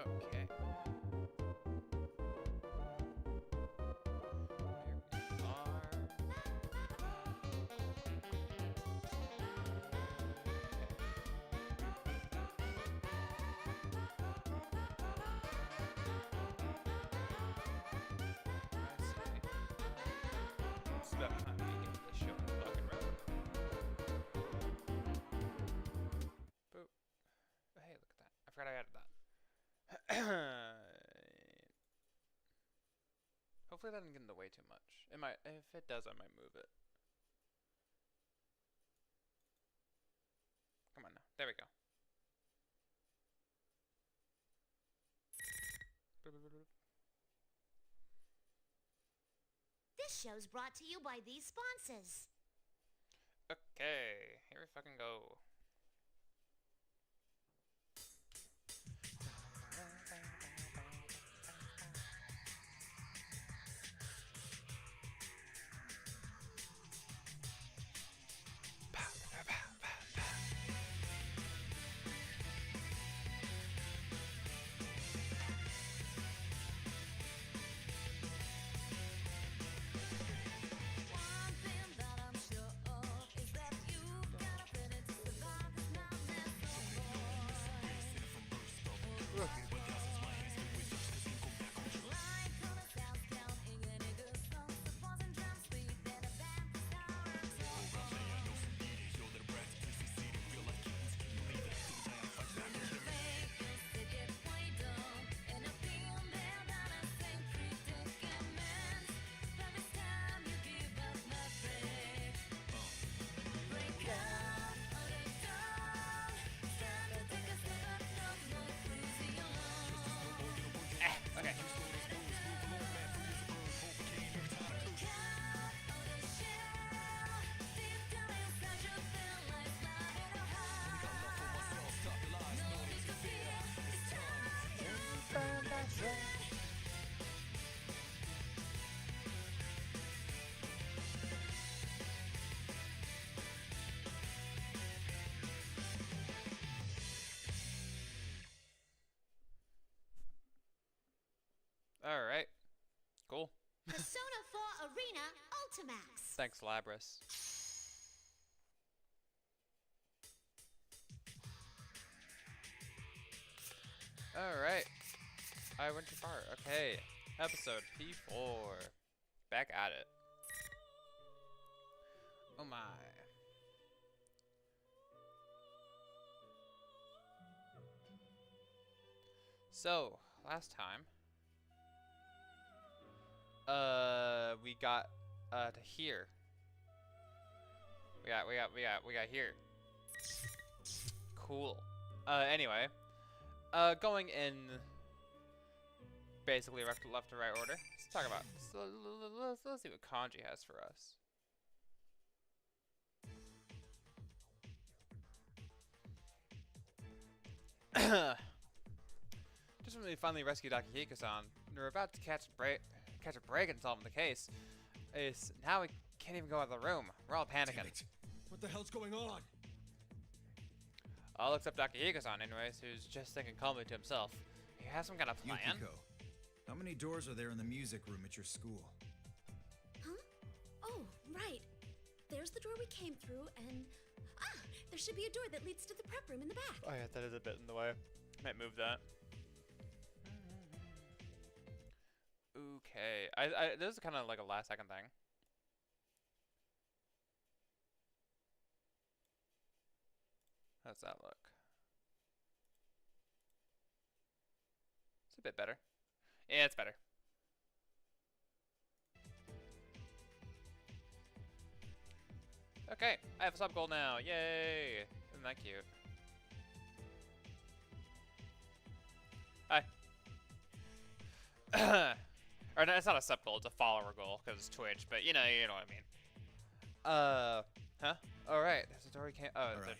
Okay. Here we are. I say. It's about time we get this show on the fucking road. Boop. Oh, hey, look at that. I forgot I added that. Hopefully that didn't get in the way too much. It might. If it does, I might move it. Come on now. There we go. This show's brought to you by these sponsors. Okay, here we fucking go. One thing that I'm sure of is that you've got a minute to survive. Alright. Cool. Persona 4 Arena Ultimax. Thanks, Labras. Alright. I went too far. Okay. Episode P4. Back at it. Oh my. So, last time, we got, to here. We got here. Cool. Anyway, going in basically left to right order. Let's talk about, let's see what Kanji has for us. Just when we finally rescued Akihiko-san, we're about to catch a break and solve the case. Now we can't even go out of the room. We're all panicking. Damn it. What the hell's going on? All except Akihiko-san, anyways, who's just thinking calmly to himself. He has some kind of plan. Yukiko, how many doors are there in the music room at your school? Huh? Oh, right. There's the door we came through, and there should be a door that leads to the prep room in the back. Oh yeah, that is a bit in the way. Might move that. Okay, this is kind of like a last second thing. How's that look? It's a bit better. Yeah, it's better. Okay, I have a sub goal now. Yay! Isn't that cute? Hi. Or no, it's not a sub goal, it's a follower goal because it's Twitch, but you know what I mean. Huh? Alright, there's a door we can't. Oh, All right.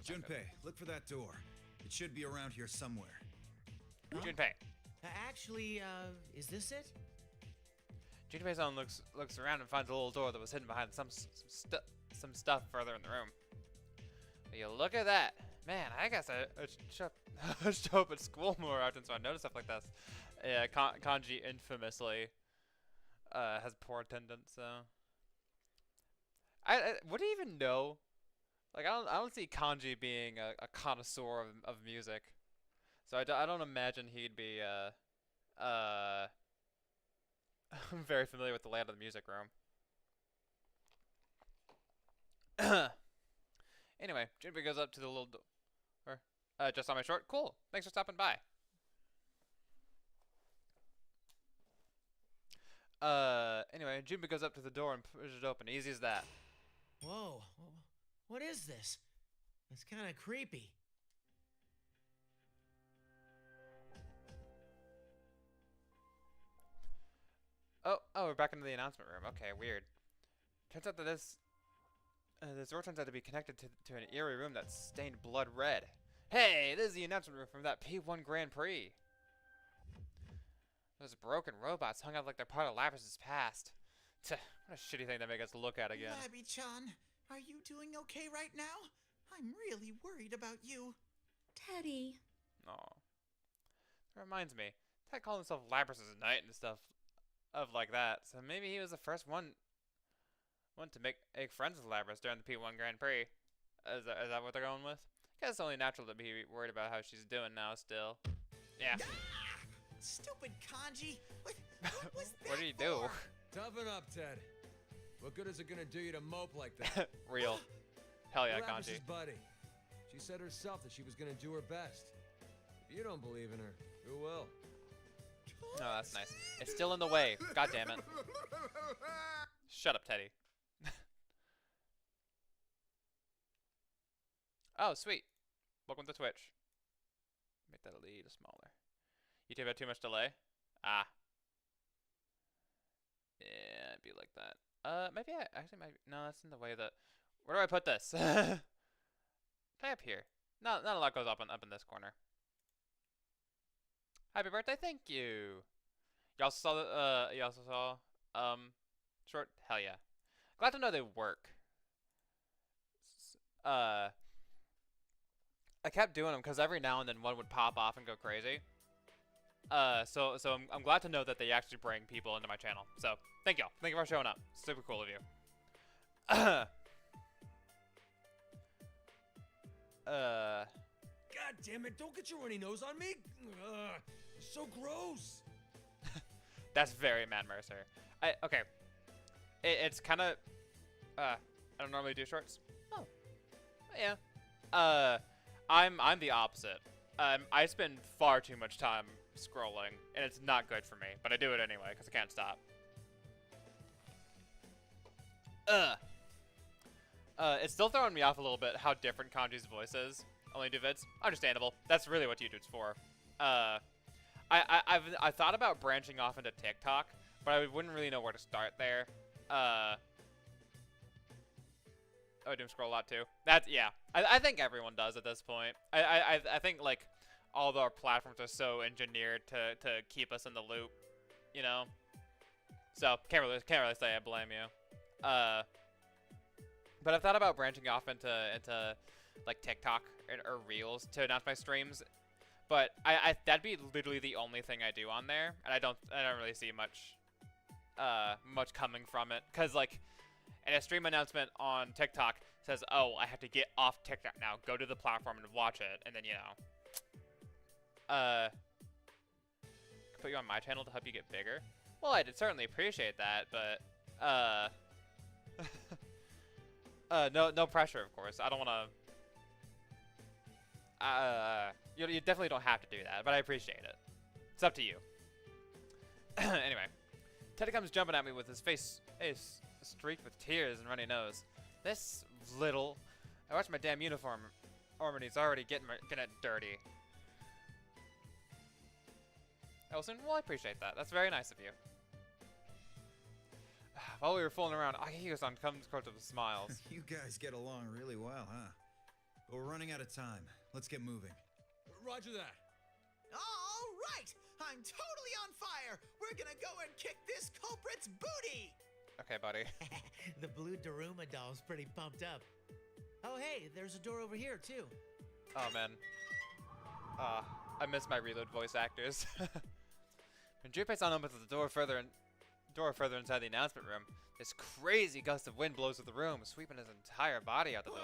Junpei, look for that door. It should be around here somewhere. Huh? Junpei. Actually, is this it? Junpei-san looks around and finds a little door that was hidden behind some stuff further in the room. But you look at that. Man, I guess I should show up at school more often so I notice stuff like this. Yeah, Kanji infamously has poor attendance, so I would he even know? Like I don't see Kanji being a connoisseur of music, so I don't imagine he'd be very familiar with the layout of the music room. Anyway, Junpei goes up to the little door. Just on my short. Cool. Thanks for stopping by. Anyway, Junpei goes up to the door and pushes it open. Easy as that. Whoa, what is this? It's kind of creepy. Oh, we're back into the announcement room. Okay, weird. Turns out that this door turns out to be connected to an eerie room that's stained blood red. Hey, this is the announcement room from that P1 Grand Prix. Those broken robots hung out like they're part of Labras's past. What a shitty thing to make us look at again. Labby-chan, are you doing okay right now? I'm really worried about you. Teddy. Aw. That reminds me. Ted called himself Labras's Knight and stuff like that. So maybe he was the first one to make friends with Labras during the P1 Grand Prix. Is that what they're going with? I guess it's only natural to be worried about how she's doing now still. Yeah. Ah! Stupid Kanji! What was that What do you do? for? Toughen up, Ted. What good is it gonna do you to mope like that? Real. Hell yeah, You're Kanji. Labras's buddy. She said herself that she was gonna do her best. If you don't believe in her, who will? Oh, that's nice. It's still in the way. God damn it. Shut up, Teddy. Oh, sweet. Welcome to Twitch. Make that a little smaller. YouTube had too much delay? Ah. Yeah, it'd be like that. Maybe no, that's in the way that... Where do I put this? Play up here. Not a lot goes up in this corner. Happy birthday, thank you. You also saw short? Hell yeah. Glad to know they work. I kept doing them because every now and then one would pop off and go crazy. So I'm glad to know that they actually bring people into my channel. So thank y'all. Thank you for showing up. Super cool of you. God damn it! Don't get your runny nose on me. Ugh, so gross. That's very Matt Mercer. Okay. It's kind of. I don't normally do shorts. Oh. Yeah. I'm the opposite. I spend far too much time scrolling, and it's not good for me. But I do it anyway because I can't stop. It's still throwing me off a little bit how different Kanji's voice is. Only do vids. Understandable. That's really what YouTube's for. I thought about branching off into TikTok, but I wouldn't really know where to start there. Oh, I doom scroll a lot too. Yeah. I think everyone does at this point. I think like all of our platforms are so engineered to keep us in the loop, you know. So can't really say I blame you. But I've thought about branching off into like TikTok or Reels to announce my streams. But that'd be literally the only thing I do on there, and I don't really see much coming from it, cause like, and a stream announcement on TikTok says, "Oh, I have to get off TikTok now. Go to the platform and watch it," and then put you on my channel to help you get bigger. Well, I'd certainly appreciate that, but no pressure, of course. I don't want to. You definitely don't have to do that, but I appreciate it. It's up to you. Anyway, Teddy comes jumping at me with his face streaked with tears and runny nose. This little... I watched my damn uniform, and he's already getting it dirty. Elson, well, I appreciate that. That's very nice of you. While we were fooling around, Akihiko-san comes close with smiles. You guys get along really well, huh? But we're running out of time. Let's get moving. Roger that. All right! I'm totally on fire! We're gonna go and kick this culprit's booty! Okay, buddy. The blue Daruma doll's pretty pumped up. Oh, hey, there's a door over here, too. Oh, man. I miss my reload voice actors. When Junpei-san opens the door further inside the announcement room, this crazy gust of wind blows through the room, sweeping his entire body out the door.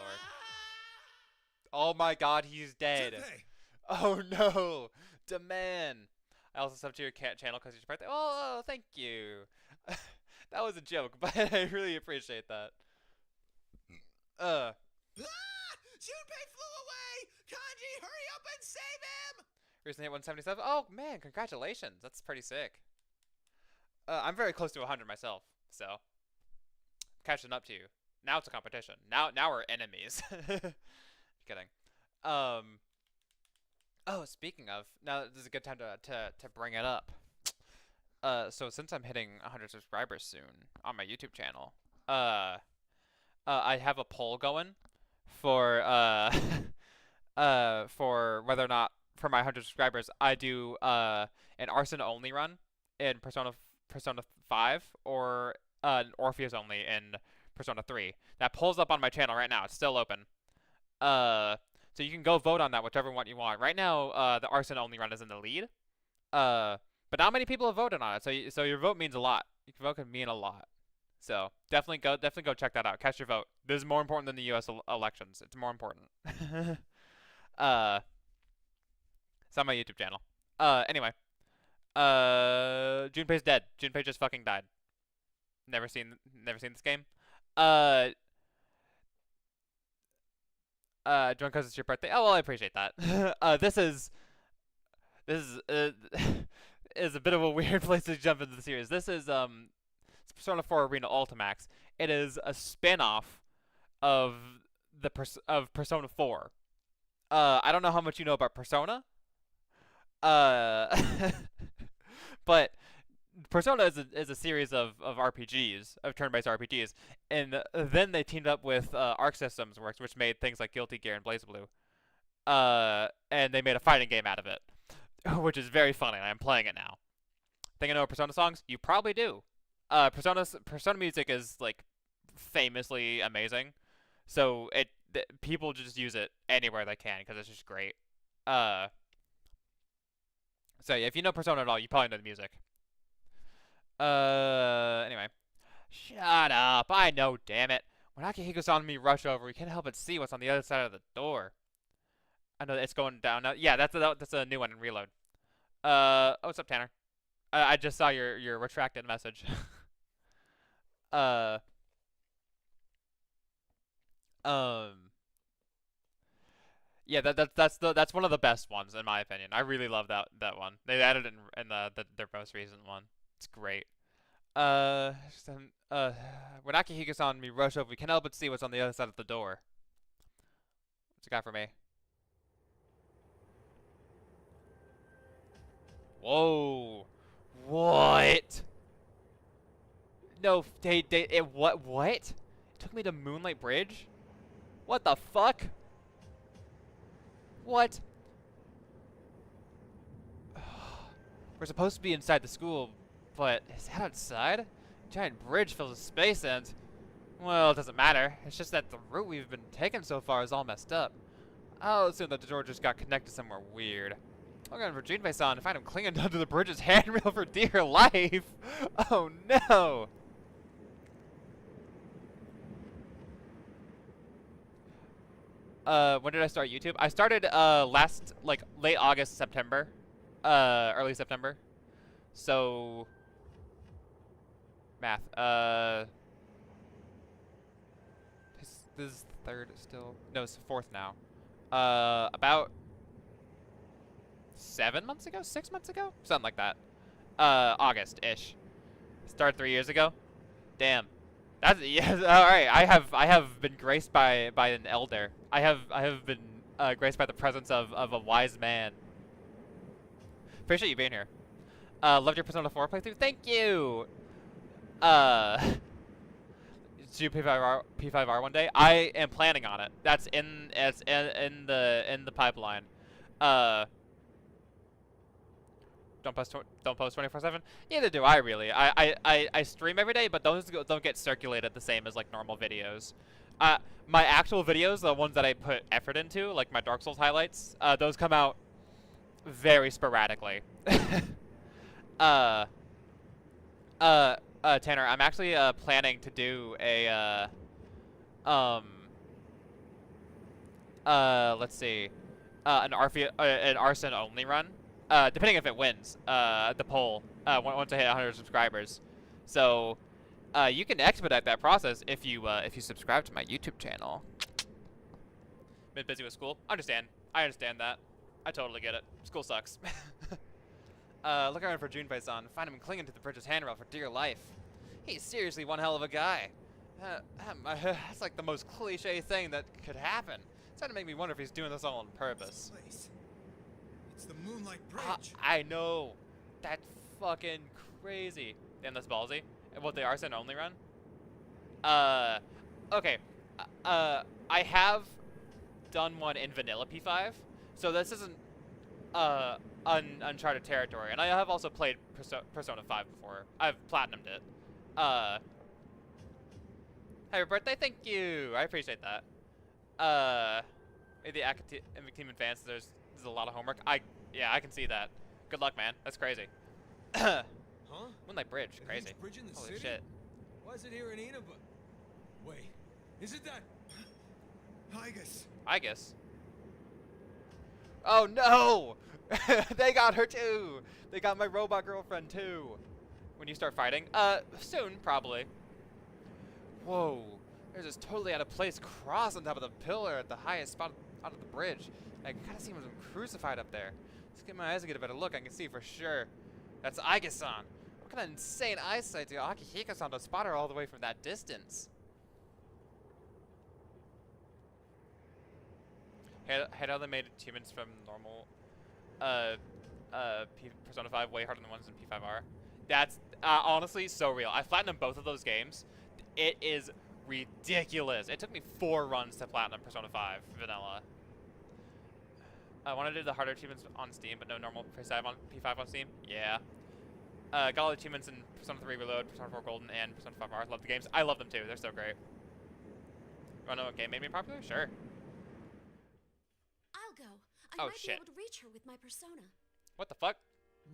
Oh my god, he's dead. Junpei! Oh no! Demand! I also subbed to your cat channel because it's your birthday. Oh, thank you. That was a joke, but I really appreciate that. Ah! Junpei flew away! Kanji, hurry up and save him! Recently hit 177. Oh man, congratulations. That's pretty sick. I'm very close to 100 myself, so catching up to you. Now it's a competition. Now we're enemies. Kidding. Oh, speaking of, now this is a good time to bring it up. So since I'm hitting 100 subscribers soon on my YouTube channel, I have a poll going for for whether or not for my 100 subscribers I do an Arson only run in Persona 5 or an Orpheus only in Persona 3. That poll's up on my channel right now. It's still open. So you can go vote on that, whichever one you want. Right now, the Arson only run is in the lead. But not many people have voted on it, so your vote means a lot. Your vote can mean a lot. So definitely go check that out. Cast your vote. This is more important than the U.S. elections. It's more important. It's on my YouTube channel. Anyway, Junpei's dead. Junpei just fucking died. Never seen this game. Join because it's your birthday. Oh well, I appreciate that. This is a bit of a weird place to jump into the series. This is Persona 4 Arena Ultimax. It is a spin-off of Persona 4. I don't know how much you know about Persona. But Persona is a series of RPGs, of turn-based RPGs, and then they teamed up with Arc Systems Works, which made things like Guilty Gear and BlazBlue. And they made a fighting game out of it, which is very funny. I'm playing it now. Think I know Persona songs? You probably do. Persona music is like famously amazing, so people just use it anywhere they can because it's just great. So yeah, if you know Persona at all, you probably know the music. Anyway. Shut up. I know, damn it. When Akihiko-san and me rush over, we can't help but see what's on the other side of the door. I know it's going down now. Yeah, that's a new one in Reload. Oh, what's up, Tanner? I just saw your retracted message. uh, yeah, that's one of the best ones in my opinion. I really love that one. They added it in their most recent one. It's great. When Akihiko-san and me rush over, we can't help but see what's on the other side of the door. What's it got for me? Whoa. What? No, what? It took me to Moonlight Bridge? What the fuck? What? We're supposed to be inside the school, but is that outside? Giant bridge filled with space and... Well, it doesn't matter. It's just that the route we've been taking so far is all messed up. I'll assume that the door just got connected somewhere weird. I'm going for Junpei-san to find him clinging onto the bridge's handrail for dear life. Oh no! When did I start YouTube? I started late August, September. Early September. So math. This is the third still. No, it's the fourth now. About 7 months ago? 6 months ago? Something like that. August-ish. Started 3 years ago. Damn. That's yes. All right. I have been graced by an elder. I have been graced by the presence of a wise man. Appreciate you being here. Loved your Persona 4 playthrough. Thank you. Do you P5R one day? I am planning on it. That's in the pipeline. Don't post 24/7. Neither do I really. I stream every day, but those don't get circulated the same as like normal videos. My actual videos, the ones that I put effort into, like my Dark Souls highlights, those come out very sporadically. Tanner, I'm actually planning to do a let's see, an Arson only run. Depending if it wins the poll once I hit 100 subscribers. So you can expedite that process if you subscribe to my YouTube channel. Been busy with school. I understand that. I totally get it. School sucks. Look around for Junpei-san. Find him clinging to the bridge's handrail for dear life. He's seriously one hell of a guy. That's like the most cliche thing that could happen. It's starting to make me wonder if he's doing this all on purpose. It's the Moonlight Bridge. I know. That's fucking crazy. Damn, that's ballsy. And what, the Arson only run? Okay. I have done one in vanilla P5, so this isn't uncharted territory. And I have also played Persona 5 before. I've platinumed it. Happy birthday, thank you. I appreciate that. Maybe the academic team advance. There's a lot of homework. Yeah, I can see that. Good luck, man. That's crazy. Huh? Moonlight Bridge, crazy. Bridge in the Holy city? shit. Why is it here in Inaba? Wait, is it that? I guess. Oh no! They got her too. They got my robot girlfriend too. When you start fighting, soon probably. Whoa, there's this totally out of place cross on top of the pillar at the highest spot out of the bridge. I can kind of see him crucified up there. Let's get my eyes and get a better look. I can see for sure. That's Aige-san. What kind of insane eyesight to Akihiko-san to spot her all the way from that distance? Had other made achievements from normal Persona 5 way harder than the ones in P5R. That's honestly so real. I platinumed both of those games. It is ridiculous. It took me 4 runs to platinum Persona 5 vanilla. I want to do the harder achievements on Steam, but no normal P5 on Steam. Yeah. Got all the achievements in Persona 3 Reload, Persona 4 Golden, and Persona 5R. Love the games. I love them too. They're so great. You want to know what game made me popular? Sure. I'll go. I Oh, might shit. be able to reach her with my persona. What the fuck?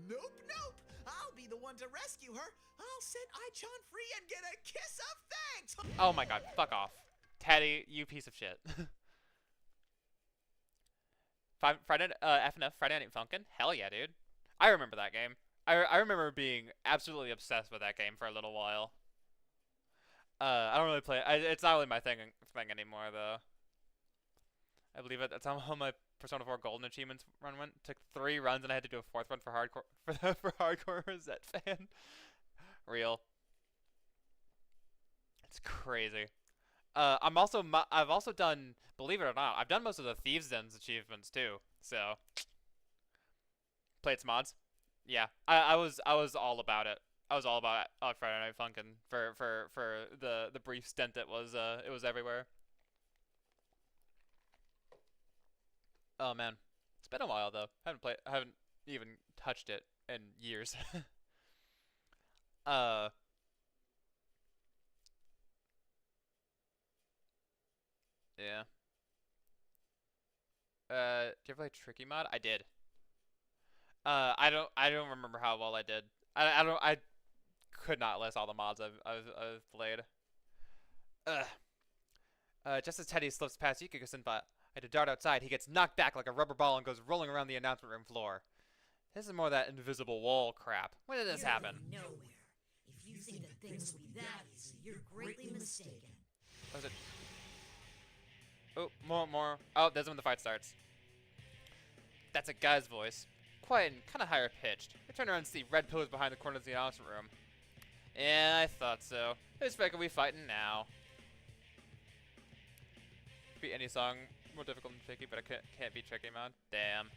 Nope, nope. I'll be the one to rescue her. I'll set Ai-chan free and get a kiss of thanks. Oh my god, fuck off. Teddy, you piece of shit. Friday, FNF, Friday Night Funkin'? Hell yeah, dude. I remember that game. I remember being absolutely obsessed with that game for a little while. I don't really play it. It's not really my thing anymore, though. I believe that's how my Persona 4 Golden achievements run went. Took 3 runs and I had to do a 4th one for hardcore for hardcore Rosette fan. Real. It's crazy. I've also done, believe it or not, I've done most of the Thieves' Dens achievements too. So played some mods. Yeah, I was all about it. I was all about Friday Night Funkin' for the brief stint it was everywhere. Oh man, it's been a while though. I haven't even touched it in years. Yeah. Did you ever play Tricky Mod? I did. I don't remember how well I did. I could not list all the mods I've played. Just as Teddy slips past Yukiko-senpai to dart outside, he gets knocked back like a rubber ball and goes rolling around the announcement room floor. This is more of that invisible wall crap. When did this happen? Nowhere. If you think that things will be that easy, you're greatly mistaken. What was it? Oh, more. Oh, that's when the fight starts. That's a guy's voice. Quiet and kind of higher pitched. I turn around and see red pillars behind the corner of the announcement room. Yeah, I thought so. Who's fake are we fighting now? Beat any song more difficult than Tricky, but I can't beat Tricky Mod. Damn.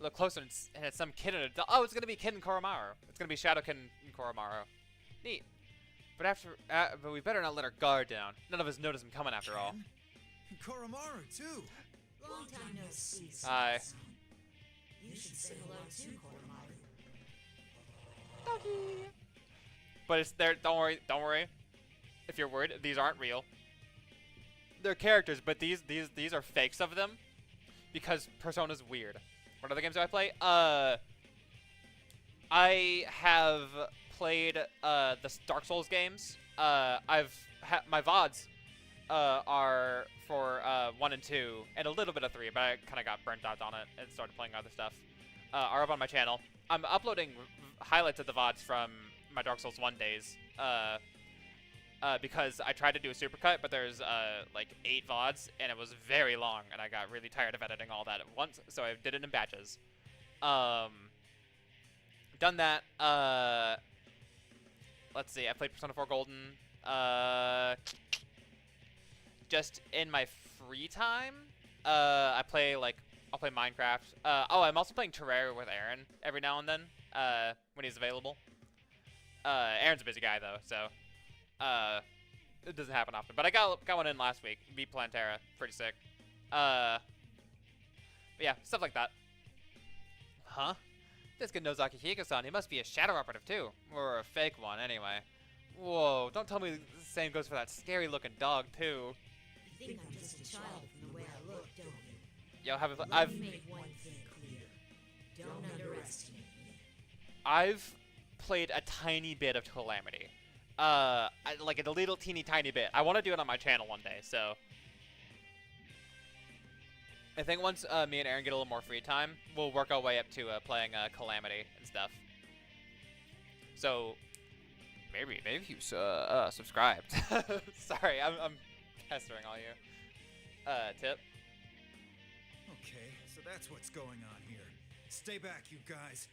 Look closer and it's some kid in a oh, it's gonna be Kid and Koromaru. It's gonna be Shadowkin and Koromaru. Neat. But we better not let our guard down. None of us notice him coming after all. Koromaru too. Long time no see. Hi. Son. You should say hello to Koromaru. But it's there. Don't worry. If you're worried, these aren't real. They're characters, but these are fakes of them because Persona's weird. What other games do I play? I have played the Dark Souls games. My VODs are for 1 and 2 and a little bit of 3, but I kind of got burnt out on it and started playing other stuff. Are up on my channel. I'm uploading highlights of the VODs from my Dark Souls 1 days. Because I tried to do a supercut, but there's like 8 VODs, and it was very long, and I got really tired of editing all that at once, so I did it in batches. Done that. Let's see, I played Persona 4 Golden. Just in my free time, I'll play Minecraft. Oh, I'm also playing Terraria with Aaron every now and then, when he's available. Aaron's a busy guy though, so it doesn't happen often. But I got one in last week. Beat Plantera, pretty sick. But yeah, stuff like that. Huh? This kid knows Akihiko-san. He must be a shadow operative too, or a fake one anyway. Whoa! Don't tell me the same goes for that scary-looking dog too. You think I'm just a child from the way I look, don't you? Yo, Let me make one thing clear. Don't underestimate me. I've played a tiny bit of Calamity. Like a little teeny tiny bit. I want to do it on my channel one day, so I think once me and Aaron get a little more free time, we'll work our way up to playing Calamity and stuff. So maybe you subscribed. Sorry, I'm pestering all you. Tip. Okay, so that's what's going on here. Stay back, you guys.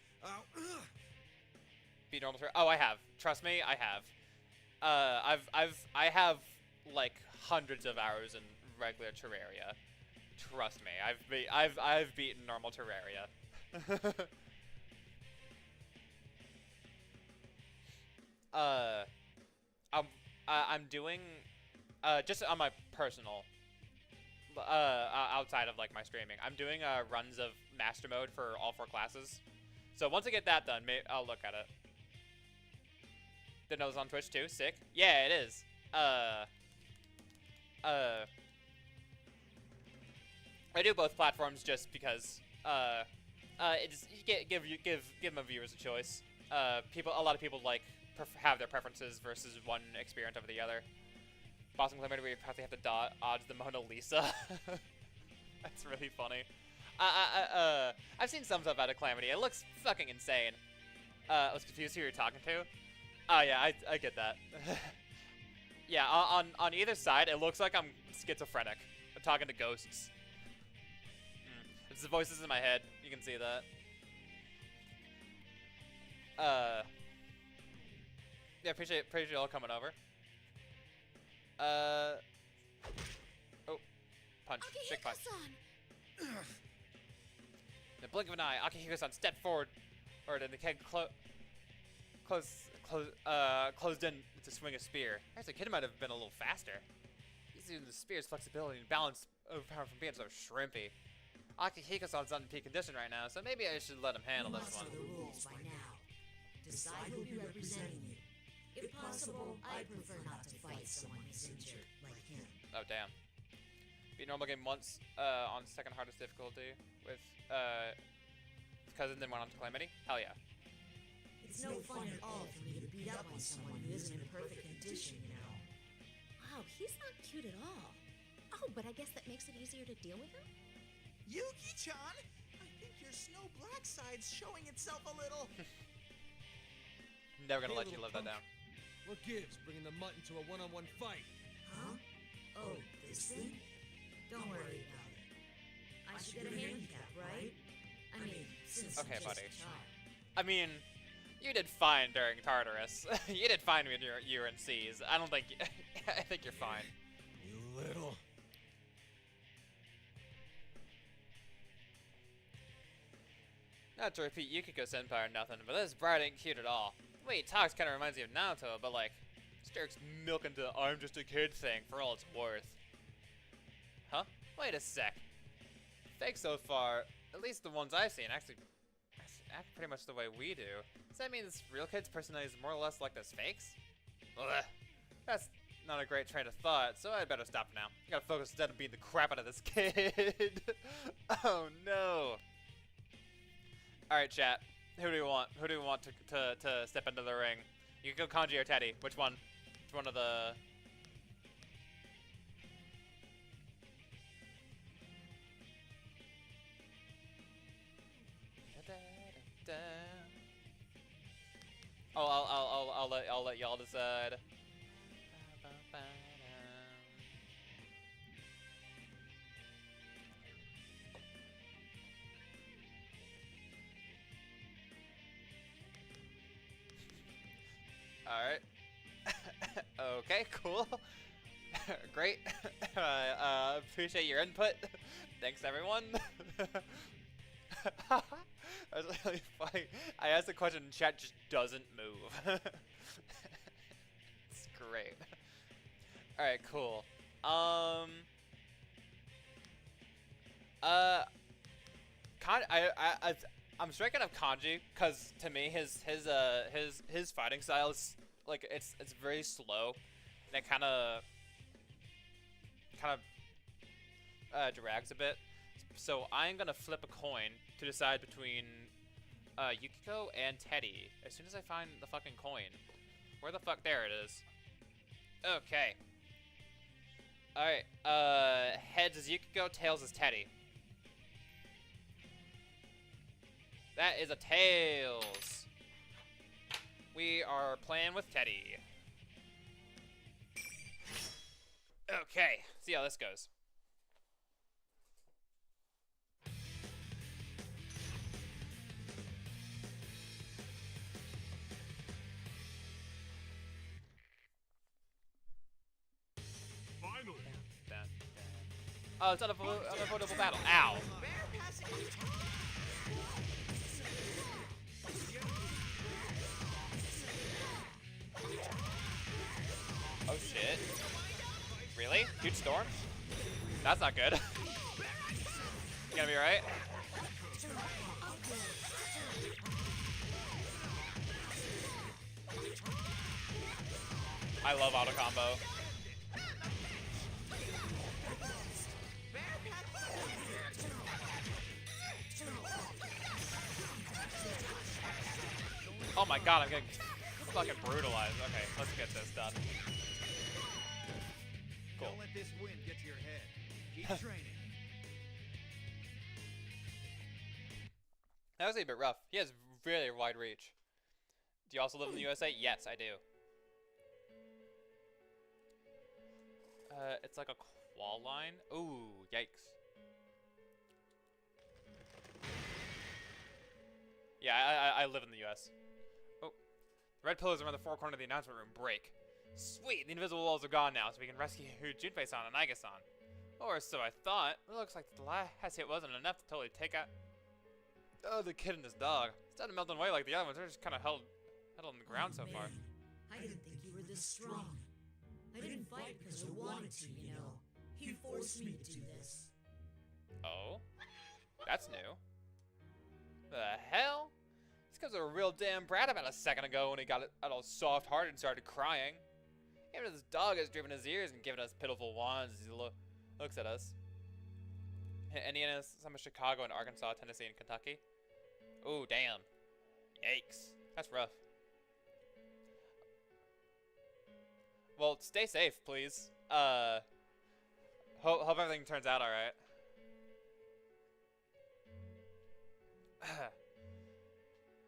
Beat normal terrain. Oh, I have. Trust me, I have. I have like hundreds of hours in regular Terraria. Trust me, I've beaten normal Terraria. I'm doing just on my personal outside of like my streaming. I'm doing runs of master mode for all 4 classes. So once I get that done, I'll look at it. Didn't know it was on Twitch too. Sick. Yeah, it is. I do both platforms just because it just give my viewers a choice. A lot of people like have their preferences versus one experience over the other. Boston Calamity, where you probably have to dodge the Mona Lisa. That's really funny. I've seen some stuff out of Calamity. It looks fucking insane. I was confused who you're talking to. Oh yeah, I get that. Yeah, on either side, it looks like I'm schizophrenic. I'm talking to ghosts. It's the voices in my head. You can see that. Yeah, appreciate you all coming over. Oh, punch. Big punch. In the blink of an eye, Akihiko-san stepped forward, and the keg closed in to swing a spear. Actually, the kid might have been a little faster. He's using the spear's flexibility and balance overpowered from being so shrimpy. Akihiko-san's not in peak condition right now, so maybe I should let him handle this one. You must know the rules by now. Decide who'll be representing you. If possible, I'd prefer not to fight someone who's injured, like him. Oh, damn. Beat normal game once on second hardest difficulty with cousin, then went on to Calamity. Hell yeah. It's no fun at all for me to beat up on someone who isn't in perfect condition, you know. Wow, he's not cute at all. Oh, but I guess that makes it easier to deal with him? Yuki-chan, I think your snow black side's showing itself a little. Never gonna Hey, let you little live that punk. down. What gives bringing the mutton to a one-on-one fight? Huh? Oh, this thing? Don't worry about it. I should get a handicap, right? I mean, since Okay, I'm just buddy. a child. I mean, you did fine during Tartarus. You did fine with your UNCs. I don't think. I think you're fine. You little... Not to repeat Yukiko Senpai or nothing, but this bride ain't cute at all. The way he talks kind of reminds me of Naoto, but like, Sterk's milking the I'm just a kid thing for all it's worth. Huh? Wait a sec. Fakes so far, at least the ones I've seen, actually act pretty much the way we do. Does that mean this real kid's personality is more or less like those fakes? Ugh. That's not a great train of thought, so I'd better stop now. I gotta focus instead of beating the crap out of this kid. Oh no. Alright, chat. Who do we want? Who do we want to step into the ring? You can go Kanji or Teddy. Which one? Which one of the... Oh, I'll let y'all decide. Alright. Okay, cool. Great. Appreciate your input. Thanks, everyone. That was really funny. I asked a question and chat just doesn't move. It's great. Alright, cool. I'm striking up Kanji because to me his fighting style is like it's very slow and it kind of drags a bit. So I'm gonna flip a coin to decide between Yukiko and Teddy as soon as I find the fucking coin. Where the fuck? There it is. Okay. All right. Heads is Yukiko, tails is Teddy. That is a tails. We are playing with Teddy. Okay, see how this goes. Finally. Oh, it's unavoidable battle. Ow. Oh shit. Really? Huge storm? That's not good. You gonna be alright? I love auto combo. Oh my god, I'm getting fucking brutalized. Okay, let's get this done. Cool. Don't let this wind get to your head. Keep training. That was a bit rough. He has really wide reach. Do you also live in the USA? Yes, I do. It's like a qual line. Ooh, yikes. Yeah, I live in the US. Oh, the red pillars around the four corners of the announcement room break. Sweet, the invisible walls are gone now, so we can rescue Junpei-san and Aiga-san. Or so I thought. It looks like the last hit wasn't enough to totally take out the kid and his dog. Instead of melting away like the other ones, they're just kind of held on the ground so far. I didn't think you were this strong. I didn't fight because I wanted to, you know. He forced me to do this. Oh? That's new. The hell? This guy's a real damn brat about a second ago when he got it all soft-hearted and started crying. Even his dog has driven his ears and given us pitiful whines as he looks at us. Indiana, some of Chicago and Arkansas, Tennessee, and Kentucky. Oh, damn. Yikes. That's rough. Well, stay safe, please. Hope everything turns out alright.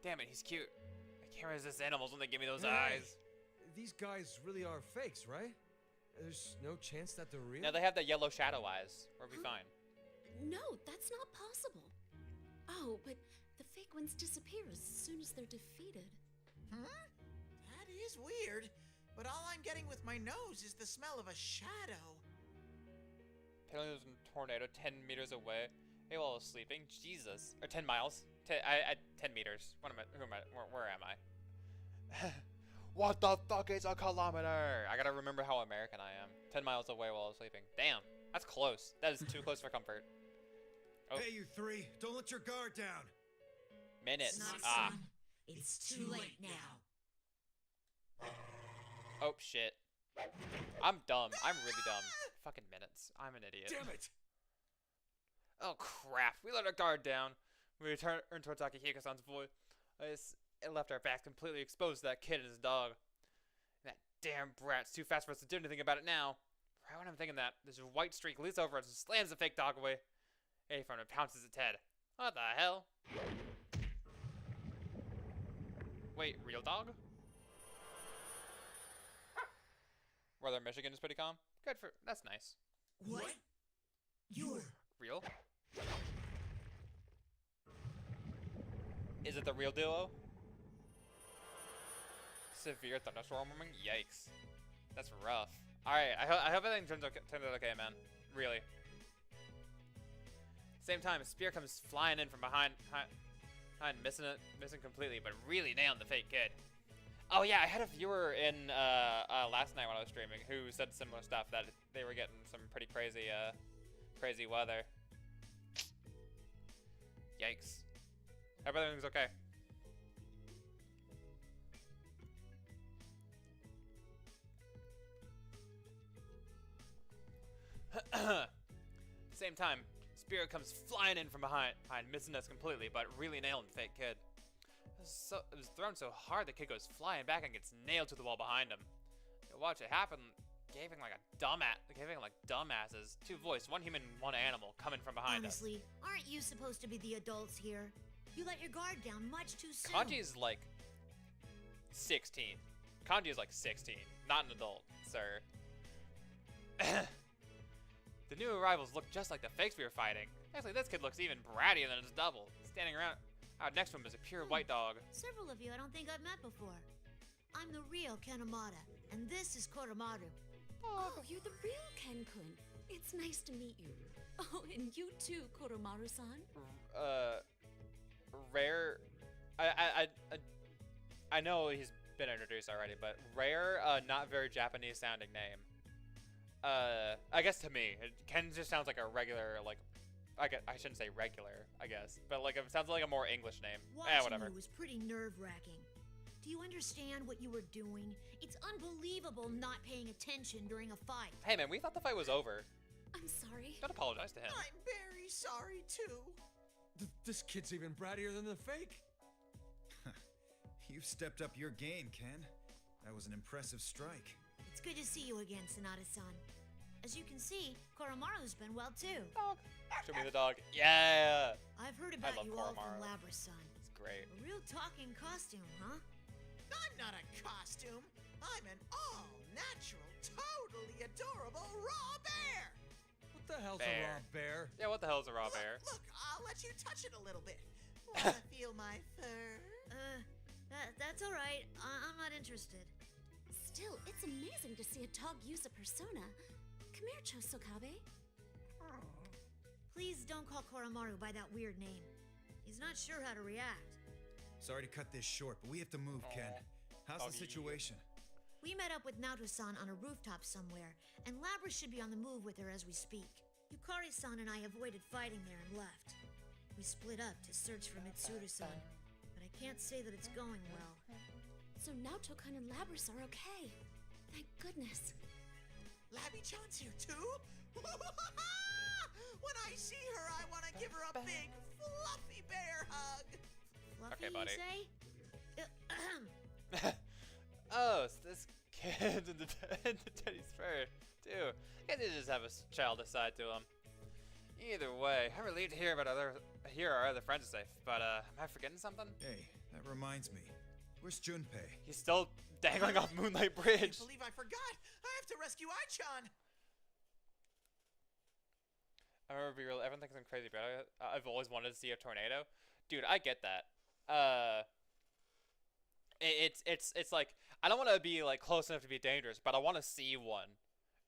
Damn it, he's cute. I can't resist animals when they give me those eyes. These guys really are fakes, right? There's no chance that they're real? No, they have the yellow shadow eyes. We'll be fine. No, that's not possible. Oh, but the fake ones disappear as soon as they're defeated. Huh? That is weird. But all I'm getting with my nose is the smell of a shadow. Apparently there's a tornado 10 meters away. Hey, while I was sleeping. Jesus. Or 10 miles. 10 meters. Where am I? What the fuck is a kilometer? I gotta remember how American I am. 10 miles away while I was sleeping. Damn. That's close. That is too close for comfort. Oh. Hey, you three. Don't let your guard down. Minutes. It's not, Ah. son. It's too late now. Oh, shit. I'm dumb. I'm really dumb. Fucking minutes. I'm an idiot. Damn it. Oh, crap. We let our guard down. We returned towards Akihiko-san's voice. It left our backs completely exposed to that kid and his dog. That damn brat's too fast for us to do anything about it now. Right when I'm thinking that, this white streak leaps over us and slams the fake dog away. A-front and pounces its head. What the hell? Wait, real dog? Weather in Michigan is pretty calm. Good for... That's nice. What? You're... Real? Is it the real duo? Severe thunderstorm warming? Yikes. That's rough. Alright, I hope everything turns out okay, man. Really. Same time, a spear comes flying in from behind missing completely, but really nailing the fake kid. Oh yeah, I had a viewer in last night when I was streaming who said similar stuff, that they were getting some pretty crazy weather. Yikes. Hope everything's okay. Same time, Spirit comes flying in from behind missing us completely, but really nailing the fake kid. It was thrown so hard the kid goes flying back and gets nailed to the wall behind him. You watch it happen, giving like dumbasses. Two voices, one human, one animal, coming from behind us. Honestly, aren't you supposed to be the adults here? You let your guard down much too soon. Kanji's like 16. Kanji is like 16, not an adult, sir. The new arrivals look just like the fakes we were fighting. Actually, this kid looks even brattier than his double. Standing around out next to him is a pure white dog. Several of you I don't think I've met before. I'm the real Kanemata, and this is Koromaru. Oh, you're the real Ken-kun. It's nice to meet you. Oh, and you too, Koromaru-san. Rare. I know he's been introduced already, but rare, not very Japanese sounding name. I guess to me, Ken just sounds like a regular, like, I shouldn't say regular, I guess, but like it sounds like a more English name. Whatever. Watching you was pretty nerve-wracking. Do you understand what you were doing? It's unbelievable not paying attention during a fight. Hey man, we thought the fight was over. I'm sorry. Don't apologize to him. I'm very sorry too. This kid's even brattier than the fake. You've stepped up your game, Ken. That was an impressive strike. It's good to see you again, Sonata-san. As you can see, Koromaru's been well too. Dog. Show me the dog. Yeah. I've heard about love you all from Koromaru. Labra-san. It's great. A real talking costume, huh? I'm not a costume. I'm an all-natural, totally adorable raw bear. What the hell's Bear. a raw bear? Yeah, what the hell is a raw bear? Look, I'll let you touch it a little bit. Wanna feel my fur? That's all right. I'm not interested. Still, it's amazing to see a dog use a persona. Come here, Chosokabe. Please don't call Koromaru by that weird name. He's not sure how to react. Sorry to cut this short, but we have to move, Ken. How's the Doggy. situation? We met up with Naoto-san on a rooftop somewhere, and Labra should be on the move with her as we speak. Yukari-san and I avoided fighting there and left. We split up to search for Mitsuru-san, but I can't say that it's going well. So Naoto-kun and Labras are okay. Thank goodness. Labby-chan's here too? When I see her, I want to give her a big, fluffy bear hug. Fluffy, Okay, buddy. you say? Oh, so this kid's into Teddy's fur, too. I guess they just have a childish side to him. Either way, I'm relieved to hear about hear our other friends are safe, but am I forgetting something? Hey, that reminds me. Where's Junpei? He's still dangling off Moonlight I Bridge. can't believe I forgot. I have to rescue Ai-chan. I remember everyone thinks I'm crazy, but I've always wanted to see a tornado. Dude, I get that. It's like I don't want to be like close enough to be dangerous, but I want to see one,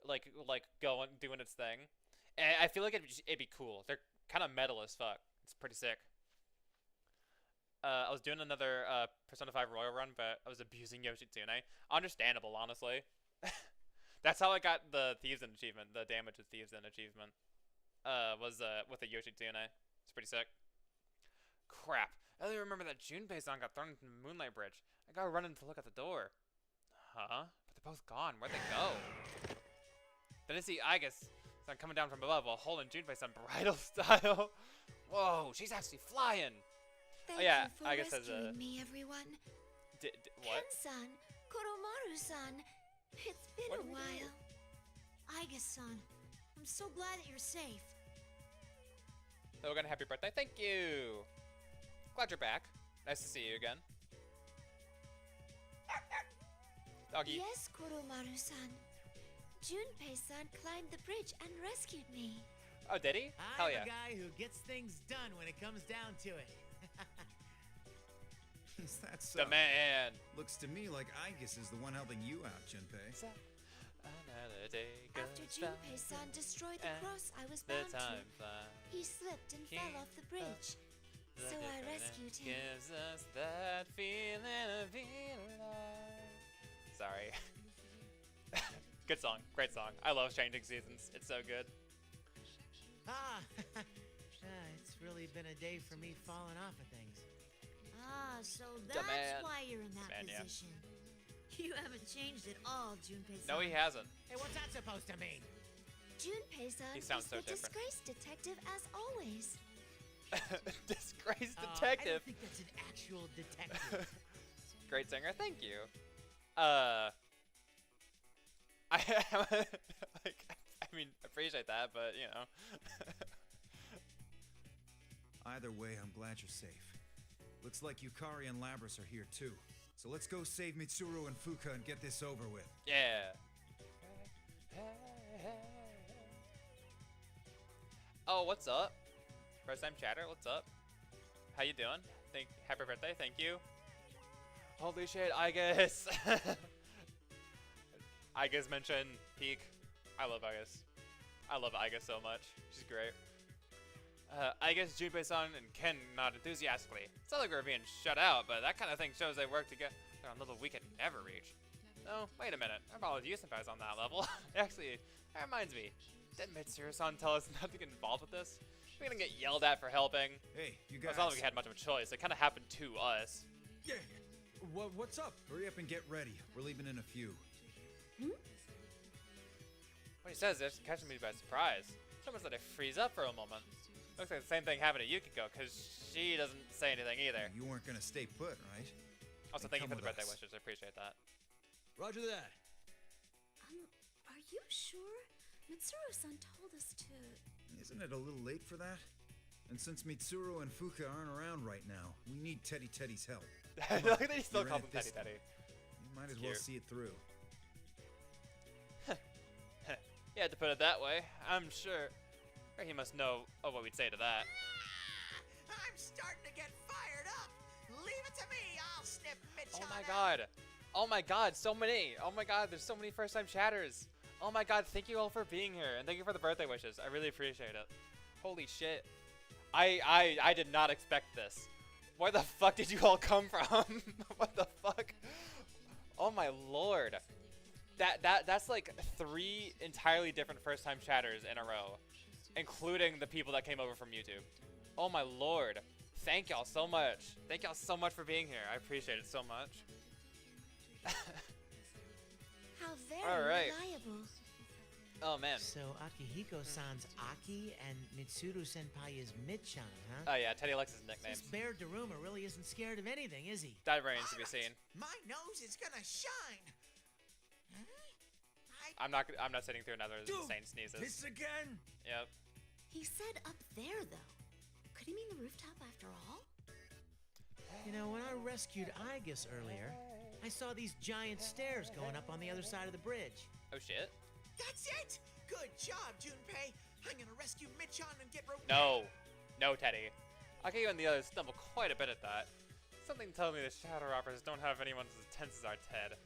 like going doing its thing. And I feel like it'd be cool. They're kind of metal as fuck. It's pretty sick. I was doing another Persona 5 Royal run, but I was abusing Yoshitsune. Understandable, honestly. That's how I got the Thieves in achievement, the damage with Thieves in achievement. Was with the Yoshitsune. It's pretty sick. Crap. I only remember that Junpei-san got thrown into the Moonlight Bridge. I gotta run in to look at the door. Huh? But they're both gone. Where'd they go? Then I see Aigus-san coming down from above while holding Junpei-san bridal style. Whoa, she's actually flying. Thank yeah, you for I guess as rescuing a- me, everyone. What? Ken-san, Koromaru-san, it's been What a did we do? while. Aigus-san, I'm so glad that you're safe. Logan, happy birthday. Thank you. Glad you're back. Nice to see you again. Doggy. Yes, Koromaru-san. Junpei-san climbed the bridge and rescued me. Oh, did he? Hell I'm yeah. a guy who gets things done when it comes down to it. Is that so? The man. Looks to me like Aigus is the one helping you out, Junpei. Another day After goes by, Junpei-san destroyed the and cross I was the bound time to, flies. he slipped and fell off the bridge. The So I difference rescued him. Gives us that feeling of being alive. Sorry. Good song. Great song. I love Changing Seasons. It's so good. It's really been a day for me falling off of things. So The that's man. why you're in that Man, yeah. position. You haven't changed at all, Junpei-san. No, he hasn't. Hey, what's that supposed to mean? Junpei-san He sounds is so the different. disgraced detective as always. Disgraced I detective. don't think that's an actual detective. Great singer. Thank you. I like. I mean, appreciate that, but you know. Either way, I'm glad you're safe. Looks like Yukari and Labras are here too. So let's go save Mitsuru and Fuka and get this over with. Yeah. Oh, what's up? First time chatter, what's up? How you doing? Happy birthday, thank you. Holy shit, Aigus. Aigus mentioned Peak. I love Aigus. I love Aigus so much. She's great. Aigus, Junpei-san, and Ken nod enthusiastically. It's not like we're being shut out, but that kind of thing shows they work together on a level we could never reach. Oh, wait a minute. Our problem with Yusenpai's on that level. Actually, that reminds me. Didn't Mitsuru-san tell us not to get involved with this? We're gonna get yelled at for helping. Hey, you Well, guys. it's not like we had much of a choice. It kind of happened to us. Yeah. What's up? Hurry up and get ready. We're leaving in a few. What he says is catching me by surprise. It's almost like I freeze up for a moment. Looks like the same thing happened to Yukiko, because she doesn't say anything either. You weren't gonna stay put, right? Also, and thank you come for the with birthday us. wishes. I appreciate that. Roger that. Are you sure? Mitsuru-san told us to... Isn't it a little late for that? And since Mitsuru and Fuka aren't around right now, we need Teddy's help. I like that he still You're in calls it him this Teddy. You might as well Cute. see it through. You had to put it that way. I'm sure. Or he must know of what we'd say to that. I'm starting to get fired up. Leave it to me. I'll snip Mitch Oh on my out. god. Oh my god, so many. Oh my god, there's so many first time chatters. Oh my god, thank you all for being here. And thank you for the birthday wishes. I really appreciate it. Holy shit. I did not expect this. Where the fuck did you all come from? What the fuck? Oh my lord. That's like 3 entirely different first time chatters in a row. Including the people that came over from YouTube. Oh my lord. Thank y'all so much. Thank y'all so much for being here. I appreciate it so much. How very All right. reliable. Oh man. So Akihiko-san's Aki and Mitsuru-senpai is Mid-chan, huh? Oh yeah, Teddy likes his nicknames. This bear Daruma really isn't scared of anything, is he? That remains to be seen. My nose is gonna shine. Huh? I'm not sitting through another insane sneezes. This again? Yep. He said up there, though. Could he mean the rooftop after all? You know, when I rescued Igus earlier, I saw these giant stairs going up on the other side of the bridge. Oh shit. That's it. Good job, Junpei. I'm gonna rescue Mitch-on and get roped. No. No, Teddy. You and the others stumble quite a bit at that. Something tells me the Shadow Robbers don't have anyone as intense as our Ted.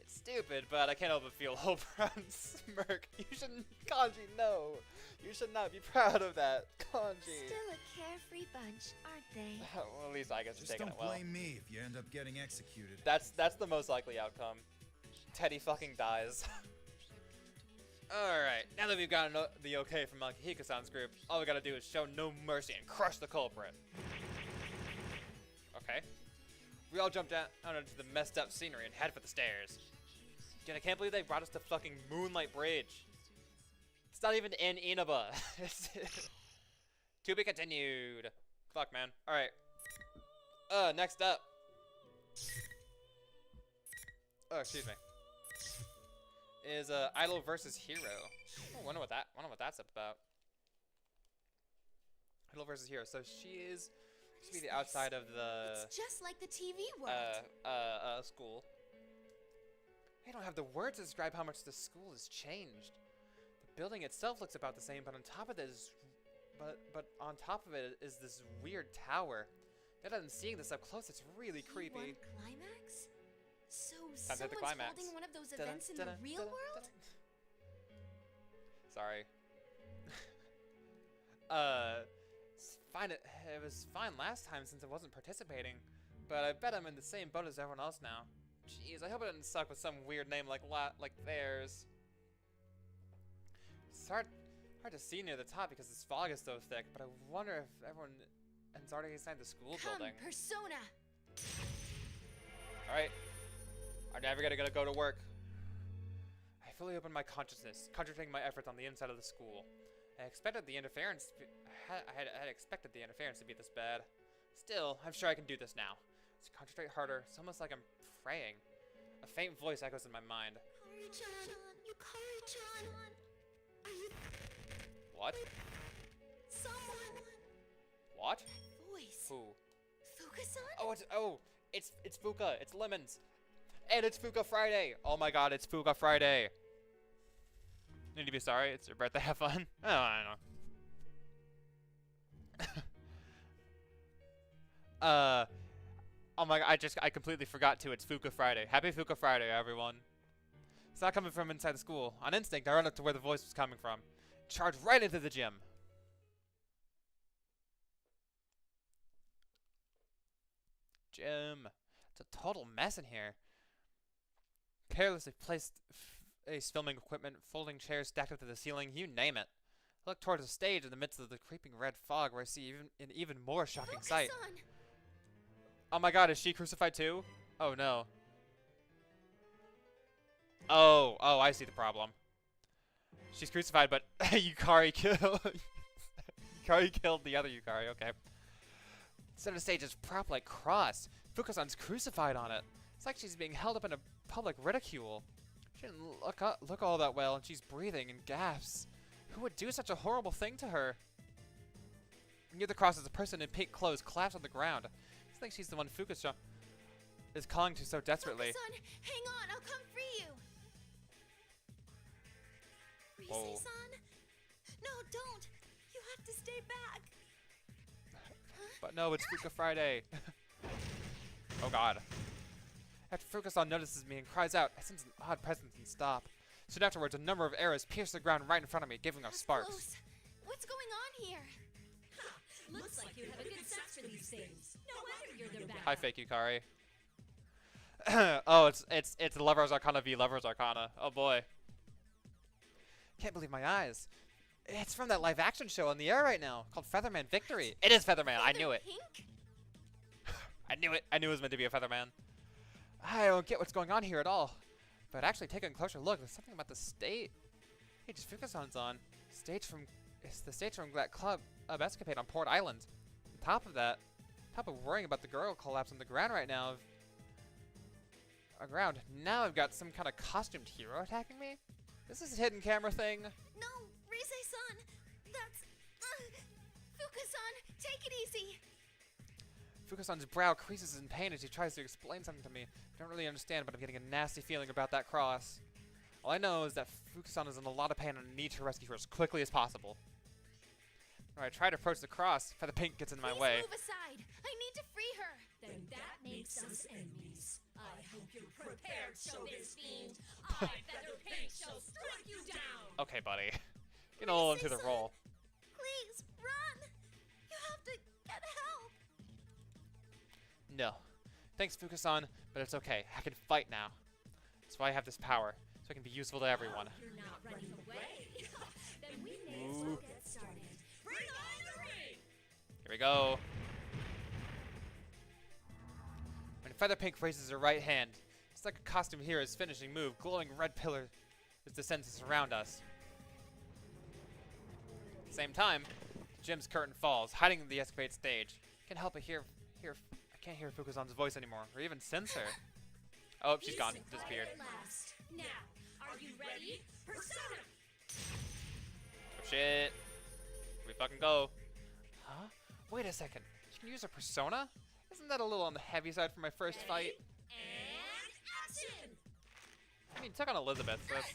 It's stupid, but I can't help but feel Oberon's smirk. You shouldn't, Kanji, no. You should not be proud of that, Kanji. Still a carefree bunch, aren't they? Well, at least I guess you're Just taking don't it well. blame me if you end up getting executed. That's the most likely outcome. Teddy fucking dies. Alright, now that we've gotten the okay from Akihiko-san's group, all we gotta do is show no mercy and crush the culprit. Okay. We all jump down into the messed up scenery and head for the stairs. Dude, I can't believe they brought us to fucking Moonlight Bridge. It's not even in Inaba. To be continued. Fuck, man. Alright. Next up. Oh, excuse me. Is Idol versus Hero. Oh, wonder what that's about. Idol versus Hero. So she is supposed to be the outside of the It's just like the TV world. school. I don't have the words to describe how much the school has changed. The building itself looks about the same, but on top of it is on top of it is this weird tower. Now that I'm seeing this up close, it's really creepy. P1 climax? So Time to hit the someone's climax. holding one of those Dun-dun, events in the dun-dun, real dun-dun, world? dun-dun. Sorry. It's fine. It was fine last time since I wasn't participating, but I bet I'm in the same boat as everyone else now. Jeez, I hope it didn't suck with some weird name like theirs. It's hard to see near the top because this fog is so thick, but I wonder if everyone has already assigned the school Come, building. Persona! Alright. Our navigator gonna go to work. I fully opened my consciousness, concentrating my efforts on the inside of the school. I expected the interference I had expected the interference to be this bad. Still, I'm sure I can do this now. Let's concentrate harder. It's almost like I'm praying. A faint voice echoes in my mind. Yukari-chan! Yukari-chan! Are you... What? Someone! What? Voice. Who? Fuka-san? It's Fuka. It's Lemons. And it's Fuka Friday. Oh my god, it's Fuka Friday. Need to be sorry. It's your birthday. Have fun. Oh, I don't know. Oh my god, I completely forgot to. It's Fuka Friday. Happy Fuka Friday, everyone. It's not coming from inside the school. On instinct, I run up to where the voice was coming from. Charge right into the gym. Gym. It's a total mess in here. Carelessly placed filming equipment, folding chairs stacked up to the ceiling, you name it. I look towards the stage in the midst of the creeping red fog where I see an even more shocking sight. Fuka-san! Oh my god, is she crucified too? Oh no. Oh, I see the problem. She's crucified, but Yukari killed the other Yukari, okay. Center stage is propped like cross. Fukusan's crucified on it. It's like she's being held up in a public ridicule. She didn't look all that well, and she's breathing and gasps. Who would do such a horrible thing to her? Near the cross is a person in pink clothes collapsed on the ground. I think she's the one Fukusan is calling to so desperately. Fukusan, hang on, I'll come free you. Whoa. Rise-san? No, don't. You have to stay back. But no, it's Fuka Friday. Oh god. After Fukusan notices me and cries out, I sense an odd presence and stop. Soon afterwards, a number of arrows pierce the ground right in front of me, giving off That's sparks. close. What's going on here? Looks like you have a good sense for these things. No wonder you're their backup. Hi, fake Yukari. Oh, it's Lover's Arcana v Lover's Arcana. Oh boy. Can't believe my eyes. It's from that live action show on the air right now called Featherman Victory. It is Featherman. I knew it. Pink? I knew it. I knew it was meant to be a Featherman. I don't get what's going on here at all. But actually, taking a closer look, there's something about the state. Hey, just Fukusan's on. It's the stage from that club escapade on Port Island. On top of that, worrying about the girl collapse on the ground right now. Now I've got some kind of costumed hero attacking me. This is a hidden camera thing. No, Rise-san. That's... Fukusan, take it easy. Fukusan's brow creases in pain as he tries to explain something to me. I don't really understand, but I'm getting a nasty feeling about that cross. All I know is that Fukusan is in a lot of pain and I need to rescue her as quickly as possible. When I try to approach the cross, Feather Pink gets in my way. Move aside. I need to free her. Then that makes us enemies. I hope you're prepared, Showbiz Fiend. I, Feather Pink, shall strike you down. Okay, buddy. Get a little into the Rise-san, role. Please, run. You have to get help. No. Thanks, Fukusan, but it's okay. I can fight now. That's why I have this power, so I can be useful to everyone. You're not running away. Then we may as well get started. Bring on the ring! Here we go. When Feather Pink raises her right hand, it's like a costume hero's finishing move. Glowing red pillar is descend to surround us. At the same time, Jim's curtain falls, hiding the escapade stage. Can't help but I can't hear Fukusan's voice anymore, or even sense her. Oh, she's gone. Decent Disappeared. quiet at last. Now, are you ready? Persona! Oh, shit. Here we fucking go. Huh? Wait a second. You can use a persona? Isn't that a little on the heavy side for my first fight? And action! I mean, took on Elizabeth, so that's...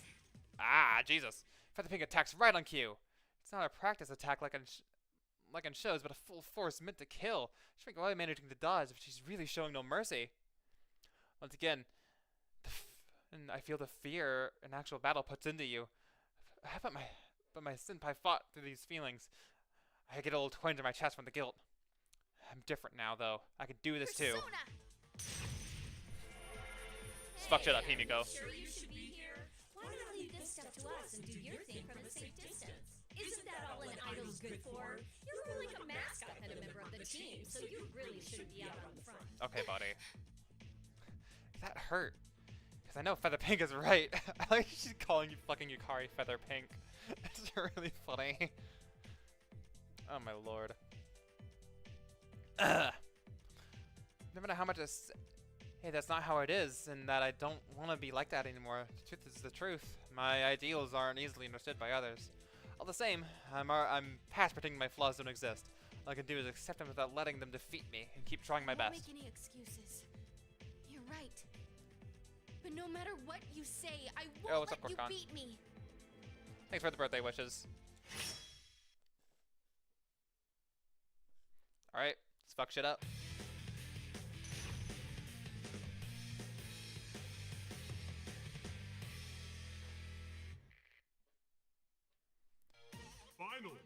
Ah, Jesus. Feather Pink attacks right on cue. It's not a practice attack like in shows, but a full force meant to kill. She's probably managing to dodge, but she's really showing no mercy. Once again, and I feel the fear an actual battle puts into you. But my senpai fought through these feelings. I get a little twinge in my chest from the guilt. I'm different now, though. I can do this too. Persona. Just fuck shit up, Himiko. Sure you should be here? Why not leave this stuff to us and do your thing from a safe distance? Isn't that all an idol's good for? You're more like a mascot than a member of the team, so you really shouldn't be out on the front. Okay, buddy. That hurt. Because I know Feather Pink is right. I like she's calling you fucking Yukari Feather Pink. It's really funny. Oh my lord. No matter how much I say, hey, that's not how it is, and that I don't want to be like that anymore. The truth is the truth. My ideals aren't easily understood by others. All the same, I'm past pretending my flaws don't exist. All I can do is accept them without letting them defeat me, and keep trying my Don't best. make any excuses. You're right. But no matter what you say, I won't what's let up, you Korkan? beat me. Thanks for the birthday wishes. Alright, let's fuck shit up. Finally.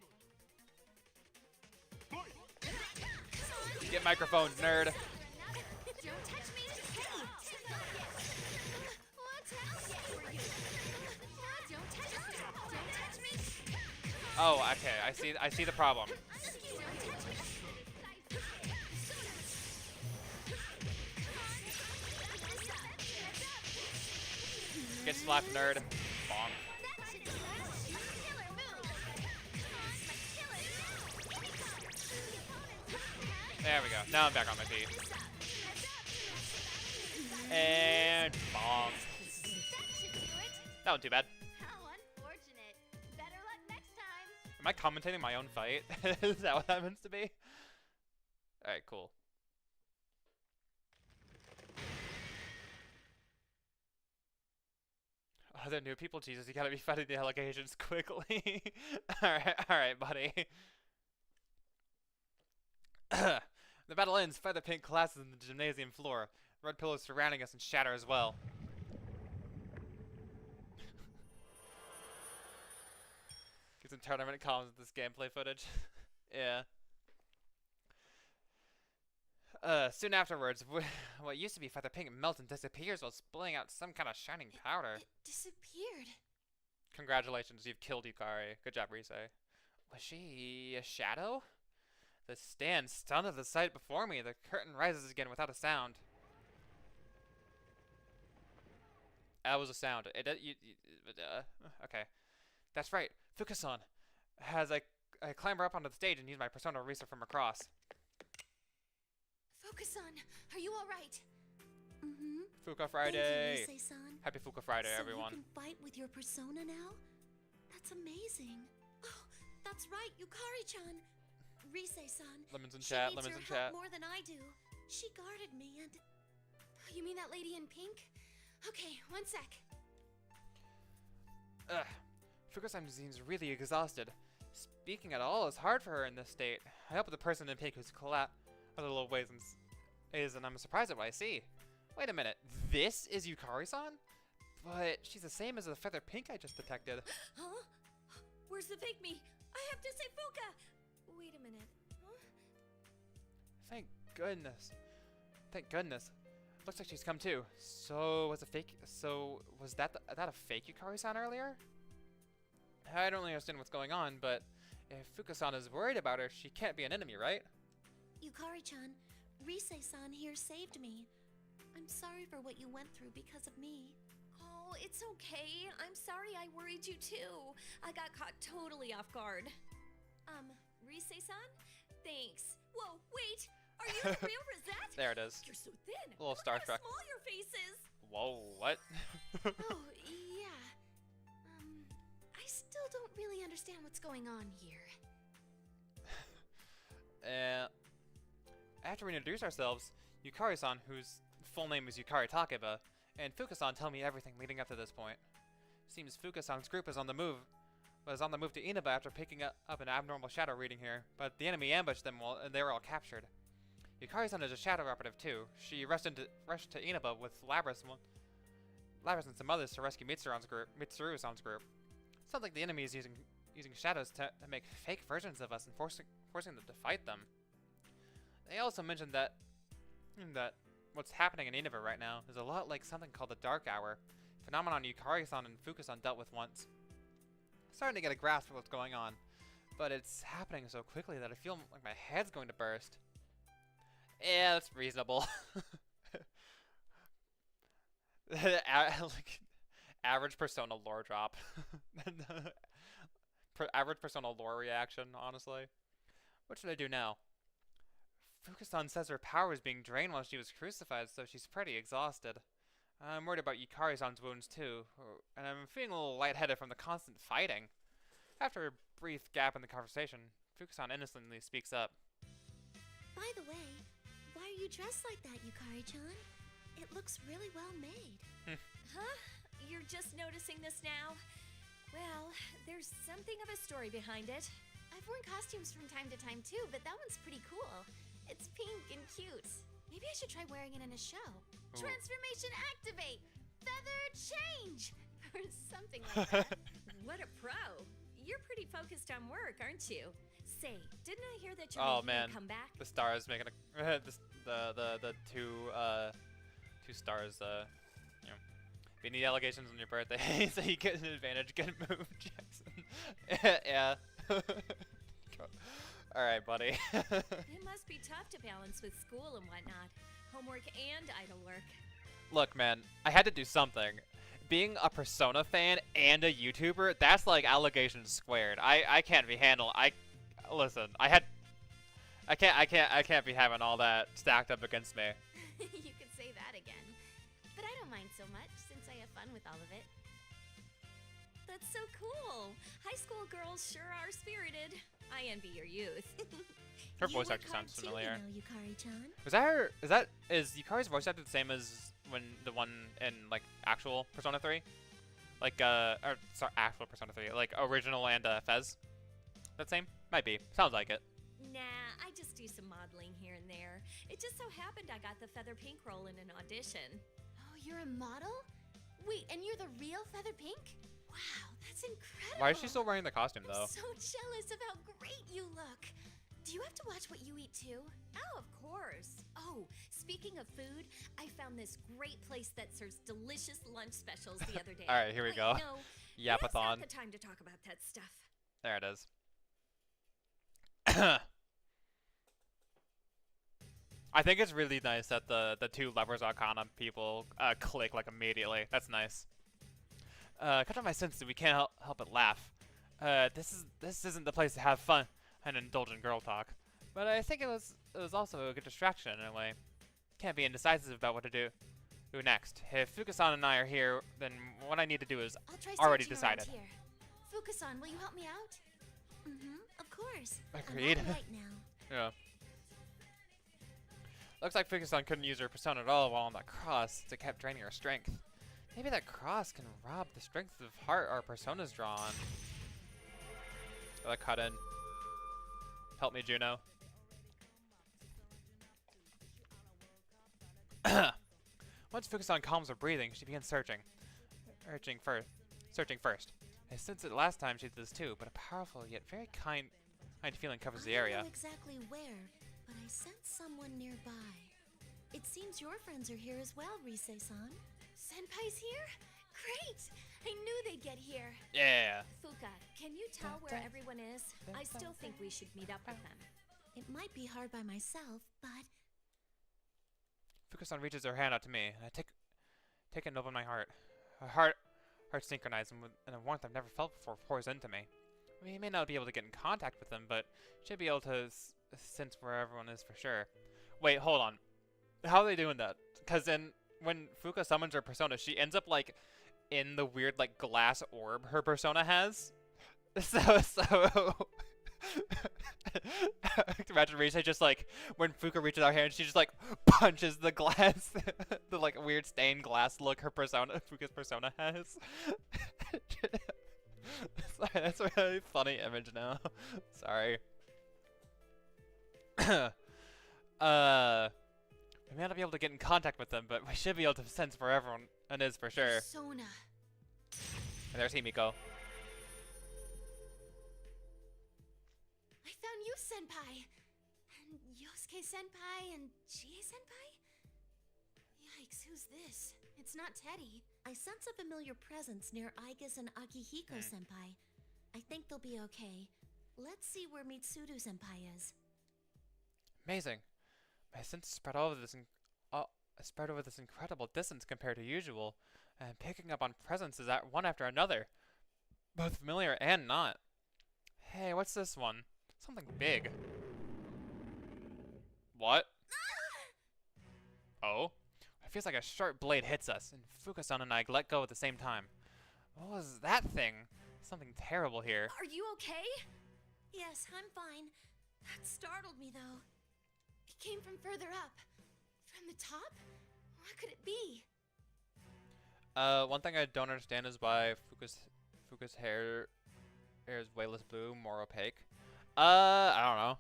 Fight! Get microphones, nerd. Don't touch me. What's happening? Don't touch me. Don't touch me. Oh, okay. I see the problem. Get slapped, nerd. Bonk. There we go. Now I'm back on my feet. And bonk. That should do it. That wasn't too bad. How unfortunate. Better luck next time. Am I commentating my own fight? Is that what that means to be? Alright, cool. Are there new people? Jesus, you gotta be fighting the allegations quickly. Alright, buddy. The battle ends. Feather Pink collapses in the gymnasium floor. Red pillows surrounding us and shatter as well. Get some tournament columns with this gameplay footage. Yeah. Soon afterwards, what used to be Feather Pink melts and disappears while spilling out some kind of shining powder. It disappeared. Congratulations, you've killed Yukari. Good job, Rise. Was she a shadow? The stand stunned at the sight before me. The curtain rises again without a sound. That was a sound. Okay. That's right. Fukasan. As I clamber up onto the stage and use my persona Risa from across. Fukasan, are you all right? Mm-hmm. Fuka Friday. Thank you, Rise-san. Happy Fuka Friday, So everyone. you can fight with your persona now? That's amazing. Oh, that's right, Yukari-chan. Rise-san. Lemons in She chat, needs lemons your in help chat. more than I do. She guarded me and... You mean that lady in pink? Okay, one sec. Ugh. Fuka-san seems really exhausted. Speaking at all is hard for her in this state. I hope the person in pink who's collapsed a little ways and I'm surprised at what I see. Wait a minute, this is Yukari-san? But she's the same as the Feather Pink I just detected. Huh? Where's the fake me? I have to say Fuka! Wait a minute. Huh? Thank goodness. Thank goodness. Looks like she's come too. So was that a fake Yukari-san earlier? I don't really understand what's going on, but if Fuka-san is worried about her, she can't be an enemy, right? Yukari-chan, Rise-san here saved me. I'm sorry for what you went through because of me. Oh, it's okay. I'm sorry I worried you too. I got caught totally off guard. Rise-san? Thanks. Whoa, wait! Are you the real Rosette? There it is. You're so thin. A little Look starstruck. how small your face is. Whoa, what? Oh, yeah. I still don't really understand what's going on here. After we introduce ourselves, Yukari-san, whose full name is Yukari Takeba, and Fuka-san tell me everything leading up to this point. Seems Fuka-san's group is on the move. Was on the move to Inaba after picking up an abnormal shadow reading here, but the enemy ambushed them and they were all captured. Yukari-san is a shadow operative too. She rushed to Inaba with Labras and some others to rescue Mitsuru-san's group. Sounds like the enemy is using shadows to make fake versions of us and forcing them to fight them. They also mentioned that what's happening in Inaba right now is a lot like something called the Dark Hour, phenomenon Yukari-san and Fuka-san dealt with once. Starting to get a grasp of what's going on, but it's happening so quickly that I feel like my head's going to burst. Yeah, that's reasonable. Like, average Persona lore drop. Average Persona lore reaction, honestly. What should I do now? Fuka-san says her power is being drained while she was crucified, so she's pretty exhausted. I'm worried about Yukari-san's wounds too, and I'm feeling a little lightheaded from the constant fighting. After a brief gap in the conversation, Fuka-san innocently speaks up. By the way, why are you dressed like that, Yukari-chan? It looks really well made. Huh? You're just noticing this now? Well, there's something of a story behind it. I've worn costumes from time to time too, but that one's pretty cool. It's pink and cute. Maybe I should try wearing it in a show. Ooh. Transformation activate! Feather change! Or something like that. What a pro! You're pretty focused on work, aren't you? Say, didn't I hear that you're Oh making man, a comeback? the stars making a the two stars. You know, if you need allegations on your birthday, so you get an advantage. Good move, Jackson. Yeah. All right, buddy. It must be tough to balance with school and whatnot. Homework and idle work. Look, man, I had to do something. Being a Persona fan and a YouTuber, that's like allegations squared. I can't be handled. Listen, I can't be having all that stacked up against me. You could say that again. but I don't mind so much since I have fun with all of it. That's so cool. High school girls sure are spirited. I envy your youth. Her You voice work actor hard sounds too, familiar. You know, Yukari-chan. Is Yukari's voice actor the same as when the one in like actual Persona 3? Like or sorry, actual Persona 3, like original and Fez? That same? Might be. Sounds like it. Nah, I just do some modeling here and there. It just so happened I got the Feather Pink role in an audition. Oh, you're a model? Wait, and you're the real Feather Pink? Wow, that's incredible. Why is she still wearing the costume though? I'm so jealous of how great you look. Do you have to watch what you eat too? Oh, of course. Oh, speaking of food, I found this great place that serves delicious lunch specials the other day. All right, here we Wait, go. No, Yapathon. now's not the time to talk about that stuff. There it is. I think it's really nice that the two Lovers Arcana people click like immediately. That's nice. Cut off my sense that we can't help but laugh. This isn't the place to have fun and indulgent girl talk. But I think it was also a good distraction in a way. Can't be indecisive about what to do next. If Fukasan and I are here, then what I need to do is I'll try already searching around decided. here. Fukasan, will you help me out? Mm-hmm, of course. Agreed. I'm all right now. Yeah. Looks like Fukasan couldn't use her persona at all while on that cross, since it kept draining her strength. Maybe that cross can rob the strength of heart our personas draw on. Gotta cut in. Help me, Juno. Once Fukasan calms her breathing, she begins searching. Searching first. I sensed it last time she did this too, but a powerful yet very kind feeling covers the I area. don't know exactly where, but I sense someone nearby. It seems your friends are here as well, Rise-san. Senpai's here? Great! I knew they'd get here. Yeah. Fuka, can you tell where everyone is? I still think we should meet up with them. It might be hard by myself, but Fukasan reaches her hand out to me, and I take it and open my heart. Her heart synchronized, and a warmth I've never felt before pours into me. We may not be able to get in contact with them, but should be able to sense where everyone is for sure. Wait, hold on. How are they doing that? Because when Fuka summons her persona, she ends up like in the weird like glass orb her persona has. So imagine Rise just like when Fuka reaches out her hand, she just like punches the glass, the like weird stained glass look Fuka's persona has. Sorry, that's a really funny image now. Sorry. We may not be able to get in contact with them, but we should be able to sense where everyone is for sure. Persona. And there's Himiko. I found you, Senpai. And Yosuke Senpai and Chie Senpai? Yikes, who's this? It's not Teddy. I sense a familiar presence near Aigis and Akihiko Senpai. I think they'll be okay. Let's see where Mitsuru Senpai is. Amazing. My sense spread over this incredible distance compared to usual, and picking up on presences at one after another, both familiar and not. Hey, what's this one? Something big. What? Oh? It feels like a sharp blade hits us, and Fukasan and I let go at the same time. What was that thing? Something terrible here. Are you okay? Yes, I'm fine. That startled me, though. It came from further up. From the top? What could it be? One thing I don't understand is why Fuka's hair is way less blue, more opaque. I don't know.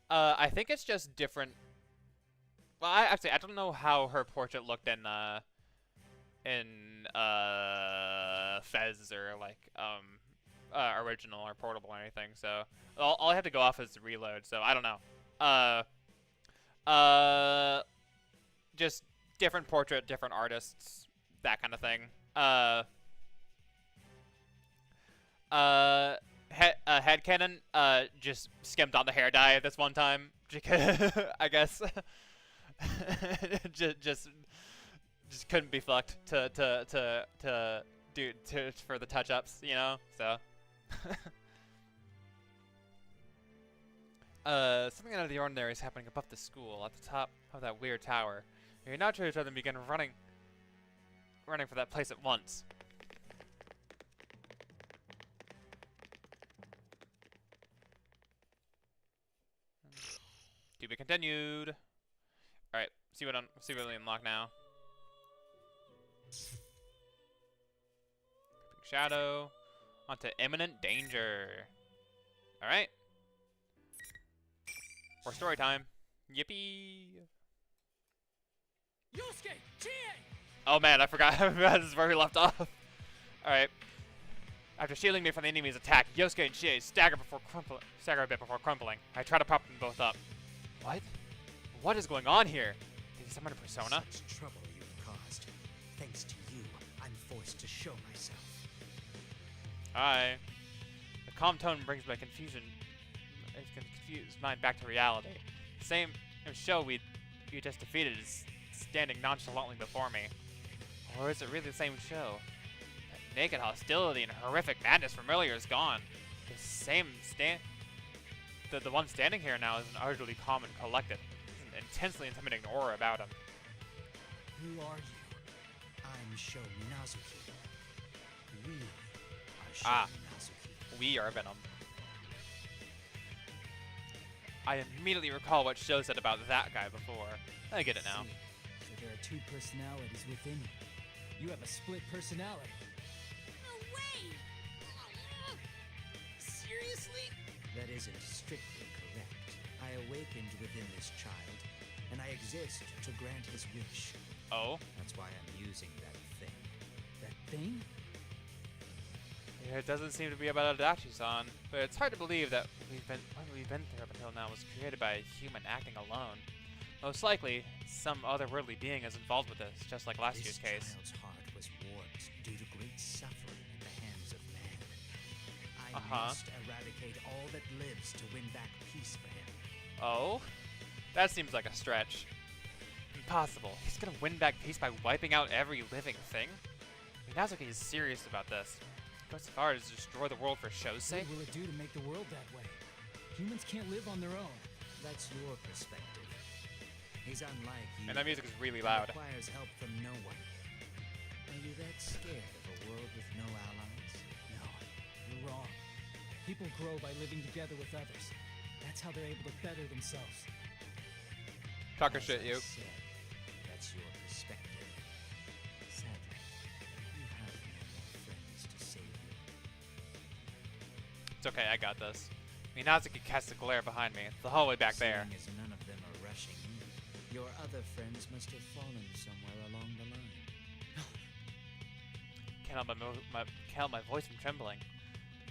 I think it's just different. Well, I don't know how her portrait looked in Fez or like original or portable or anything. So all I have to go off is reload. So I don't know. Just different portrait, different artists, that kind of thing. Headcanon, just skimped on the hair dye this one time, I guess. just couldn't be fucked to do for the touch-ups, you know. So, something out of the ordinary is happening above the school, at the top of that weird tower. We now to each other and begin running for that place at once. To be continued. All right, see what we unlock now. Shadow onto imminent danger. All right. For story time. Yippee! Yosuke, Chie! Oh man, I forgot. This is where we left off. All right. After shielding me from the enemy's attack, Yosuke and Chie stagger a bit before crumpling. I try to prop them both up. What? What is going on here? Did he summon a persona? Such trouble you've caused. Thanks to you, I'm forced to show myself. Aye. The calm tone brings my confused mind back to reality. The same show we just defeated is standing nonchalantly before me. Or is it really the same show? That naked hostility and horrific madness from earlier is gone. The one standing here now is an utterly calm and collected. There's an intensely intimidating aura about him. Who are you? I'm Sho Minazuki. We are Sho Minazuki. We are Venom. I immediately recall what Sho said about that guy before. I get it now. So there are two personalities within you. You have a split personality. No way! Seriously? That isn't strictly correct. I awakened within this child, and I exist to grant his wish. Oh? That's why I'm using that thing. That thing? Yeah, it doesn't seem to be about Adachi-san, but it's hard to believe that what we've been through up until now was created by a human acting alone. Most likely, some otherworldly being is involved with this, just like last year's case. This child's heart was warped due to great suffering at the hands of man. I must eradicate all that lives to win back peace for him. Oh? That seems like a stretch. Impossible. He's gonna win back peace by wiping out every living thing? Minazuki is serious about this. He goes so far as to destroy the world for Sho's sake? What will it do to make the world that way? Humans can't live on their own. That's your perspective. He's unlike you. And that music is really loud. Requires help from no one. Are you that scared of a world with no allies? No, you're wrong. People grow by living together with others. That's how they're able to better themselves. Talker shit, you. Said, that's your perspective. Sadly, you have no more friends to save you. It's okay, I got this. Minazuki casts a glare behind me. The hallway back there. Seeing as none of them are rushing in, your other friends must have fallen somewhere along the line. Can't help my voice from trembling.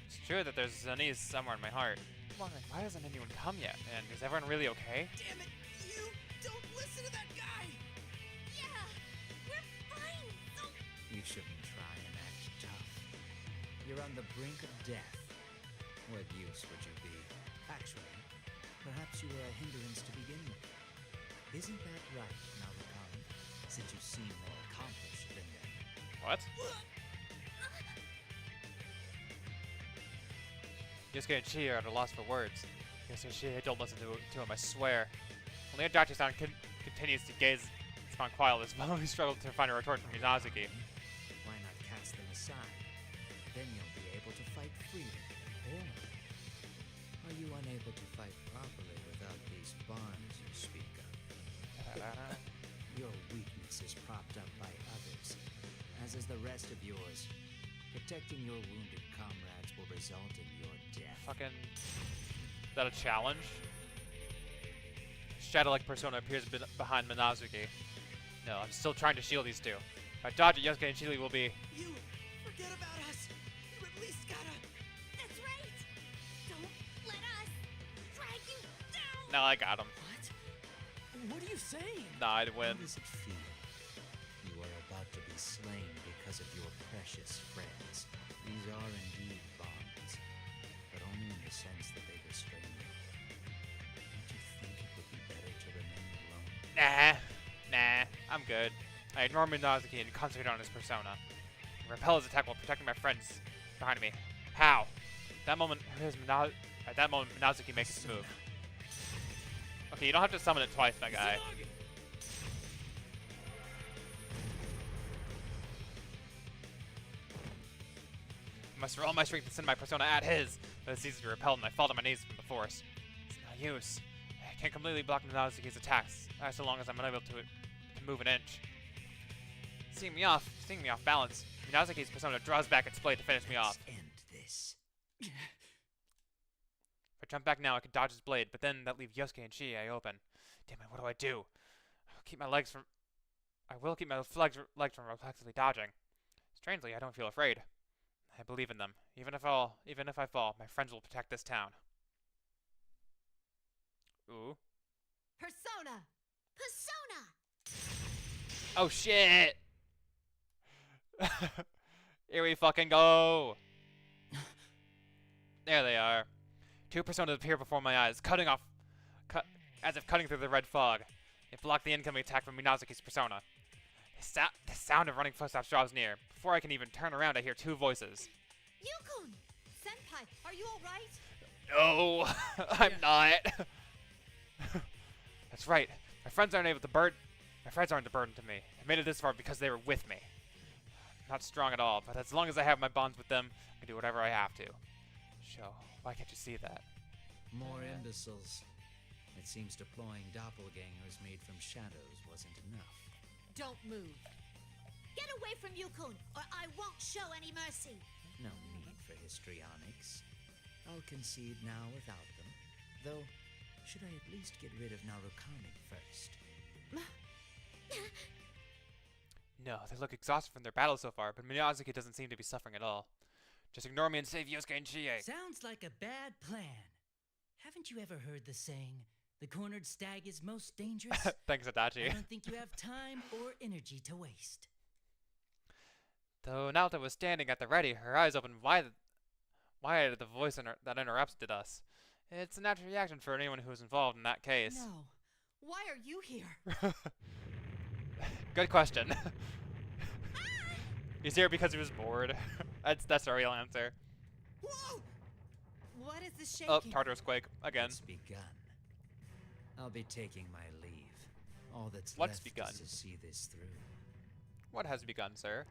It's true that there's unease somewhere in my heart. I'm wondering, why hasn't anyone come yet? And is everyone really okay? Damn it! You don't listen to that guy! Yeah, we're fine. Don't. You shouldn't try and act tough. You're on the brink of death. What use would you be? Actually, perhaps you were a hindrance to begin with. Isn't that right, Narukan? Since you seem more accomplished than them. What? Yosuke and Chie are at a loss for words. Yosuke and Chie don't listen to him, I swear. Only Adachi-san continues to gaze upon Quile as well. He struggled to find a retort from Minazuki. Why not cast them aside? Then you'll be able to fight freely. Or are you unable to fight properly without these bonds you speak of? Your weakness is propped up by others, as is the rest of yours. Protecting your wounded comrades will result in your death. Fucking... Is that a challenge? Shadow-like persona appears behind Minazuki. No, I'm still trying to shield these two. If I dodge it, Yosuke and Chie will be... You forget about us! You at least gotta... That's right. Don't let us drag you down. No, I got him. What? What are you saying? Nah, I'd win. How does it feel? You are about to be slain because of your precious friends. These are indeed bonds, but only in the sense that they restrain you. Don't you think it would be better to remain alone? Nah, I'm good. I ignore Minazuki and concentrate on his persona. Repel his attack while protecting my friends behind me. How? At that moment, Minazuki makes his move. Okay, you don't have to summon it twice, my guy. I muster all my strength to send my persona at his, but it's easy to repel and I fall to my knees from the force. It's no use. I can't completely block Minazuki's attacks, so long as I'm unable to move an inch. Seeing me off balance, Minazuki's persona draws back its blade to finish me off. Let's end this. If I jump back now, I could dodge his blade, but then that leaves Yosuke and Chie open. Damn it, what do I do? I will keep my legs from reflexively dodging. Strangely, I don't feel afraid. I believe in them. Even if I fall, my friends will protect this town. Ooh. Persona! Persona! Oh shit! Here we fucking go! There they are. Two personas appear before my eyes, as if cutting through the red fog. They block the incoming attack from Minazuki's persona. The sound of running footsteps draws near. Before I can even turn around, I hear two voices. Yukun! Senpai, are you alright? No, I'm not. That's right. My friends aren't a burden to me. I made it this far because they were with me. Not strong at all, but as long as I have my bonds with them, I can do whatever I have to. Sho, why can't you see that? More imbeciles. It seems deploying doppelgangers made from shadows wasn't enough. Don't move. Get away from Yukun, or I won't show any mercy. No need for histrionics. I'll concede now without them. Though, should I at least get rid of Narukami first? No, they look exhausted from their battle so far, but Minazuki doesn't seem to be suffering at all. Just ignore me and save Yosuke and Chie. Sounds like a bad plan. Haven't you ever heard the saying, the cornered stag is most dangerous? Thanks, Adachi. I don't think you have time or energy to waste. Though Naota was standing at the ready, her eyes opened wide at the voice that interrupted us. It's a natural reaction for anyone who was involved in that case. No. Why are you here? Good question. He's here because he was bored. That's our real answer. Whoa! What is this shaking? Oh, Tartarus Quake again. It's begun. I'll be taking my leave. All that's What's left begun? is to see this through. What has begun, sir?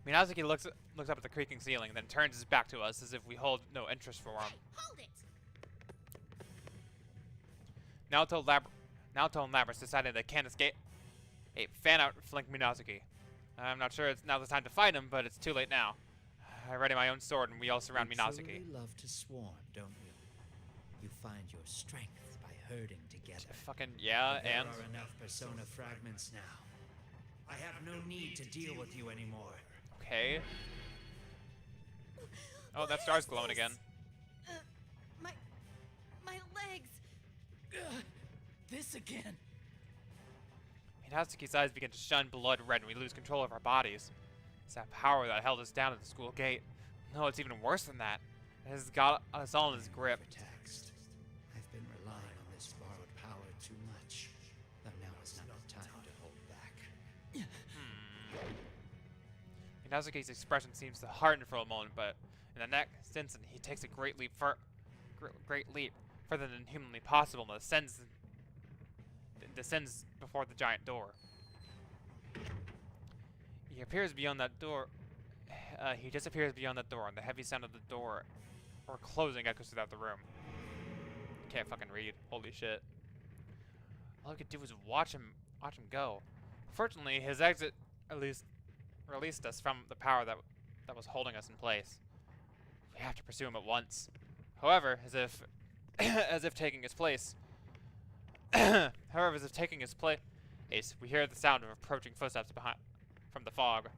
Minazuki looks up at the creaking ceiling, then turns his back to us as if we hold no interest for him. Hey, hold it! Naoto and Labrys decided they can't escape. Hey, fan out flank Minazuki. I'm not sure it's now the time to fight him, but it's too late now. I ready my own sword and we all surround Minazuki. You love to swarm, don't you? You find your strength by herding together. Fucking yeah, there and are enough persona fragments now. I have no need to deal with you anymore. okay. Oh, that star's glowing again. My legs. This again. Minazuki's eyes begin to shine blood red and we lose control of our bodies. It's that power that held us down at the school gate. No, it's even worse than that. It has got us all in his grip. Text. I've been relying on this borrowed power too much. Though now is not the time to hold back. Minazuki's expression seems to harden for a moment, but in the next instant, he takes a great leap further than humanly possible, and descends before the giant door. He appears beyond that door. He disappears beyond that door, and the heavy sound of the door or closing echoes throughout the room. Can't fucking read. Holy shit! All I could do was watch him go. Fortunately, his exit at least released us from the power that was holding us in place. We have to pursue him at once. However, as if taking his place, we hear the sound of approaching footsteps from the fog.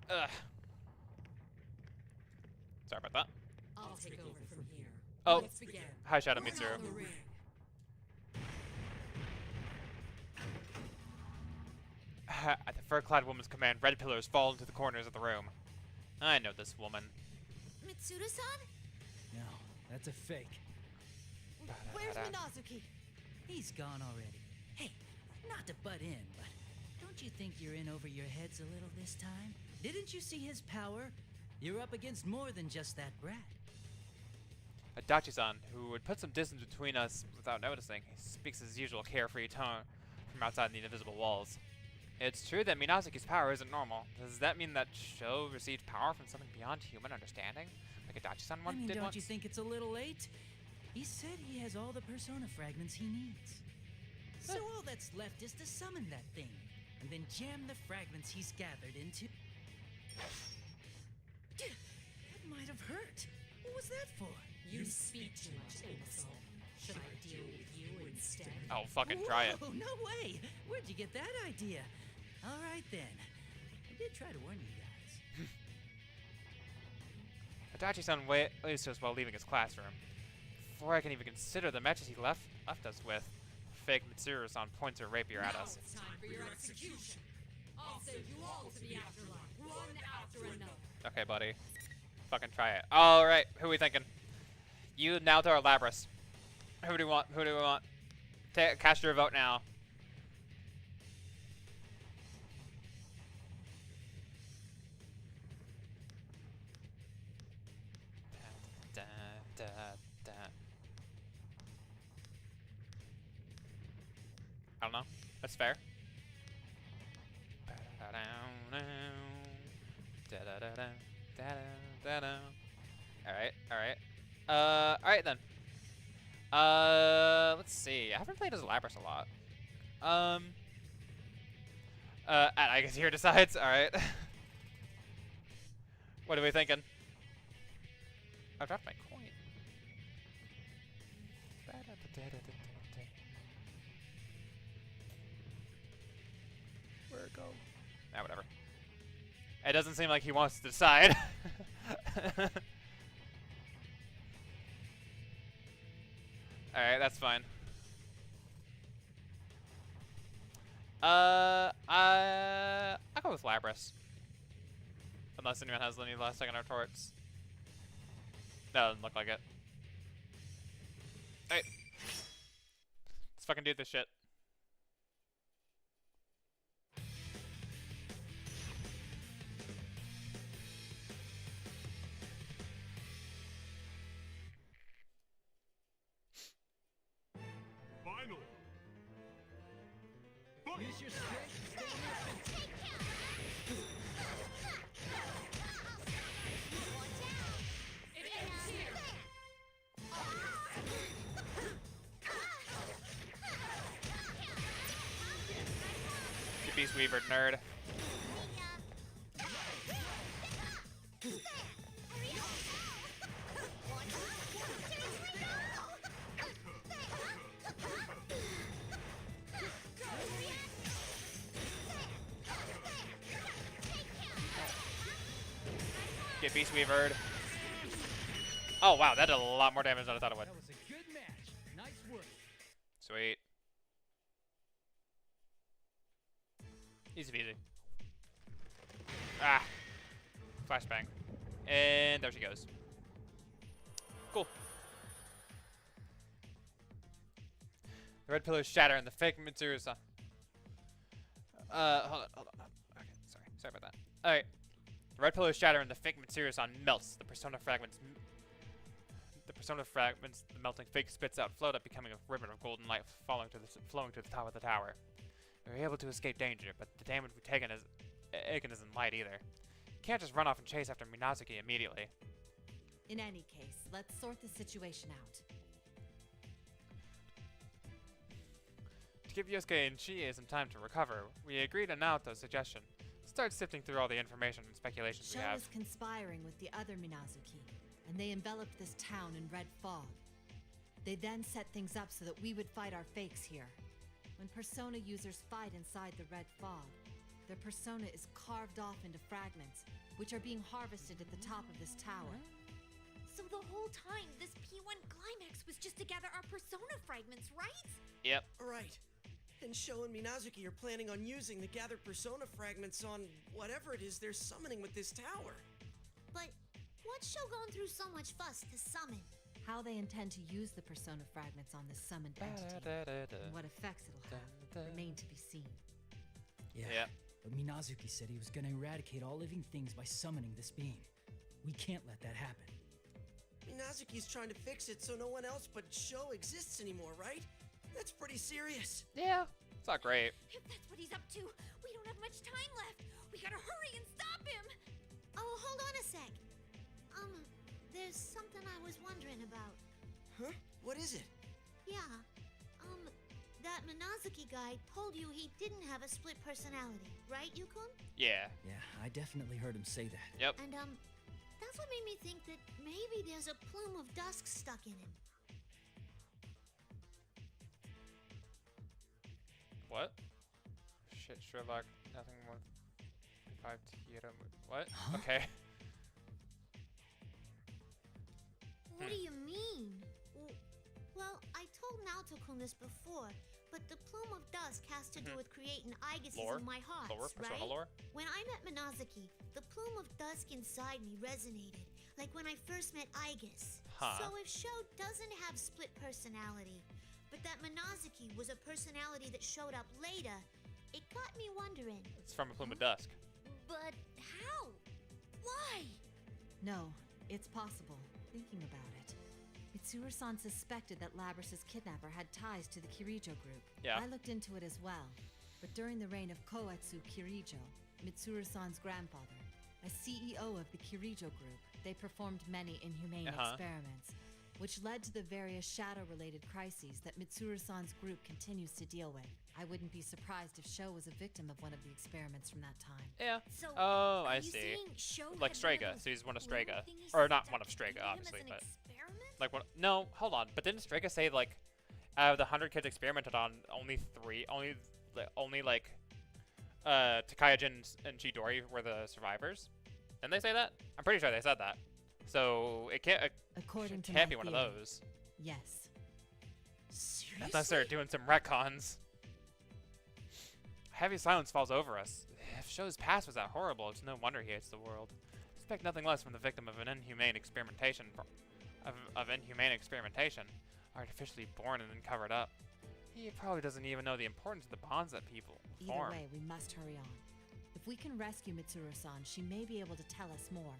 Ugh. Sorry about that. I'll take over from here. Oh, Let's begin. hi Shadow Bring Mitsuru. out the ring. At the fur-clad woman's command, red pillars fall into the corners of the room. I know this woman. Mitsuru-san? No, that's a fake. Where's Minazuki? He's gone already. Hey, Not to butt in, but don't you think you're in over your heads a little this time? Didn't you see his power? You're up against more than just that brat. Adachi-san, who would put some distance between us without noticing, speaks his usual carefree tone from outside the invisible walls. It's true that Minazuki's power isn't normal. Does that mean that Sho received power from something beyond human understanding? Like Adachi-san I mean, did don't once? you think it's a little late? He said he has all the persona fragments he needs. So all that's left is to summon that thing, and then jam the fragments he's gathered into... That might have hurt. What was that for? You speak too much, imbecile. Should I deal with you instead? Oh, fucking try it. Oh, no way! Where'd you get that idea? All right, then. I did try to warn you guys. Adachi-san waves to us while leaving his classroom. Before I can even consider the matches he left us with, fake Mitsuru-san points her rapier at us. It's time for your execution. I'll send you all to the afterlife, one after another. Okay, buddy. Fucking try it. Alright, who are we thinking? You, Naoto, or Labras? Who do we want? Who do we want? Cast your vote now. Da, da, da. I don't know. That's fair. Alright, alright. Alright then. Let's see. I haven't played as Labras a lot. And I guess here decides. Alright. What are we thinking? I dropped my coin. Where'd it go? Ah, whatever. It doesn't seem like he wants to decide. Alright, that's fine. I'll go with Labras. Unless anyone has any last second retorts. That doesn't look like it. Alright. Let's fucking do this shit. Finally! Use your strength to stay It ends here. You Beast Weaver nerd. Get Beast Weavered. Oh wow, that did a lot more damage than I thought it would. That was a good match. Nice work. Sweet. Easy peasy. Ah. Flashbang. And there she goes. Cool. The red pillars shatter and the fake Mitsuru-san. Hold on. Okay, sorry about that. Alright. The red pillars shatter and the fake Mitsuru-san melts. The persona fragments, the melting fake spits out, float up, becoming a ribbon of golden light flowing to the top of the tower. We were able to escape danger, but the damage we've taken isn't light either. You can't just run off and chase after Minazuki immediately. In any case, let's sort the situation out. To give Yosuke and Chie some time to recover, we agreed on Naoto's suggestion. Start sifting through all the information and speculations we Sho have. was conspiring with the other Minazuki, and they enveloped this town in red fog. They then set things up so that we would fight our fakes here. When persona users fight inside the red fog, their persona is carved off into fragments, which are being harvested at the top of this tower. So the whole time, this P1 climax was just to gather our persona fragments, right? Yep. Right. And Sho and Minazuki are planning on using the gathered persona fragments on whatever it is they're summoning with this tower. But what's Sho going through so much fuss to summon? How they intend to use the persona fragments on this summoned entity, and what effects it'll have. remain to be seen. Yeah. But Minazuki said he was gonna eradicate all living things by summoning this being. We can't let that happen. Minazuki's trying to fix it so no one else but Sho exists anymore, right? That's pretty serious. Yeah, it's not great. If that's what he's up to, we don't have much time left. We gotta hurry and stop him. Oh, hold on a sec. There's something I was wondering about. Huh? What is it? Yeah, that Minazuki guy told you he didn't have a split personality, right, Yukon? Yeah. Yeah, I definitely heard him say that. Yep. And, that's what made me think that maybe there's a plume of dusk stuck in him. What? Shit, Sherlock, nothing more. 5 Tierra. What? Huh? Okay. What do you mean? Well, I told Naoto-kun this before, but the plume of dusk has to do with creating Igus Lore? in my heart, Lore? right? Persona lore? When I met Minazuki, the plume of dusk inside me resonated, like when I first met Igus. Huh. So if Sho doesn't have split personality, but that Minazuki was a personality that showed up later, it got me wondering. It's from a Plume of Dusk. But how? Why? No, it's possible. Thinking about it, Mitsuru-san suspected that Labrys' kidnapper had ties to the Kirijo group. Yeah. I looked into it as well. But during the reign of Koetsu Kirijo, Mitsuru-san's grandfather, as CEO of the Kirijo group, they performed many inhumane experiments, which led to the various shadow-related crises that Mitsuru-san's group continues to deal with. I wouldn't be surprised if Sho was a victim of one of the experiments from that time. Yeah. So, Oh, I are you see. saying Sho Like had one of Strega, those so he's one of plume Strega. thingies Or not stuck one of Strega, into him as obviously, an but experiment? like what? No, hold on. But didn't Strega say like, out of the 100 kids experimented on, only like, Takayajin and Chidori were the survivors? Didn't they say that? I'm pretty sure they said that. So it can't. According to can't my be one of theory, those. Yes. Seriously? Unless they're doing some retcons. Heavy silence falls over us. If Sho's past was that horrible, it's no wonder he hates the world. Expect nothing less from the victim of an inhumane experimentation. Of inhumane experimentation, artificially born and then covered up. He probably doesn't even know the importance of the bonds that people Either form. way, we must hurry on. If we can rescue Mitsuru-san, she may be able to tell us more.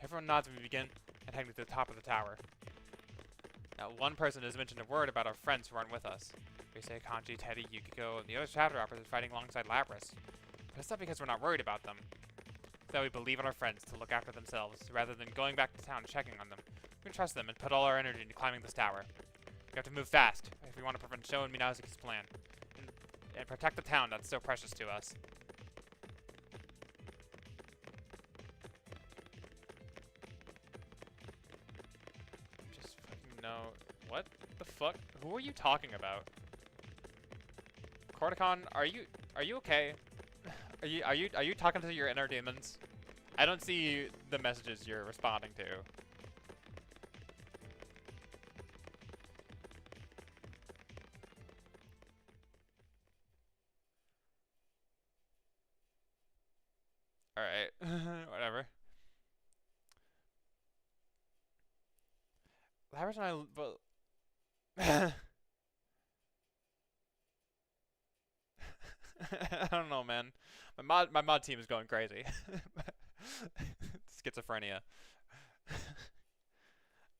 Everyone nods when we begin and head to the top of the tower. Not one person has mentioned a word about our friends who aren't with us. We say Kanji, Teddy, Yukiko, and the other chapter operators are fighting alongside Labrys. But it's not because we're not worried about them. It's that we believe in our friends to look after themselves, rather than going back to town and checking on them. We can trust them and put all our energy into climbing this tower. We have to move fast if we want to prevent Sho and Minazuki's plan. And protect the town that's so precious to us. Just fucking know. What the fuck? Who are you talking about? Corticon, are you okay? Are you talking to your inner demons? I don't see the messages you're responding to. Alright, whatever. Labrys and I, well, I don't know, man. My mod team is going crazy. Schizophrenia.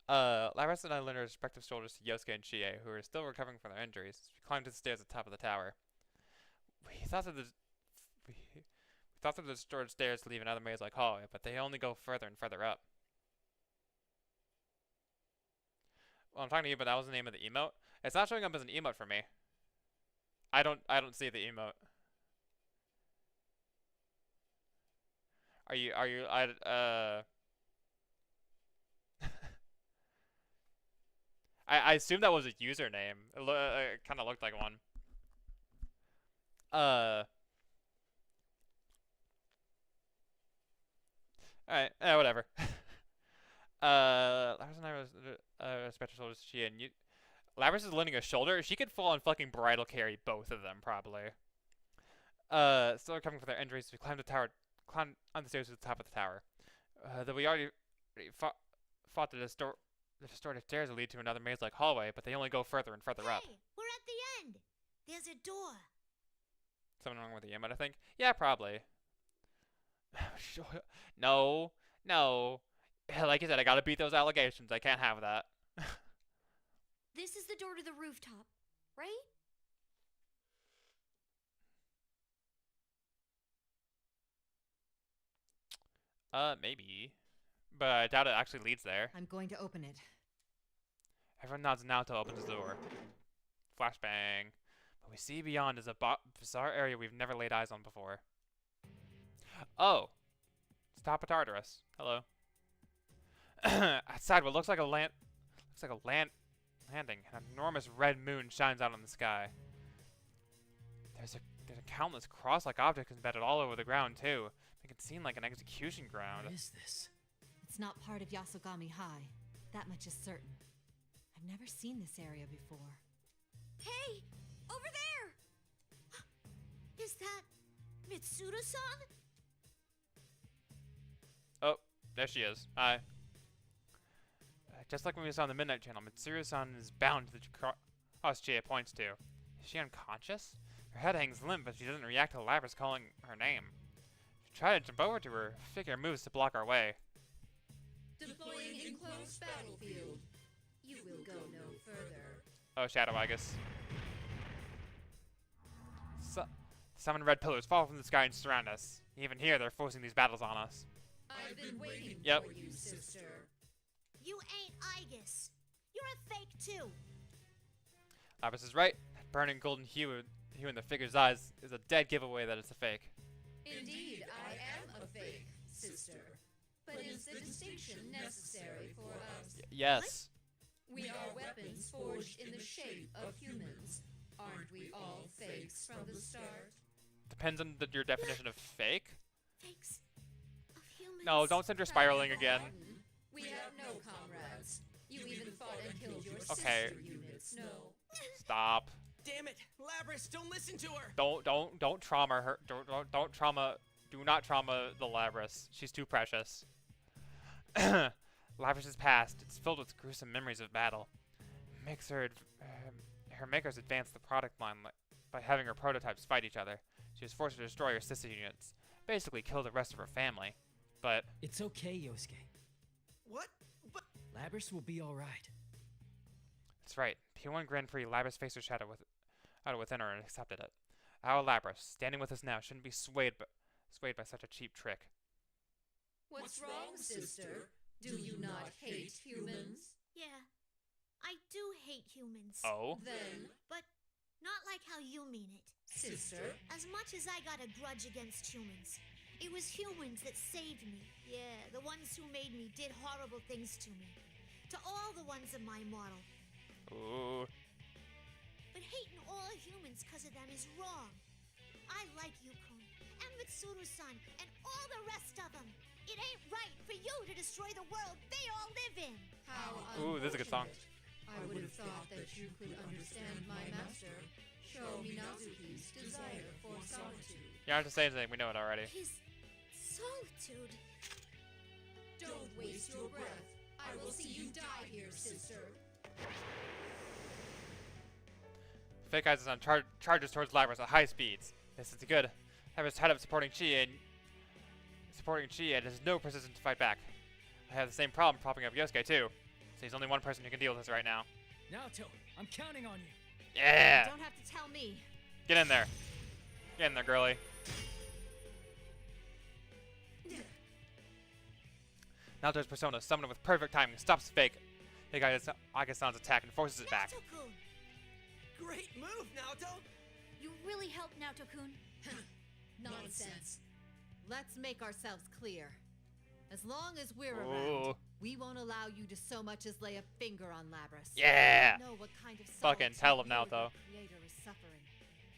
Labrys and I lend our respective shoulders to Yosuke and Chie, who are still recovering from their injuries. We climbed to the stairs at the top of the tower. We thought that the storage stairs leave another maze-like hallway, but they only go further and further up. Well, I'm talking to you, but that was the name of the emote. It's not showing up as an emote for me. I don't see the emote. I assume that was a username. It kind of looked like one. Alright, whatever. Labrys and I was special shoulders to Chia, and Labrys is lending a shoulder. She could full on fucking bridal carry both of them, probably. Still recovering from their injuries, we climbed on the stairs to the top of the tower. Though we already fought the the distorted stairs lead to another maze-like hallway, but they only go further and further up. Hey, we're at the end. There's a door. Something wrong with the emote, I think. Yeah, probably. No, no. Like you said, I gotta beat those allegations. I can't have that. This is the door to the rooftop, right? Maybe. But I doubt it actually leads there. I'm going to open it. Everyone nods and Naoto opens the door. Flashbang. What we see beyond is a bizarre area we've never laid eyes on before. Oh! Stop at Tartarus. Hello. Outside, what looks like a landing. An enormous red moon shines out on the sky. There's a countless cross-like objects embedded all over the ground too. Make it seem like an execution ground. What is this? It's not part of Yasogami High. That much is certain. I've never seen this area before. Hey, over there! Is that Mitsuru-san? Oh, there she is. Hi. Just like when we saw on the Midnight Channel, Mitsuru-san is bound to the cross Chie points to. Is she unconscious? Her head hangs limp, but she doesn't react to Lapras calling her name. If we try to jump over to her, figure moves to block our way. Deploying enclosed battlefield. You will go no further. Oh, Shadow, I guess. Summon red pillars fall from the sky and surround us. Even here, they're forcing these battles on us. I've been waiting Yep. for you, sister. You ain't Aigis. You're a fake too. Lapras is right. That burning golden hue in the figure's eyes is a dead giveaway that it's a fake. Indeed, I am a fake, sister. But is the distinction necessary for us? Yes. We are weapons forged in the shape of humans. Aren't we all fakes from the start? Depends on your definition of fake. Fakes of humans. No, don't send her spiraling again. We have no comrades. You even fought and killed your Okay. sister units. No. Stop. Damn it, Labras, don't listen to her. Don't trauma her. Don't trauma. Do not trauma the Lapras. She's too precious. Lapras' past. It's filled with gruesome memories of battle. Her makers advanced the product line by having her prototypes fight each other. She was forced to destroy her sister units, basically kill the rest of her family. But It's okay, Yosuke. What? But Labras will be alright. that's right. P1 Grand Prix, Lapras faced her shadow within her and accepted it. Our Lapras, standing with us now, shouldn't be swayed by such a cheap trick. What's wrong, sister? Do you not hate humans? Yeah, I do hate humans. Oh? Then, But not like how you mean it. sister, As much as I got a grudge against humans, it was humans that saved me. Yeah, the ones who made me did horrible things to me. To all the ones in my model. Ooh. But hating all humans because of them is wrong. I like Yukon, and Mitsuru-san, and all the rest of them. It ain't right for you to destroy the world they all live in. how Ooh, this is a good song. unfortunate. I would have thought that you could understand my master, Sho Minazuki's desire for solitude. You don't have to say anything. We know it already. His solitude. Don't waste your breath. I will see you die here, sister. Fake Eyes is on charges towards Lapras at high speeds. This is good. Lapras tied up supporting Chi and has no precision to fight back. I have the same problem propping up Yosuke too. So he's only one person who can deal with this right now. Naoto, I'm counting on you. Yeah! You don't have to tell me. Get in there. Get in there, girly. Naoto's persona, summoned with perfect timing, stops Fake Agisan's attack and forces it back. Naoto-kun. great move, Naoto. You really helped Naoto-kun. Nonsense. Let's make ourselves clear. As long as we're Ooh. around, we won't allow you to so much as lay a finger on Labras. Yeah! We know what kind of Fucking solitude tell him, you and Naoto. your Creator is suffering.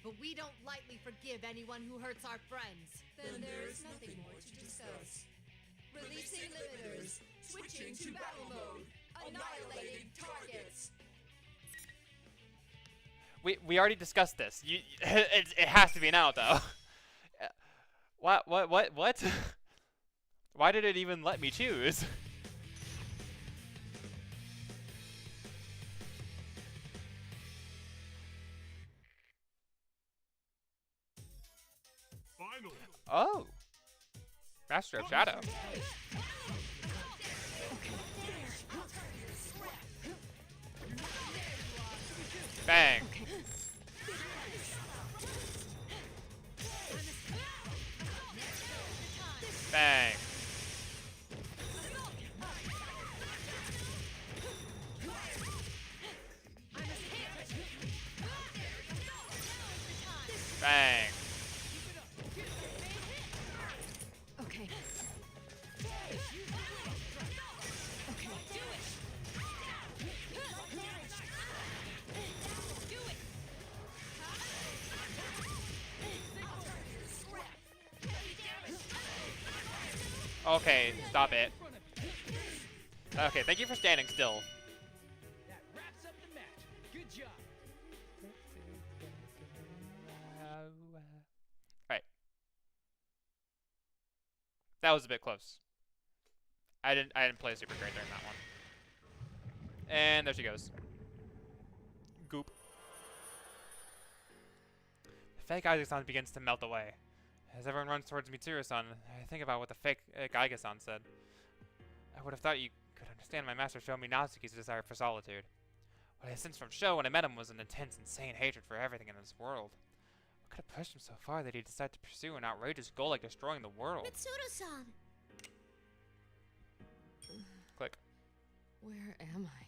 But we don't lightly forgive anyone who hurts our friends. Then there is nothing more to discuss. Releasing limiters. Switching to battle mode. Annihilating targets. We already discussed this. It has to be now though. What? Why did it even let me choose? Oh! Master of Shadow. Bang! Bang! Bang! Okay. Okay, stop it. Okay, thank you for standing still. That wraps up the match. Good job. Alright. That was a bit close. I didn't play super great during that one. And there she goes. Goop. The fake Aigasan begins to melt away. As everyone runs towards Mitsuru-san, I think about what the fake Aigasan said. I would have thought you could understand my master Sho Minazuki's desire for solitude. What I sensed from Sho when I met him was an intense, insane hatred for everything in this world. What could have pushed him so far that he decided to pursue an outrageous goal like destroying the world? Mitsuru-san! Click. Where am I?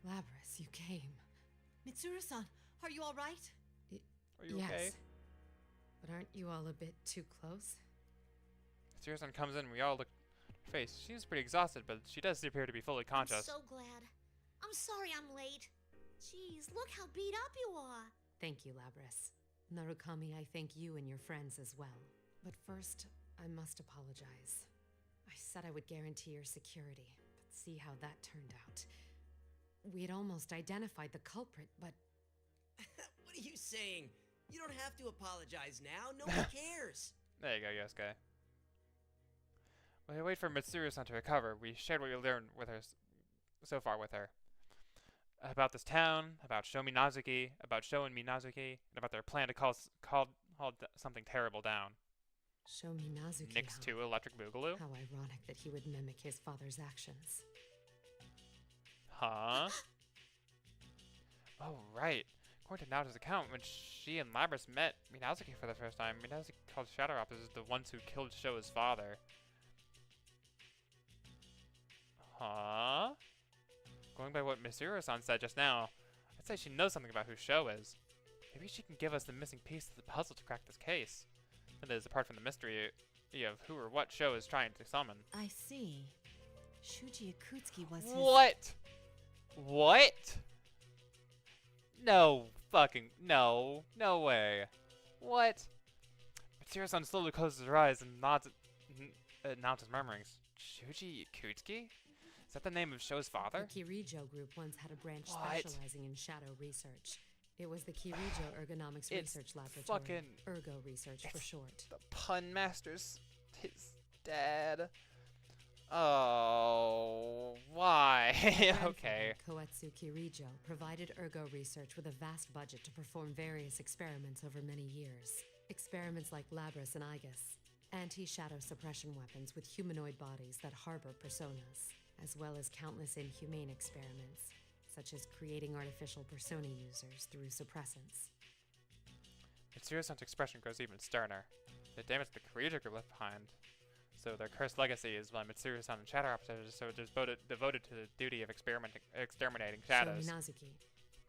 Labrys, you came. Mitsuru-san, are you alright? Are you yes. okay? But aren't you all a bit too close? Mitsuru-san comes in, we all look at her face. She seems pretty exhausted, but she does appear to be fully conscious. I'm so glad. I'm sorry I'm late. Jeez, look how beat up you are. Thank you, Labrys. Narukami, I thank you and your friends as well. But first, I must apologize. I said I would guarantee your security, but see how that turned out. We had almost identified the culprit, but... What are you saying? You don't have to apologize now. No one cares. There you go, Yosuke. While we wait for Mitsuru-san to recover, we shared what we learned with her so far with her. About this town, about Sho Minazuki, about Sho and Minazuki, and about their plan to call something terrible down. Sho Minazuki. Nix 2 Electric Boogaloo? How ironic that he would mimic his father's actions. Huh? Oh, right. According to Naoto's account, when she and Labrys met Minazuki for the first time, Minazuki called Shadow Officers the ones who killed Sho's father. Huh? Going by what Mitsuru-san said just now, I'd say she knows something about who Sho is. Maybe she can give us the missing piece of the puzzle to crack this case. That is, apart from the mystery of who or what Sho is trying to summon. I see. Shuji Ikutsuki was his... What? What? No fucking... No. No way. What? Mitsuru-san slowly closes her eyes and nods his murmurings. Shuji Ikutsuki? Is that the name of Sho's father? The Kirijo group once had a branch What? specializing in shadow research. It was the Kirijo Ergonomics It's Research Laboratory. fucking- Ergo Research for short. The pun master's his dad. Oh, why? Okay. Koetsu Kirijo provided Ergo Research with a vast budget to perform various experiments over many years. Experiments like Labrys and Igus, anti-shadow suppression weapons with humanoid bodies that harbor personas, as well as countless inhumane experiments, such as creating artificial persona users through suppressants. Mitsuru-san's expression grows even sterner. The damage the Kirijo group left behind. So their cursed legacy is why Mitsuru-san and Shadow Officers are so devoted to the duty of exterminating shadows. Sho Minazuki.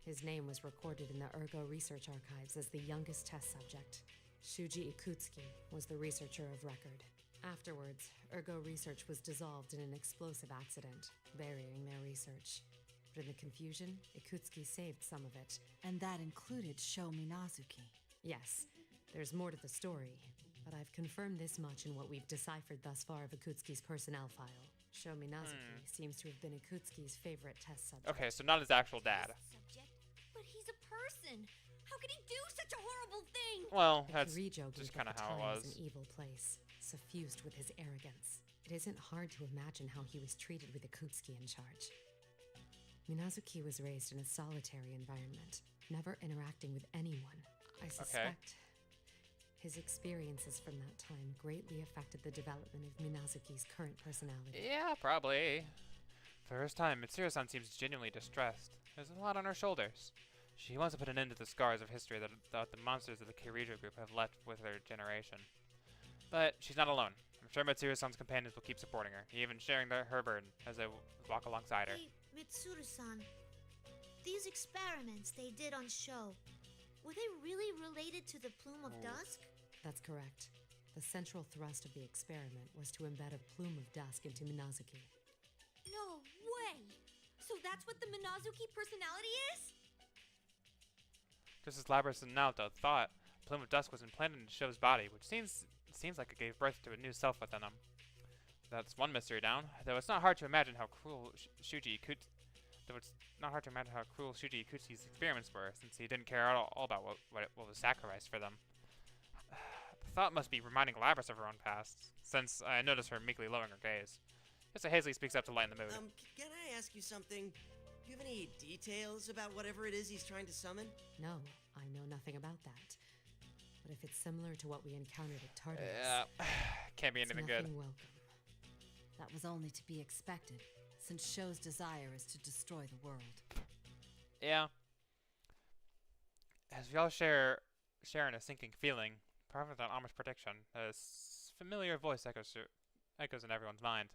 His name was recorded in the Ergo Research Archives as the youngest test subject. Shuji Ikutsuki was the researcher of record. Afterwards, Ergo Research was dissolved in an explosive accident, burying their research. But in the confusion, Ikutsuki saved some of it. And that included Sho Minazuki. Yes, there's more to the story, but I've confirmed this much in what we've deciphered thus far of Ikutsuki's personnel file. Sho Minazuki seems to have been Ikutsuki's favorite test subject. Okay, so not his actual dad. Subject? But he's a person. How could he do such a horrible thing? Well, The that's Kirijo just group kind at of the how it time was. an evil place, suffused with his arrogance. It isn't hard to imagine how he was treated with Ikutsuki in charge. Minazuki was raised in a solitary environment, never interacting with anyone. I suspect His experiences from that time greatly affected the development of Minazuki's current personality. Yeah, probably. For the first time, Mitsuru-san seems genuinely distressed. There's a lot on her shoulders. She wants to put an end to the scars of history that the monsters of the Kirijo group have left with their generation. But she's not alone. I'm sure Mitsuru-san's companions will keep supporting her, even sharing her burden as they walk alongside her. Hey, Mitsuru-san. These experiments they did on show, were they really related to the Plume of Dusk? That's correct. The central thrust of the experiment was to embed a plume of dusk into Minazuki. No way! So that's what the Minazuki personality is? Just as Labrys and Naoto thought, Plume of Dusk was implanted into Sho's body, which seems like it gave birth to a new self within him. That's one mystery down, though it's not hard to imagine how cruel Shuji Ikuchi's experiments were, since he didn't care at all about what was sacrificed for them. The thought must be reminding Labrys of her own past, since I noticed her meekly lowering her gaze. Mr. Hazley speaks up to lighten the mood. Can I ask you something? Do you have any details about whatever it is he's trying to summon? No, I know nothing about that. But if it's similar to what we encountered at Tartarus, can't be anything good. Welcome. That was only to be expected, since Sho's desire is to destroy the world. Yeah. As we all share in a sinking feeling, prophet an Amish prediction, a familiar voice echoes in everyone's mind.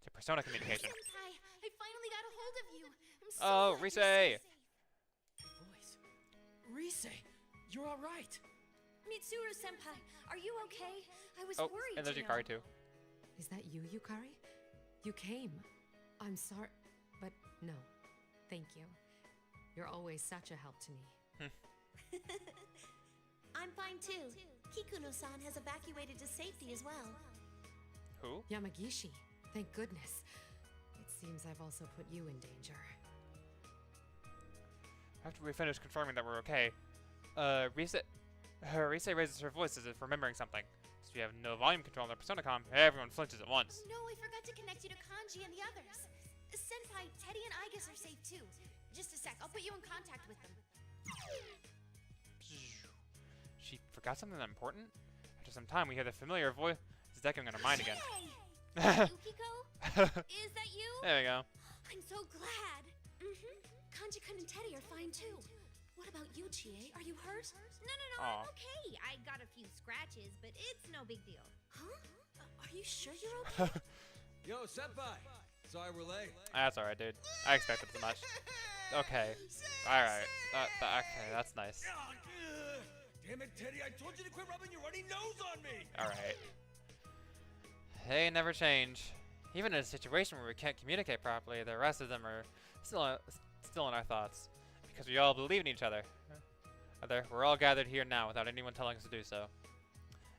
To persona communication. Senpai, I finally got a hold of you. I'm so Oh, glad Rise! Voice. Rise, you're all right. Mitsuru senpai, are you okay? I was worried. And there's you Yukari know. too. Is that you, Yukari? You came. I'm sorry, but no. Thank you. You're always such a help to me. I'm fine too. Kikuno-san has evacuated to safety as well. Who? Yamagishi. Thank goodness. It seems I've also put you in danger. After we finish confirming that we're okay, Rise raises her voice as if remembering something. So we have no volume control on the persona comm, everyone flinches at once. No, I forgot to connect you to Kanji and the others. Senpai, Teddy and Igus are safe too. Just a sec, I'll put you in contact with them. She forgot something important? After some time, we hear the familiar voice echoing in her mind again. Yukiko? Is that you? There we go. I'm so glad. Kanji-kun and Teddy are fine too. What about you, Chie? Are you hurt? No, I'm okay. I got a few scratches, but it's no big deal. Huh? Are you sure you're okay? Yo, senpai! Sorry we're late. That's alright, dude. I expected as much. Okay. Alright. Okay, that's nice. Damn it, Teddy, I told you to quit rubbing your runny nose on me! Alright. They never change. Even in a situation where we can't communicate properly, the rest of them are still in our thoughts. Because we all believe in each other. We're all gathered here now without anyone telling us to do so.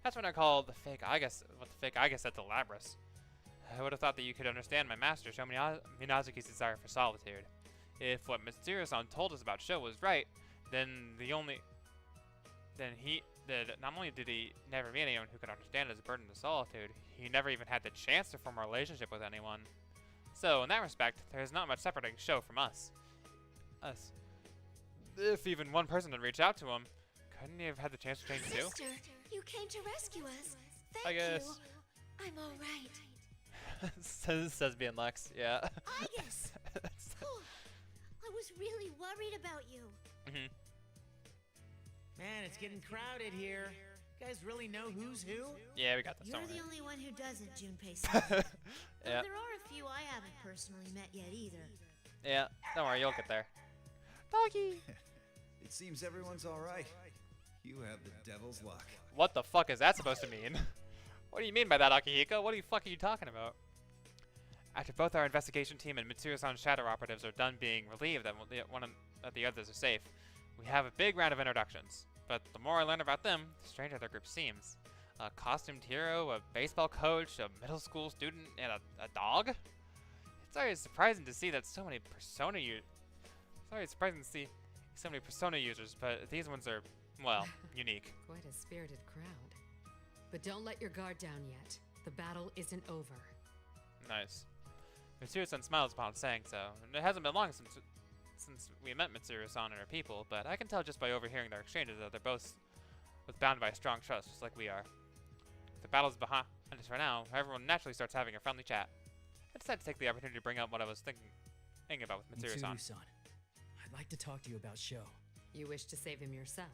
That's what I call what the fake I guess said to Labrys. I would have thought that you could understand my master, Sho Minazuki's desire for solitude. If what Mitsuru-san told us about Sho was right, then not only did he never meet anyone who could understand his burden of solitude, he never even had the chance to form a relationship with anyone. So, in that respect, there's not much separating Sho from us. If even one person had reached out to him, couldn't he have had the chance to change too? Sister, you came to rescue us. Thank I guess. you. I'm all right. says being Lex, yeah. Igus! I was really worried about you. Man, it's getting crowded here. You guys really know who's who? Yeah, we got this. You're Don't the worry. only one who doesn't, Junpei-san. Yeah. There are a few I haven't personally met yet either. Yeah, don't worry, you'll get there. Doggy! It seems everyone's alright. You have the devil's luck. What the fuck is that supposed to mean? What do you mean by that, Akihiko? What the fuck are you talking about? After both our investigation team and Mitsuru-san's shadow operatives are done being relieved that the others are safe, we have a big round of introductions. But the more I learn about them, the stranger their group seems. A costumed hero, a baseball coach, a middle school student, and a dog? It's always surprising to see that so many persona users, but these ones are, well, unique. Quite a spirited crowd. But don't let your guard down yet. The battle isn't over. Nice. Mitsuru-san smiles upon saying so. And it hasn't been long since we met Mitsuru-san and her people, but I can tell just by overhearing their exchanges that they're both was bound by a strong trust, just like we are. The battle's behind us for now. Everyone naturally starts having a friendly chat. I decided to take the opportunity to bring up what I was thinking about with Mitsuru-san. Mitsuru-san, I'd like to talk to you about Sho. You wish to save him yourself.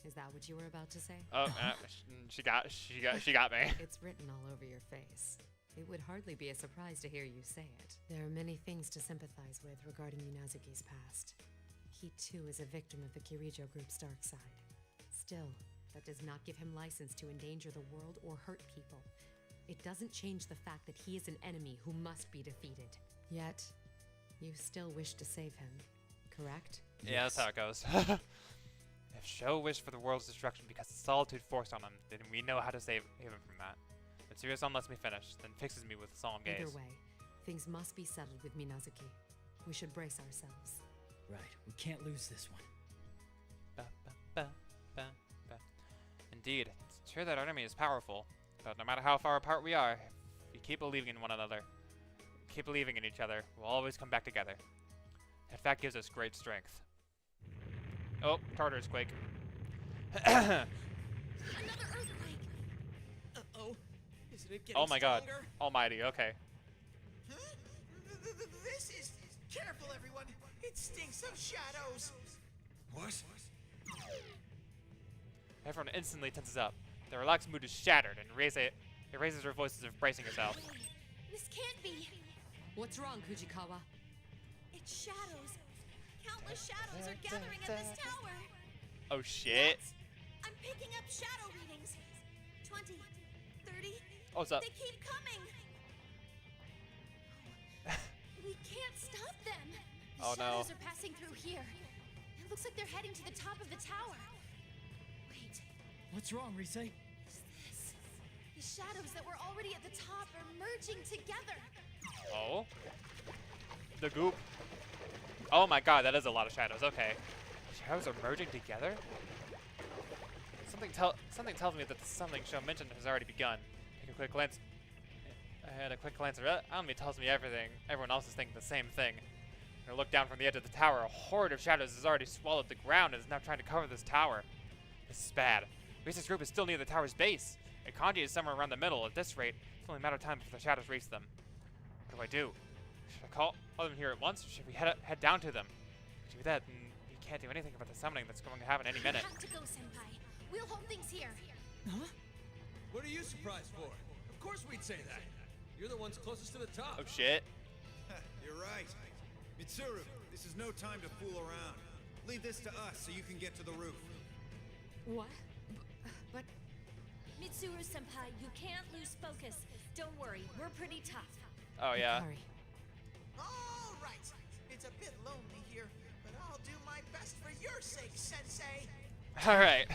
Is that what you were about to say? Oh, she got me. It's written all over your face. It would hardly be a surprise to hear you say it. There are many things to sympathize with regarding Minazuki's past. He too is a victim of the Kirijo group's dark side. Still, that does not give him license to endanger the world or hurt people. It doesn't change the fact that he is an enemy who must be defeated. Yet, you still wish to save him, correct? Yeah, that's how it goes. If Sho wished for the world's destruction because the solitude forced on him, then we know how to save him from that. Mitsuru-san lets me finish, then fixes me with a solemn gaze. Either way, things must be settled with Minazuki. We should brace ourselves. Right, we can't lose this one. Indeed, it's true that our enemy is powerful, but no matter how far apart we are, if we keep believing in one another, keep believing in each other, we'll always come back together. That fact gives us great strength. Oh, Tartarus quake. Another earthquake. Uh-oh. Isn't it getting Oh my god. stronger? Almighty, okay. Huh? This is... Careful, everyone. It stinks of shadows. What? Everyone instantly tenses up. The relaxed mood is shattered, and it raises her voice as if bracing herself. This can't be. What's wrong, Kujikawa? It's shadows. Countless shadows are gathering at this tower. Oh shit. I'm picking up shadow readings. 20, 30. Oh, what's up? They keep coming. We can't stop them. The Oh, no. shadows are passing through here. It looks like they're heading to the top of the tower. Wait, What's wrong, Rise? is this? The shadows that were already at the top are merging together. Oh. The goop. Oh my god, that is a lot of shadows. Okay. Shadows are merging together? Something tells me that the summoning show mentioned has already begun. Take a quick glance. I had a quick glance around me tells me everything. Everyone else is thinking the same thing. When I look down from the edge of the tower, a horde of shadows has already swallowed the ground and is now trying to cover this tower. This is bad. Risa's group is still near the tower's base. And Kanji is somewhere around the middle. At this rate, it's only a matter of time before the shadows reach them. What do? Should I call them here at once, or should we head down to them? If we do that, then we can't do anything about the summoning that's going to happen any minute. We have to go, Senpai. We'll hold things here. Huh? What are you surprised for? Of course we'd say that. You're the ones closest to the top. Oh shit. You're right. Mitsuru, this is no time to fool around. Leave this to us so you can get to the roof. What? But... Mitsuru-senpai, you can't lose focus. Don't worry, we're pretty tough. Oh yeah. Hurry. All right. It's a bit lonely here, but I'll do my best for your sake, Sensei. Alright.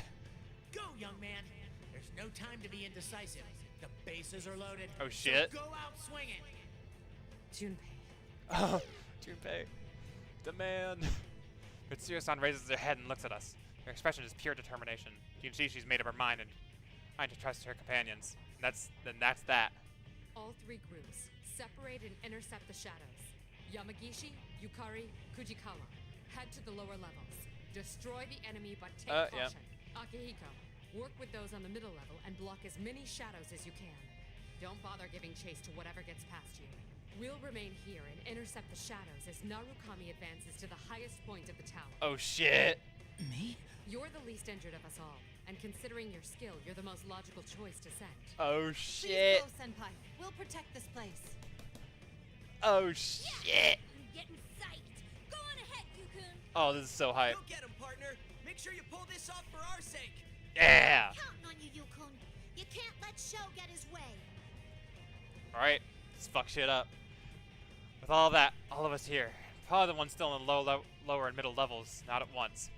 Go, young man. There's no time to be indecisive. The bases are loaded. Oh shit. So go out swinging. Junpei. Oh, Junpei. The man. Mitsuru-san raises her head and looks at us. Her expression is pure determination. You can see she's made up her mind and trying to trust her companions. That's that. All three groups, separate and intercept the shadows. Yamagishi, Yukari, Kujikawa. Head to the lower levels. Destroy the enemy, but take caution. Yeah. Akihiko, work with those on the middle level and block as many shadows as you can. Don't bother giving chase to whatever gets past you. We'll remain here and intercept the shadows as Narukami advances to the highest point of the tower. Oh shit. Me? You're the least injured of us all, and considering your skill, you're the most logical choice to send. Oh Please shit. go, Senpai. We'll protect this place. Oh shit. Get in sight. Go on ahead, Yukun. Oh, this is so hype. Go get him, partner. Make sure you pull this off for our sake. Yeah. Counting on you, Yukun. You can't let Sho get his way. Alright. Let's fuck shit up. With all that, all of us here, probably the ones still in the lower and middle levels, not at once.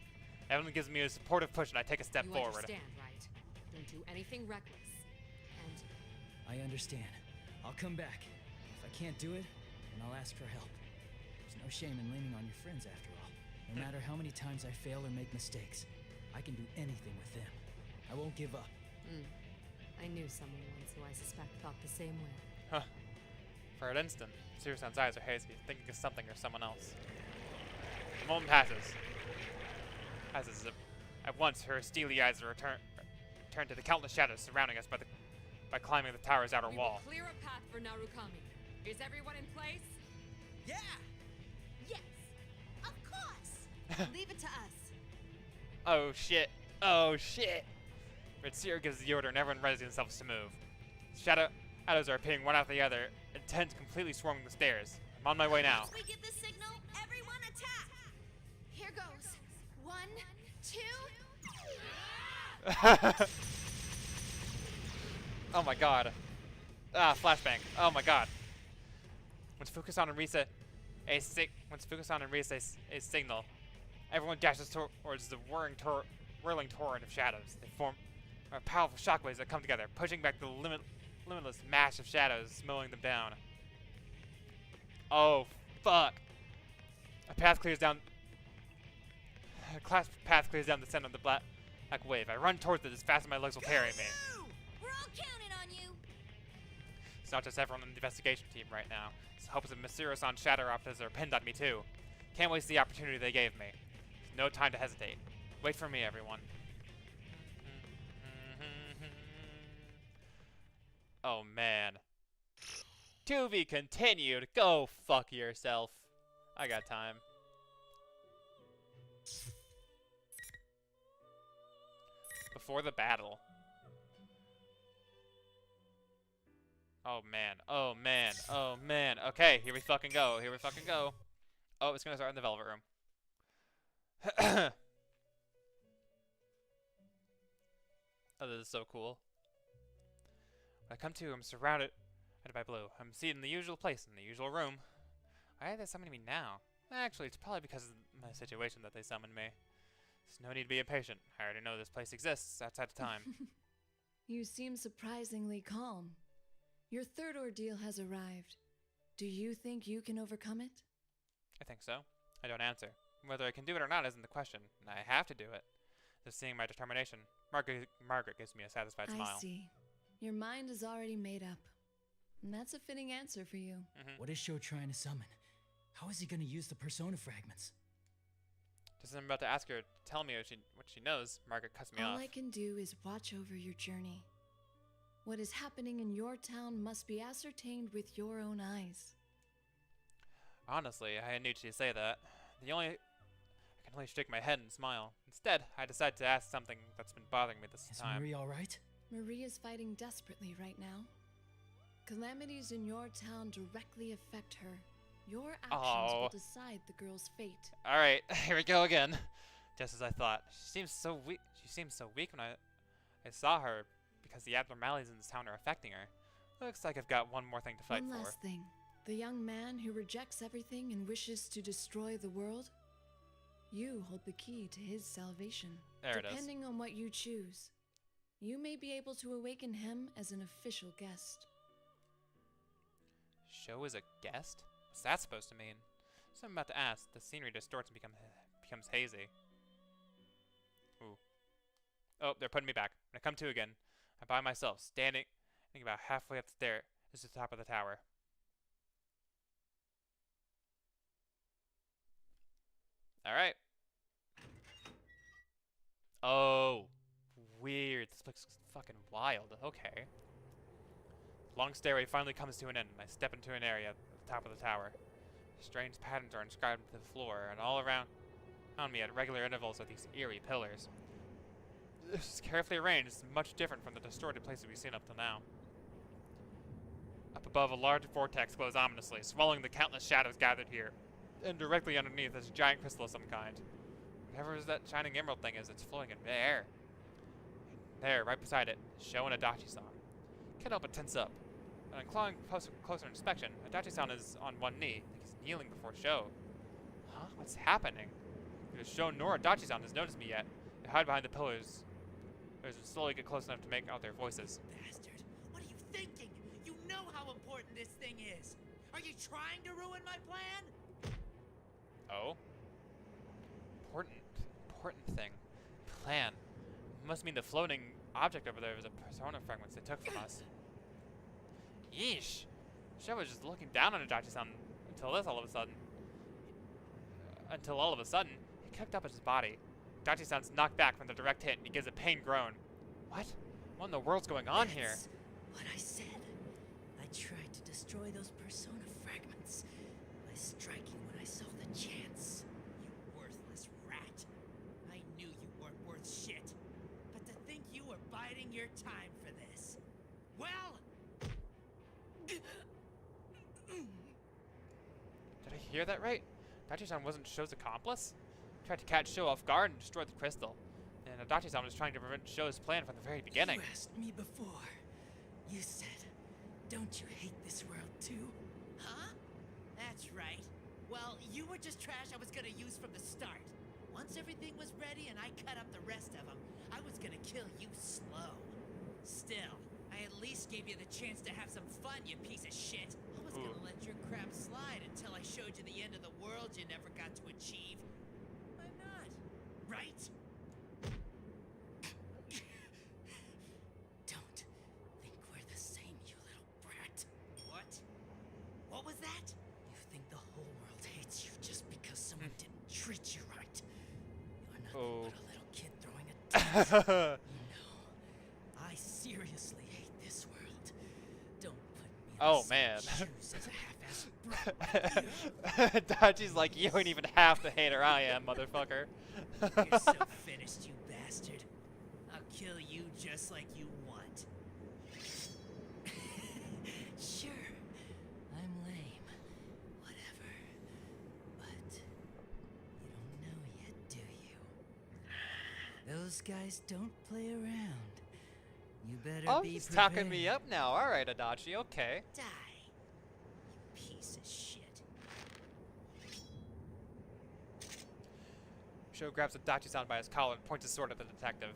Everyone gives me a supportive push and I take a step You forward. understand, right? Don't do anything reckless. And I understand. I'll come back. If I can't do it, then I'll ask for help. There's no shame in leaning on your friends after all. No matter how many times I fail or make mistakes, I can do anything with them. I won't give up. I knew someone once who I suspect thought the same way. Huh. For an instant, Tsurusan's eyes are hazy, thinking of something or someone else. The moment passes. At once, her steely eyes turn to the countless shadows surrounding us by climbing the tower's outer wall. Clear a path for Narukami. Is everyone in place? Yeah! Yes! Of course! Leave it to us. Oh shit. Oh shit. Mitsuru gives the order and everyone readies themselves to move. Shadows are appearing one after the other, and tents completely swarming the stairs. I'm on my way now. Once we get the signal, everyone attack! Here goes. 1, 2... Oh my god. Ah, flashbang. Oh my god. Once Fukusan and Risa a signal, everyone dashes towards the whirling torrent of shadows. They form powerful shockwaves that come together, pushing back the limitless mass of shadows, mowing them down. Oh, fuck. A path clears down the center of the black wave. I run towards it as fast as my legs will carry me. We're all counting on you. It's not just everyone on the investigation team right now. It's hopes of Mitsuru-san Shadow Raptors are pinned on me too. Can't waste the opportunity they gave me. There's no time to hesitate. Wait for me, everyone. Oh man. To be continued. Go fuck yourself. I got time. Before the battle. Oh man. Oh man. Oh man. Okay, here we fucking go. Here we fucking go. Oh, it's gonna start in the Velvet Room. Oh, this is so cool. When I come to, I'm surrounded by blue. I'm seated in the usual place, in the usual room. Why are they summoning me now? Actually, it's probably because of my situation that they summoned me. There's no need to be impatient. I already know this place exists outside of time. You seem surprisingly calm. Your third ordeal has arrived. Do you think you can overcome it? I think so. I don't answer. Whether I can do it or not isn't the question. I have to do it. Just seeing my determination, Margaret gives me a satisfied smile. I see. Your mind is already made up. And that's a fitting answer for you. What is Sho trying to summon? How is he going to use the persona fragments? Just as I'm about to ask her to tell me what she knows, Margaret cuts me off. All I can do is watch over your journey. What is happening in your town must be ascertained with your own eyes. Honestly, I knew she'd say that. I can only shake my head and smile. Instead, I decide to ask something that's been bothering me this time. Is Marie all right? Marie is fighting desperately right now. Calamities in your town directly affect her. Your actions will decide the girl's fate. Alright, here we go again. Just as I thought. She seems so weak. She seemed so weak when I saw her because the abnormalities in this town are affecting her. Looks like I've got one more thing to fight for. One last thing. The young man who rejects everything and wishes to destroy the world? You hold the key to his salvation. There it is. Depending on what you choose, you may be able to awaken him as an official guest. Sho is a guest? What's that supposed to mean? So I'm about to ask. The scenery distorts and becomes hazy. Ooh. Oh, they're putting me back. When I come to again, I'm by myself, standing about halfway up the stair. This is the top of the tower. Alright. Oh. Weird. This looks fucking wild. Okay. Long stairway finally comes to an end, and I step into an area at the top of the tower. Strange patterns are inscribed into the floor, and all around me at regular intervals are these eerie pillars. This is carefully arranged. It's much different from the distorted places we've seen up till now. Up above, a large vortex glows ominously, swallowing the countless shadows gathered here. And directly underneath is a giant crystal of some kind. Whatever that shining emerald thing is, it's floating in midair. There, right beside it, Sho and Adachi-san. Can't help but tense up. On closer inspection, Adachi-san is on one knee. He's kneeling before Sho. Huh? What's happening? Neither Sho nor Adachi-san has noticed me yet. They hide behind the pillars. They slowly get close enough to make out their voices. Bastard! What are you thinking? You know how important this thing is. Are you trying to ruin my plan? Oh? Important thing. Plan. Must mean the floating object over there was a persona fragments they took from us. Yeesh. Sho was just looking down on Adachi-san until all of a sudden, he kicked up at his body. Adachi-san's knocked back from the direct hit and he gives a pained groan. What? What in the world's going on here? That's what I said. I tried to destroy those persona fragments by striking when I saw the chance. You worthless rat. I knew you weren't worth shit. But to think you were biding your time for this. Well... Did I hear that right? Adachi-san wasn't Sho's accomplice? He tried to catch Sho off guard and destroy the crystal. And Adachi-san was trying to prevent Sho's plan from the very beginning. You asked me before. You said, don't you hate this world too? Huh? That's right. Well, you were just trash I was gonna use from the start. Once everything was ready and I cut up the rest of them, I was gonna kill you slow. Still, I at least gave you the chance to have some fun, you piece of shit. I was gonna let your crap slide until I showed you the end of the world you never got to achieve. Why not? Right? Don't think we're the same, you little brat. What? What was that? You think the whole world hates you just because someone didn't treat you right. You're nothing but a little kid throwing a dance. I seriously hate this world. Don't put me in the man. same shoes as a half-assed bro. Dachi's like, you ain't even half the hater I am, motherfucker. You're so finished, you bastard. I'll kill you just like you want. Sure, I'm lame. Whatever. But you don't know yet, do you? Those guys don't play around. You better be he's prepared. talking me up now. Alright, Adachi, okay. Die, you piece of shit. Sho grabs Adachi-san by his collar and points his sword at the detective.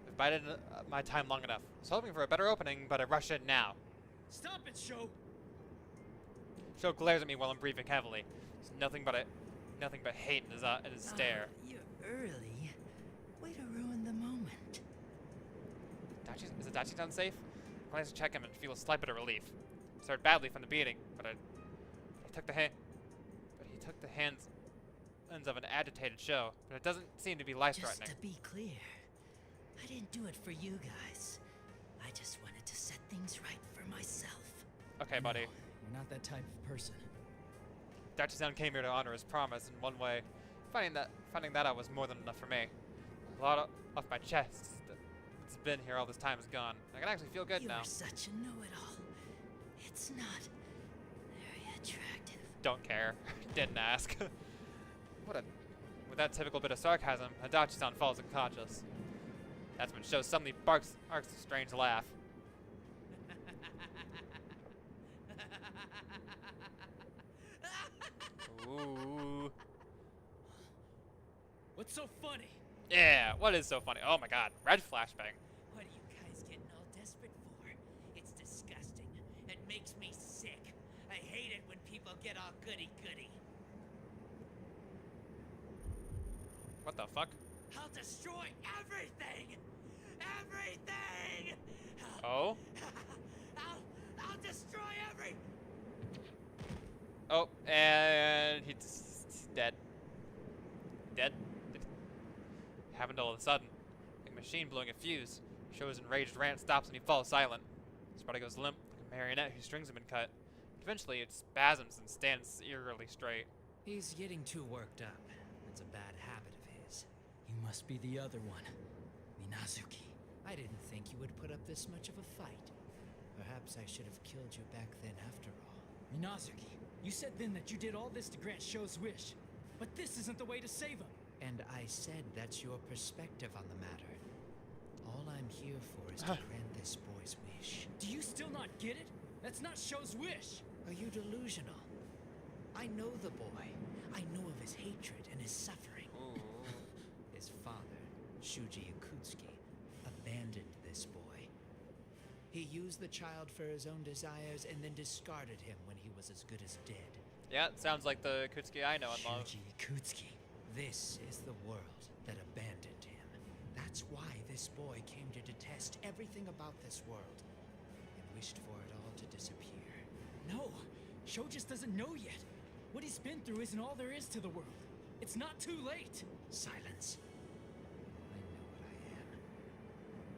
I've bided my time long enough. I was hoping for a better opening, but I rush in now. Stop it, Sho! Sho glares at me while I'm breathing heavily. There's nothing but hate in his stare. You're early. Way to ruin the moment. Is Adachi-san safe? I glance to check him and feel a slight bit of relief. He started badly from the beating, but he took the hands of an agitated Sho, but it doesn't seem to be life-threatening. Just to be clear, I didn't do it for you guys. I just wanted to set things right for myself. Okay, buddy. You're not that type of person. Adachi-san came here to honor his promise in one way. Finding that out was more than enough for me. A lot off my chest that's been here all this time is gone. I can actually feel good now. You're such a know-it-all. It's not very attractive. Don't care. Didn't ask. With that typical bit of sarcasm, Adachi-san falls unconscious. That's when Sho suddenly arcs a strange laugh. Ooh. What's so funny? Yeah, what is so funny? Oh my god, red flashbang. What are you guys getting all desperate for? It's disgusting. It makes me sick. I hate it when people get all goody-goody. What the fuck? I'll destroy everything! Everything! Oh? I'll destroy every... Oh, and he's dead. Dead? Happened all of a sudden. Like a machine blowing a fuse. Sho's enraged rant stops and he falls silent. His body goes limp, like a marionette whose strings have been cut. Eventually it spasms and stands eerily straight. He's getting too worked up. It's a bad habit of his. You must be the other one, Minazuki. I didn't think you would put up this much of a fight. Perhaps I should have killed you back then after all. Minazuki, you said then that you did all this to grant Sho's wish. But this isn't the way to save him. And I said that's your perspective on the matter. All I'm here for is to grant this boy's wish. Do you still not get it? That's not Sho's wish. Are you delusional? I know the boy. I know of his hatred and his suffering. His father, Shuji Yakutsuki, abandoned this boy. He used the child for his own desires and then discarded him when he was as good as dead. Yeah, it sounds like the Kutsuki I know and love. Shuji Yakutsuki. This is the world that abandoned him. That's why this boy came to detest everything about this world and wished for it all to disappear. No, Sho just doesn't know yet. What he's been through isn't all there is to the world. It's not too late. Silence. I know what I am.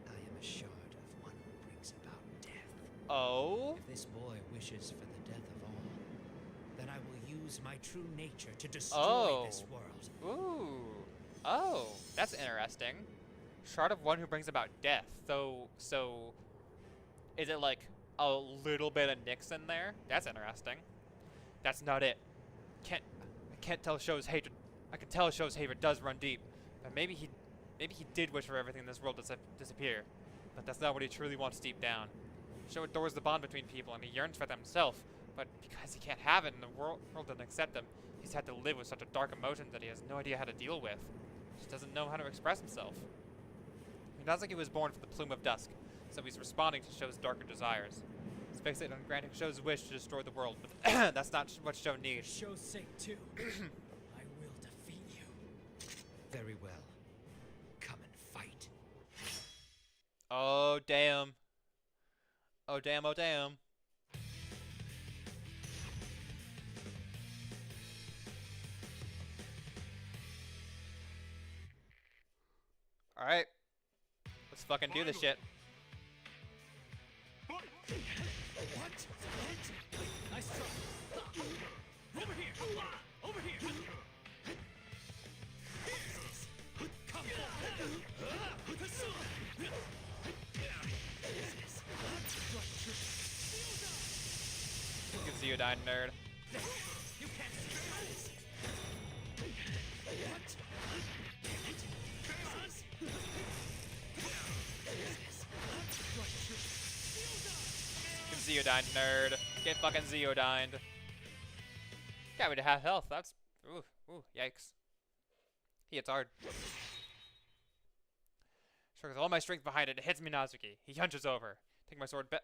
I am a shard Oh? If this boy wishes for the death of all, then I will use my true nature to destroy this world. Ooh. Oh, that's interesting. Shard of one who brings about death. So is it like a little bit of Nyx in there? That's interesting. That's not it. I can't tell Show's hatred. I can tell Show's hatred does run deep. But maybe he did wish for everything in this world to disappear. But that's not what he truly wants deep down. Show adores the bond between people and he yearns for them himself. But because he can't have it and the world doesn't accept him, he's had to live with such a dark emotion that he has no idea how to deal with. He just doesn't know how to express himself. Minazuki was born for the Plume of Dusk, so he's responding to Show's darker desires. He's fixated on granting Show's wish to destroy the world, but that's not what Show needs. For Show's sake, too. I will defeat you. Very well. Come and fight. Oh, damn. Oh, damn, oh, damn. Alright. Let's fucking do this shit. What? Nice try. Over here. Over here. Come You can see you dying, nerd. You can't see Get Zeodine, nerd. Get fucking Zeodined. Got me to half health. That's ooh, yikes. He hits hard. Sure, with all my strength behind it, it hits Minazuki. He hunches over. Take my sword back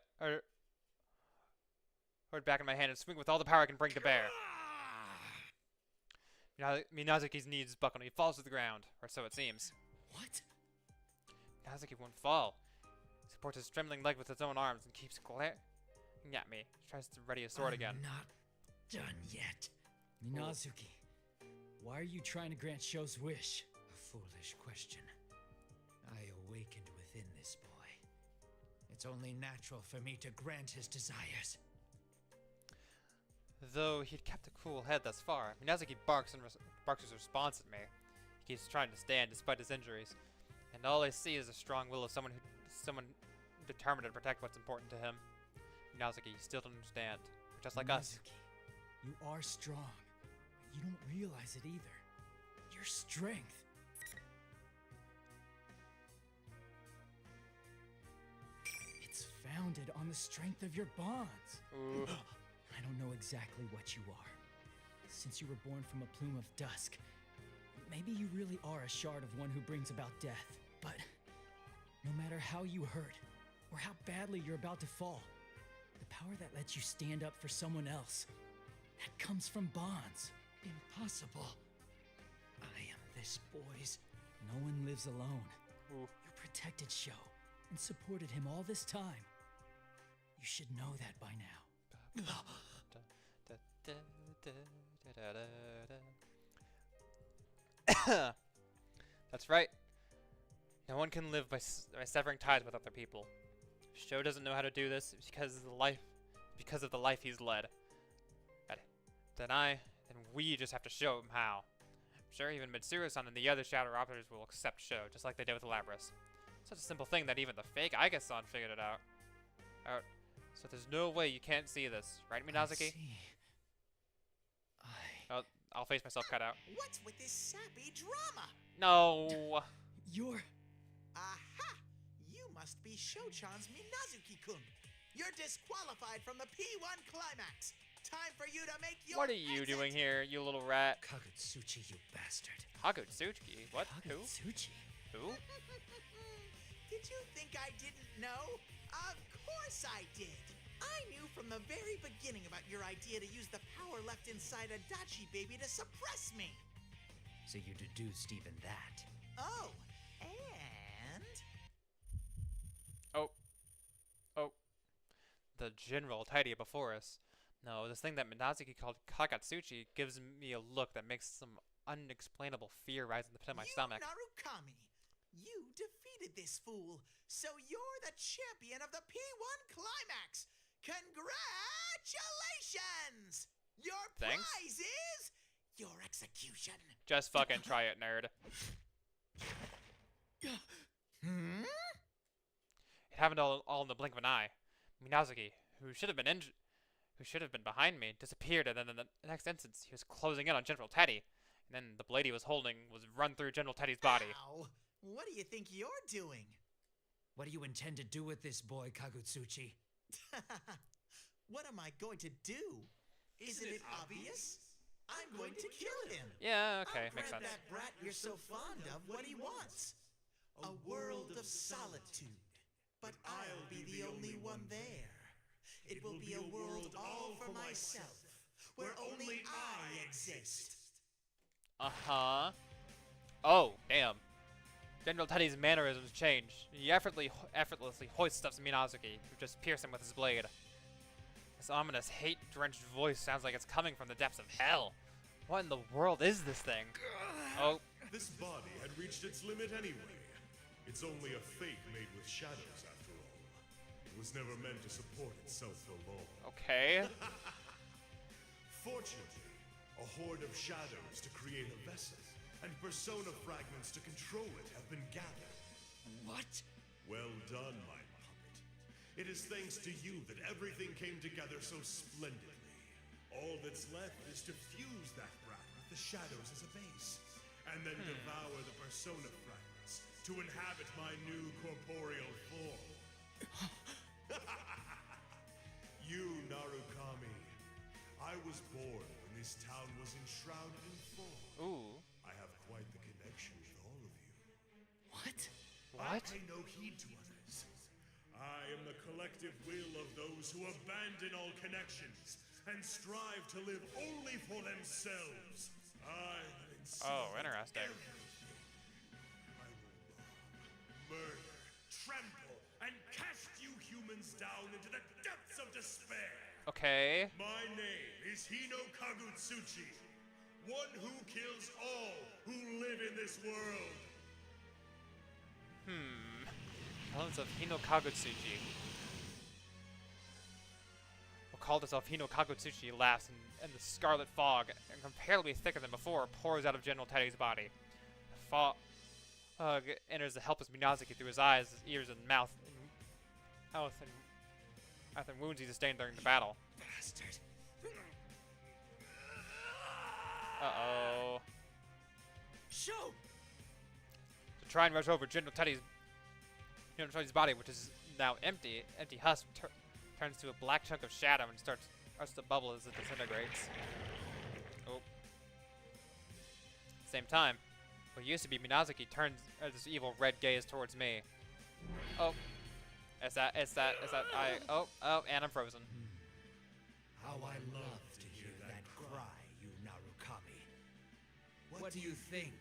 in my hand and swing with all the power I can bring to bear. Minazuki's knees buckle and he falls to the ground, or so it seems. What? Minazuki won't fall. He supports his trembling leg with his own arms and keeps glaring at me. He tries to ready his sword again. Not done yet. Minazuki, why are you trying to grant Show's wish? A foolish question. I awakened within this boy. It's only natural for me to grant his desires. Though he'd kept a cool head thus far, Minazuki barks his response at me. He keeps trying to stand despite his injuries, and all I see is a strong will of someone determined to protect what's important to him. Minazuki, you still don't understand. You're just like us. You are strong. You don't realize it either. Your strength. It's founded on the strength of your bonds. Ooh. I don't know exactly what you are. Since you were born from a plume of dusk, maybe you really are a shard of one who brings about death. But no matter how you hurt, or how badly you're about to fall, the power that lets you stand up for someone else, that comes from bonds. Impossible. I am this boy's. No one lives alone. Ooh. You protected Sho and supported him all this time. You should know that by now. That's right. No one can live by severing ties with other people. Sho doesn't know how to do this because of the life he's led. Then we just have to show him how. I'm sure even Mitsuru-san and the other Shadow Operators will accept Sho, just like they did with Labras. Such a simple thing that even the fake Aiga-san figured it out. So there's no way you can't see this, right, Minazuki? I'll face myself cut out. What's with this sappy drama? No. You're... Aha! You must be Sho-chan's Minazuki-kun. You're disqualified from the P1 climax. Time for you to make your What are you doing here, you little rat? Kagutsuchi, you bastard. Kagutsuchi? What? Kagutsuchi? Who? Did you think I didn't know? Of course I did. I knew from the very beginning about your idea to use the power left inside Adachi baby to suppress me. So you deduced even that. Oh, and... Oh. The general tidy before us. No, this thing that Minazuki called Kagutsuchi gives me a look that makes some unexplainable fear rise in the pit of my stomach. Narukami, you defeated this fool, so you're the champion of the P1 climax. Congratulations! Your Thanks. prize is your execution. Just fucking try it, nerd. Hmm? It happened all in the blink of an eye. Minazuki, who should have been behind me, disappeared, and then in the next instant, he was closing in on General Teddy. And then the blade he was holding was run through General Teddy's body. Ow. What do you think you're doing? What do you intend to do with this boy, Kagutsuchi? What am I going to do? Isn't it obvious? I'm going to kill him. Yeah, okay, I'll makes grant sense. that brat you're so fond of what he wants. A world of solitude. But I'll be the only one there. It will be a world all for myself, where only I exist. Uh-huh. Oh, damn. General Teddy's mannerisms change. He effortlessly hoists up Minazuki, who just pierces him with his blade. This ominous, hate-drenched voice sounds like it's coming from the depths of hell. What in the world is this thing? Oh. This body had reached its limit anyway. It's only a fake made with shadows, after all. It was never meant to support itself for long. Okay. Fortunately, a horde of shadows to create a vessel, and persona fragments to control it have been gathered. What? Well done, my puppet. It is thanks to you that everything came together so splendidly. All that's left is to fuse that brat with the shadows as a base, and then devour the persona fragments to inhabit my new corporeal form. You, Narukami. I was born when this town was enshrouded in fog. Ooh. I have quite the connection with all of you. What? I pay no heed to others. I am the collective will of those who abandon all connections and strive to live only for themselves. Oh, interesting. I will rob, murder, trample, and cast you humans down into the depths of despair. Okay. My name is Hino Kagutsuchi, one who kills all who live in this world. Talents of Hino Kagutsuchi. We'll call this off. Hino Kagutsuchi laughs, and the scarlet fog, incomparably thicker than before, pours out of General Teddy's body. The fog enters the helpless Minazuki through his eyes, his ears, and mouth, and wounds he sustained during the battle. Bastard. Uh-oh. Shoot! To try and rush over General Teddy's body, which is now empty husk turns to a black chunk of shadow and starts to bubble as it disintegrates. Oh. Same time, what used to be Minazuki turns this evil red gaze towards me. Oh. It's that, and I'm frozen. How I love to hear that cry, you Narukami. What do you think?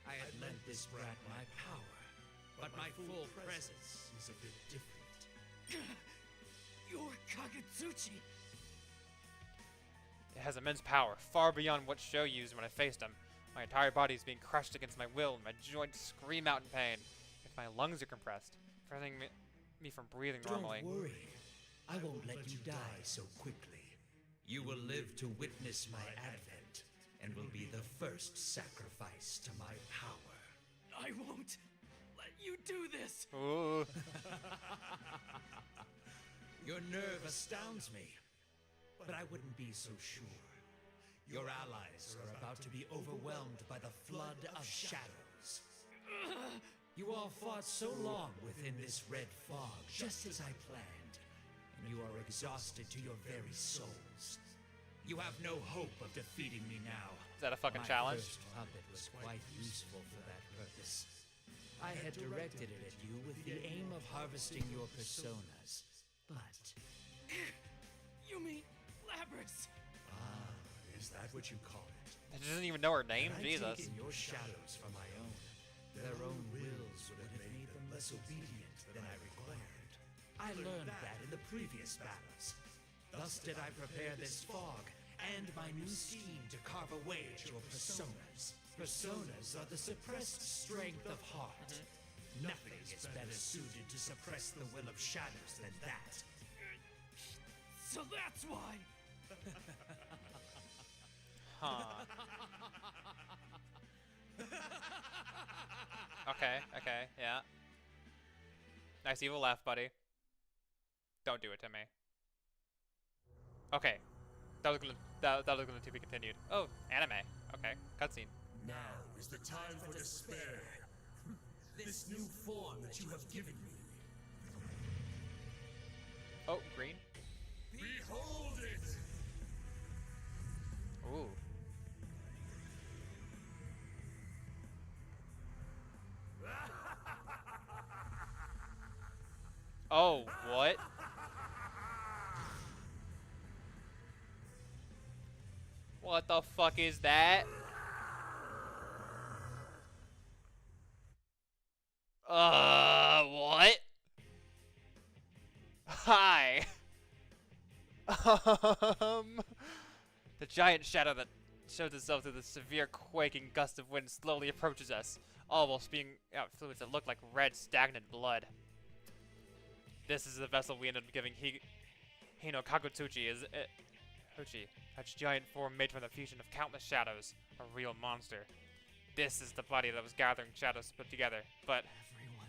I had lent this brat my power, but my full presence is a bit different. You're Kagutsuchi! It has immense power, far beyond what Sho used when I faced him. My entire body is being crushed against my will, and my joints scream out in pain. If my lungs are compressed, preventing me from breathing normally. Don't worry. I won't let you die so quickly. You will live to witness my advent, and will be the first sacrifice to my power. I won't let you do this! Ooh. Your nerve astounds me, but I wouldn't be so sure. Your allies are about to be overwhelmed by the flood of shadows. You all fought so long within this red fog, just as I planned, and you are exhausted to your very souls. You have no hope of defeating me now. Is that a fucking My challenge? first puppet was quite useful for that purpose. I had directed it at you with the aim of harvesting your personas, but... You mean Labrys? Ah, Is that what you call it? It doesn't even know her name? Had I Jesus. taken your shadows for my own, their own wills would have made them less obedient than I required. I learned that in the previous battles. Thus did I prepare this fog and my new scheme to carve away at your personas. Personas are the suppressed strength of heart. Nothing is better suited to suppress the will of shadows than that. that's why. Huh. Okay, okay, yeah. Nice evil laugh, buddy. Don't do it to me. Okay. That was gonna to be continued. Oh, anime. Okay, cutscene. Now is the time for despair. This new form that you have given me. Oh, green. Behold it! Ooh. Oh, what? What the fuck is that? What? Hi. The giant shadow that shows itself through the severe quaking gust of wind slowly approaches us, all while spewing out fluids that look like red, stagnant blood. This is the vessel we ended up giving Hino Kagutsuchi, a giant form made from the fusion of countless shadows, a real monster. This is the body that was gathering shadows to put together, but... Everyone,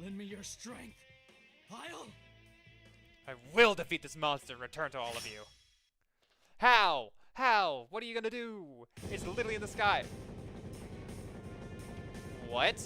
lend me your strength. I will defeat this monster and return to all of you. How? How? What are you gonna do? It's literally in the sky. What?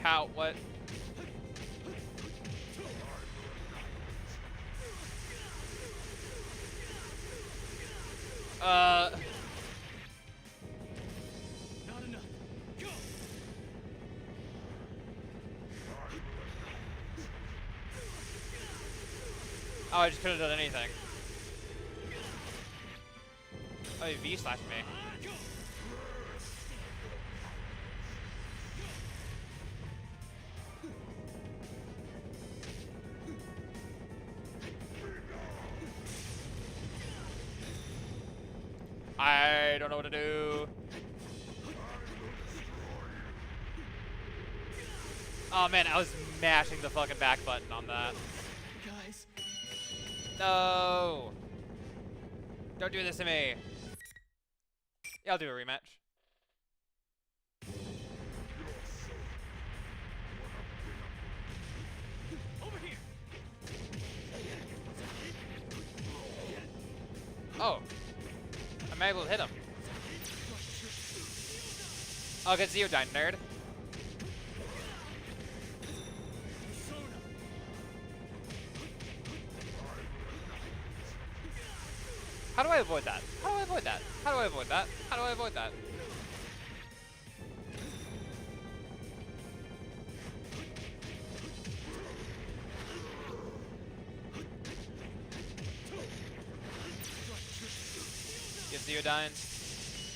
How? What? Not enough. Go. Oh, I just couldn't have done anything. Oh, he V-slashed me. I don't know what to do. Oh man, I was mashing the fucking back button on that. Guys. No. Don't do this to me. Yeah, I'll do a rematch. Over here. Oh. I'm able to hit him. Oh, good to see you, Dine Nerd. How do I avoid that? How do I avoid that? How do I avoid that? How do I avoid that? Good to see you, Dine.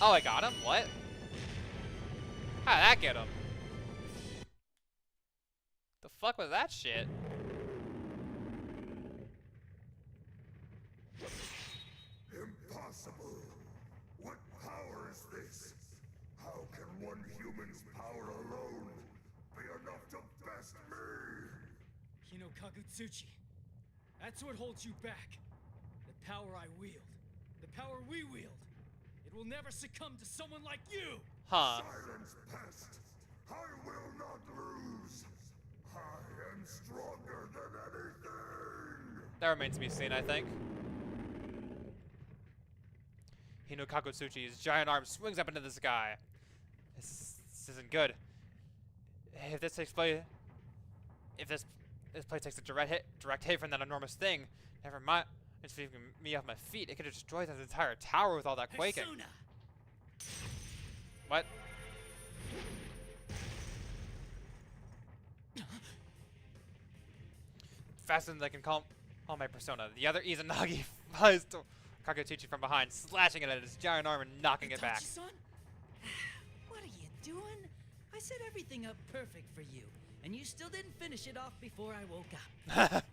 Oh, I got him? What? How did that get him? The fuck was that shit? Impossible. What power is this? How can one human's power alone be enough to best me? Hino Kagutsuchi. That's what holds you back. The power I wield. The power we wield. It will never succumb to someone like you! Huh. Silence, pest! I will not lose! I am stronger than anything! That remains to be seen, I think. Hino Kagutsuchi's giant arm swings up into the sky. This isn't good. If this takes place, if this place takes a direct hit from that enormous thing, never mind. It's sweeping me off my feet. It could have destroyed this entire tower with all that quaking. Persona. What? Faster than I can call my persona. The other Izanagi flies to Kagutsuchi from behind, slashing it at his giant arm and knocking it back. Son? What are you doing? I set everything up perfect for you. and you still didn't finish it off before I woke up.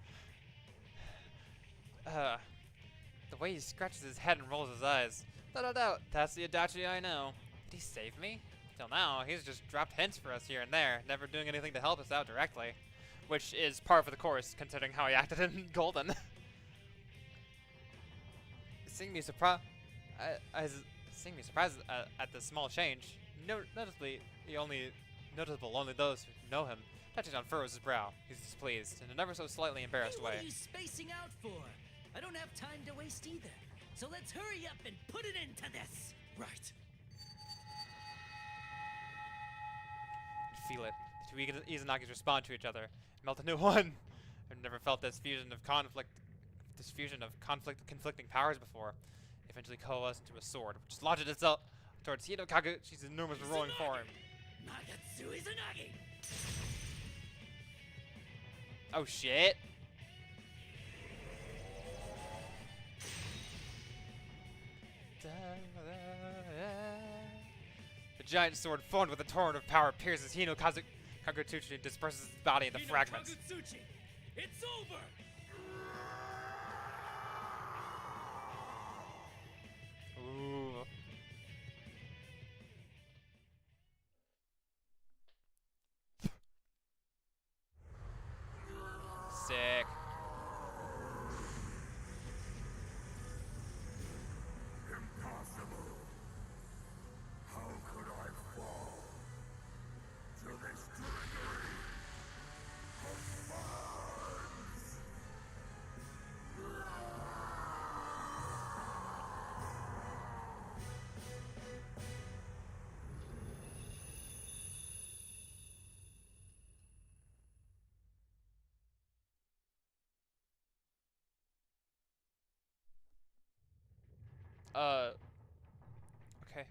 The way he scratches his head and rolls his eyes. Without a doubt, that's the Adachi I know. Did he save me? Till now, he's just dropped hints for us here and there, never doing anything to help us out directly. Which is par for the course, considering how he acted in Golden. Seeing me surprised at the small change, noticeable only those who know him. Tachishan furrows his brow. He's displeased, in an ever so slightly embarrassed Hey, what way. are you spacing out for? I don't have time to waste either. So let's hurry up and put it into this. Right. Feel it. The two Izanagis respond to each other, melt into one. I've never felt this fusion of conflicting powers before. Eventually coalesce into a sword, which launches itself towards Hino Kaguchi's enormous rolling form. Nagatsu Izanagi! Oh shit! The giant sword formed with a torrent of power pierces Hino Kaguchi and disperses his body into fragments. Kaguchi, it's over! Ooh. Sick. Impossible. How could I fall to this trickery of bonds? Okay.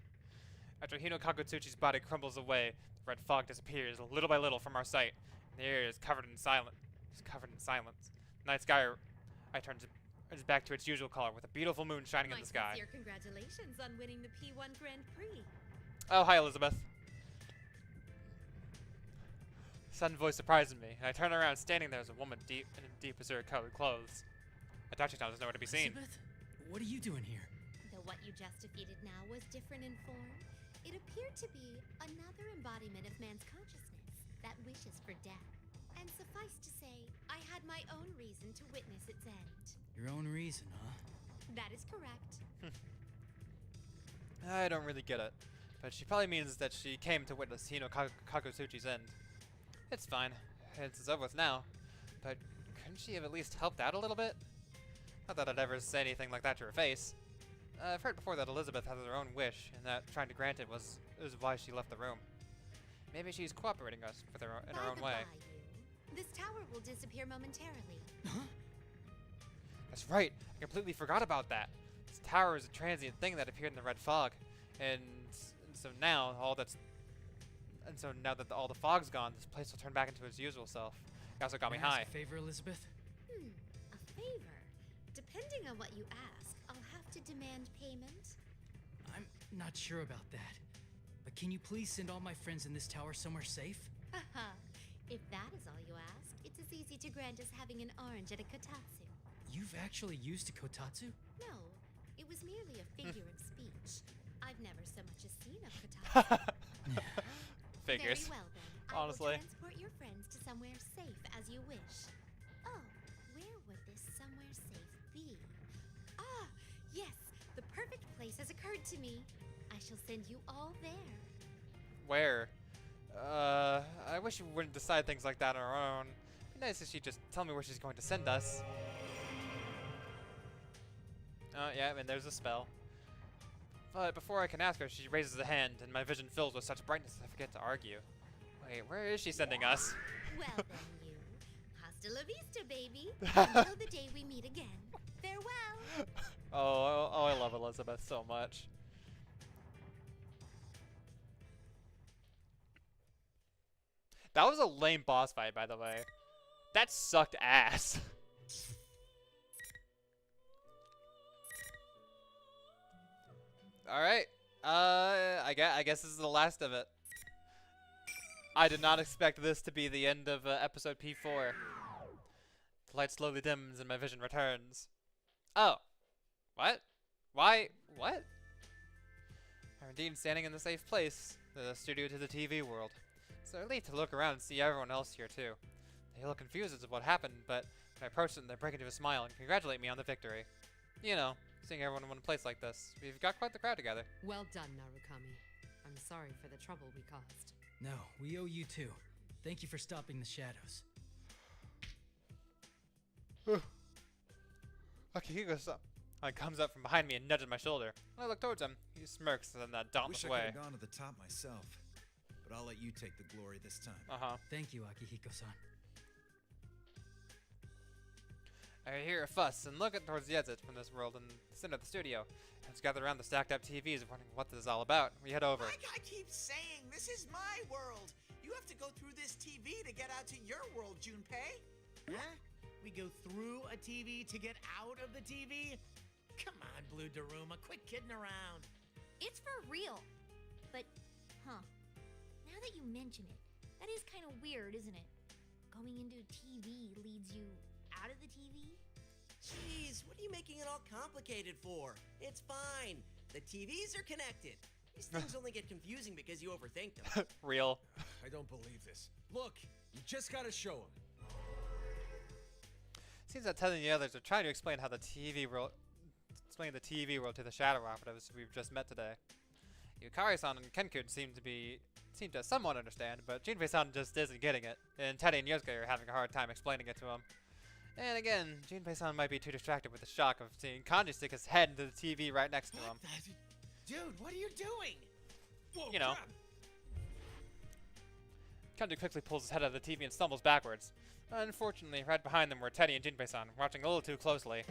After Hino Kagutsuchi's body crumbles away, the red fog disappears little by little from our sight. The air is covered in silence. The night sky turns back to its usual color with a beautiful moon shining in the sky. Your congratulations on winning the P1 Grand Prix. Oh, hi, Elizabeth. Sudden voice surprises me, and I turn around, standing there as a woman in deep azure-colored clothes. Adachi-san is nowhere to be seen. Elizabeth, what are you doing here? Though what you just defeated now was different in form, it appeared to be another embodiment of man's consciousness that wishes for death. And suffice to say, I had my own reason to witness its end. Your own reason, huh? That is correct. I don't really get it, but she probably means that she came to witness Hino Kagutsuchi's end. It's fine. It's over with now. But couldn't she have at least helped out a little bit? Not that I'd ever say anything like that to her face. I've heard before that Elizabeth has her own wish, and that trying to grant it is why she left the room. Maybe she's cooperating us with her in her own way. This tower will disappear momentarily. Huh? That's right. I completely forgot about that. This tower is a transient thing that appeared in the red fog, and so now all that all the fog's gone, this place will turn back into its usual self. It also got me May I ask high. a favor, Elizabeth? A favor? Depending on what you ask, I'll have to demand payment. I'm not sure about that. But can you please send all my friends in this tower somewhere safe? Haha. If that is all you ask, it's as easy to grant as having an orange at a kotatsu. You've actually used a kotatsu? No, it was merely a figure of speech. I've never so much as seen a kotatsu. Figures. Very well then. Honestly. I will transport your friends to somewhere safe as you wish. Oh, where would this somewhere safe be? Ah, yes, the perfect place has occurred to me. I shall send you all there. Where? I wish you wouldn't decide things like that on her own. It'd be nice if she'd just tell me where she's going to send us. Yeah, and there's a spell. But before I can ask her, she raises a hand, and my vision fills with such brightness I forget to argue. Wait, where is she sending us? Well then, you. Hasta la vista, baby. Until the day we meet again. Farewell. Oh, I love Elizabeth so much. That was a lame boss fight, by the way. That sucked ass. All right. I guess this is the last of it. I did not expect this to be the end of episode P4. The light slowly dims and my vision returns. Oh. What? Why? What? I'm indeed standing in the safe place, the studio to the TV world. It's a relief to look around and see everyone else here too. They look confused as to what happened, but when I approach them, they break into a smile and congratulate me on the victory. You know, seeing everyone in one place like this, we've got quite the crowd together. Well done, Narukami. I'm sorry for the trouble we caused. No, we owe you too. Thank you for stopping the shadows. Akihiko-san comes up from behind me and nudges my shoulder. When I look towards him, he smirks in that dauntless Wish I way. could have gone to the top myself, but I'll let you take the glory this time. Thank you, Akihiko-san. I hear a fuss and look towards the exit from this world in the center of the studio. It's gathered around the stacked up TVs wondering what this is all about. We head over. Like I keep saying, this is my world. You have to go through this TV to get out to your world, Junpei. Huh? We go through a TV to get out of the TV? Come on, Blue Daruma, quit kidding around. It's for real. But, now that you mention it, that is kind of weird, isn't it? Going into TV leads you out of the TV? Jeez, what are you making it all complicated for? It's fine. The TVs are connected. These things only get confusing because you overthink them. Real. I don't believe this. Look, you just gotta show him. Seems that Ted and the others are trying to explain how the TV world, to the shadow operatives we've just met today. Yukari-san and Kenkun seem to somewhat understand, but Junpei-san just isn't getting it, and Teddy and Yosuke are having a hard time explaining it to him. And again, Junpei-san might be too distracted with the shock of seeing Kanji stick his head into the TV right next to him. Dude, what are you doing? Whoa, you know. Kanji quickly pulls his head out of the TV and stumbles backwards. Unfortunately, right behind them were Teddy and Junpei-san, watching a little too closely.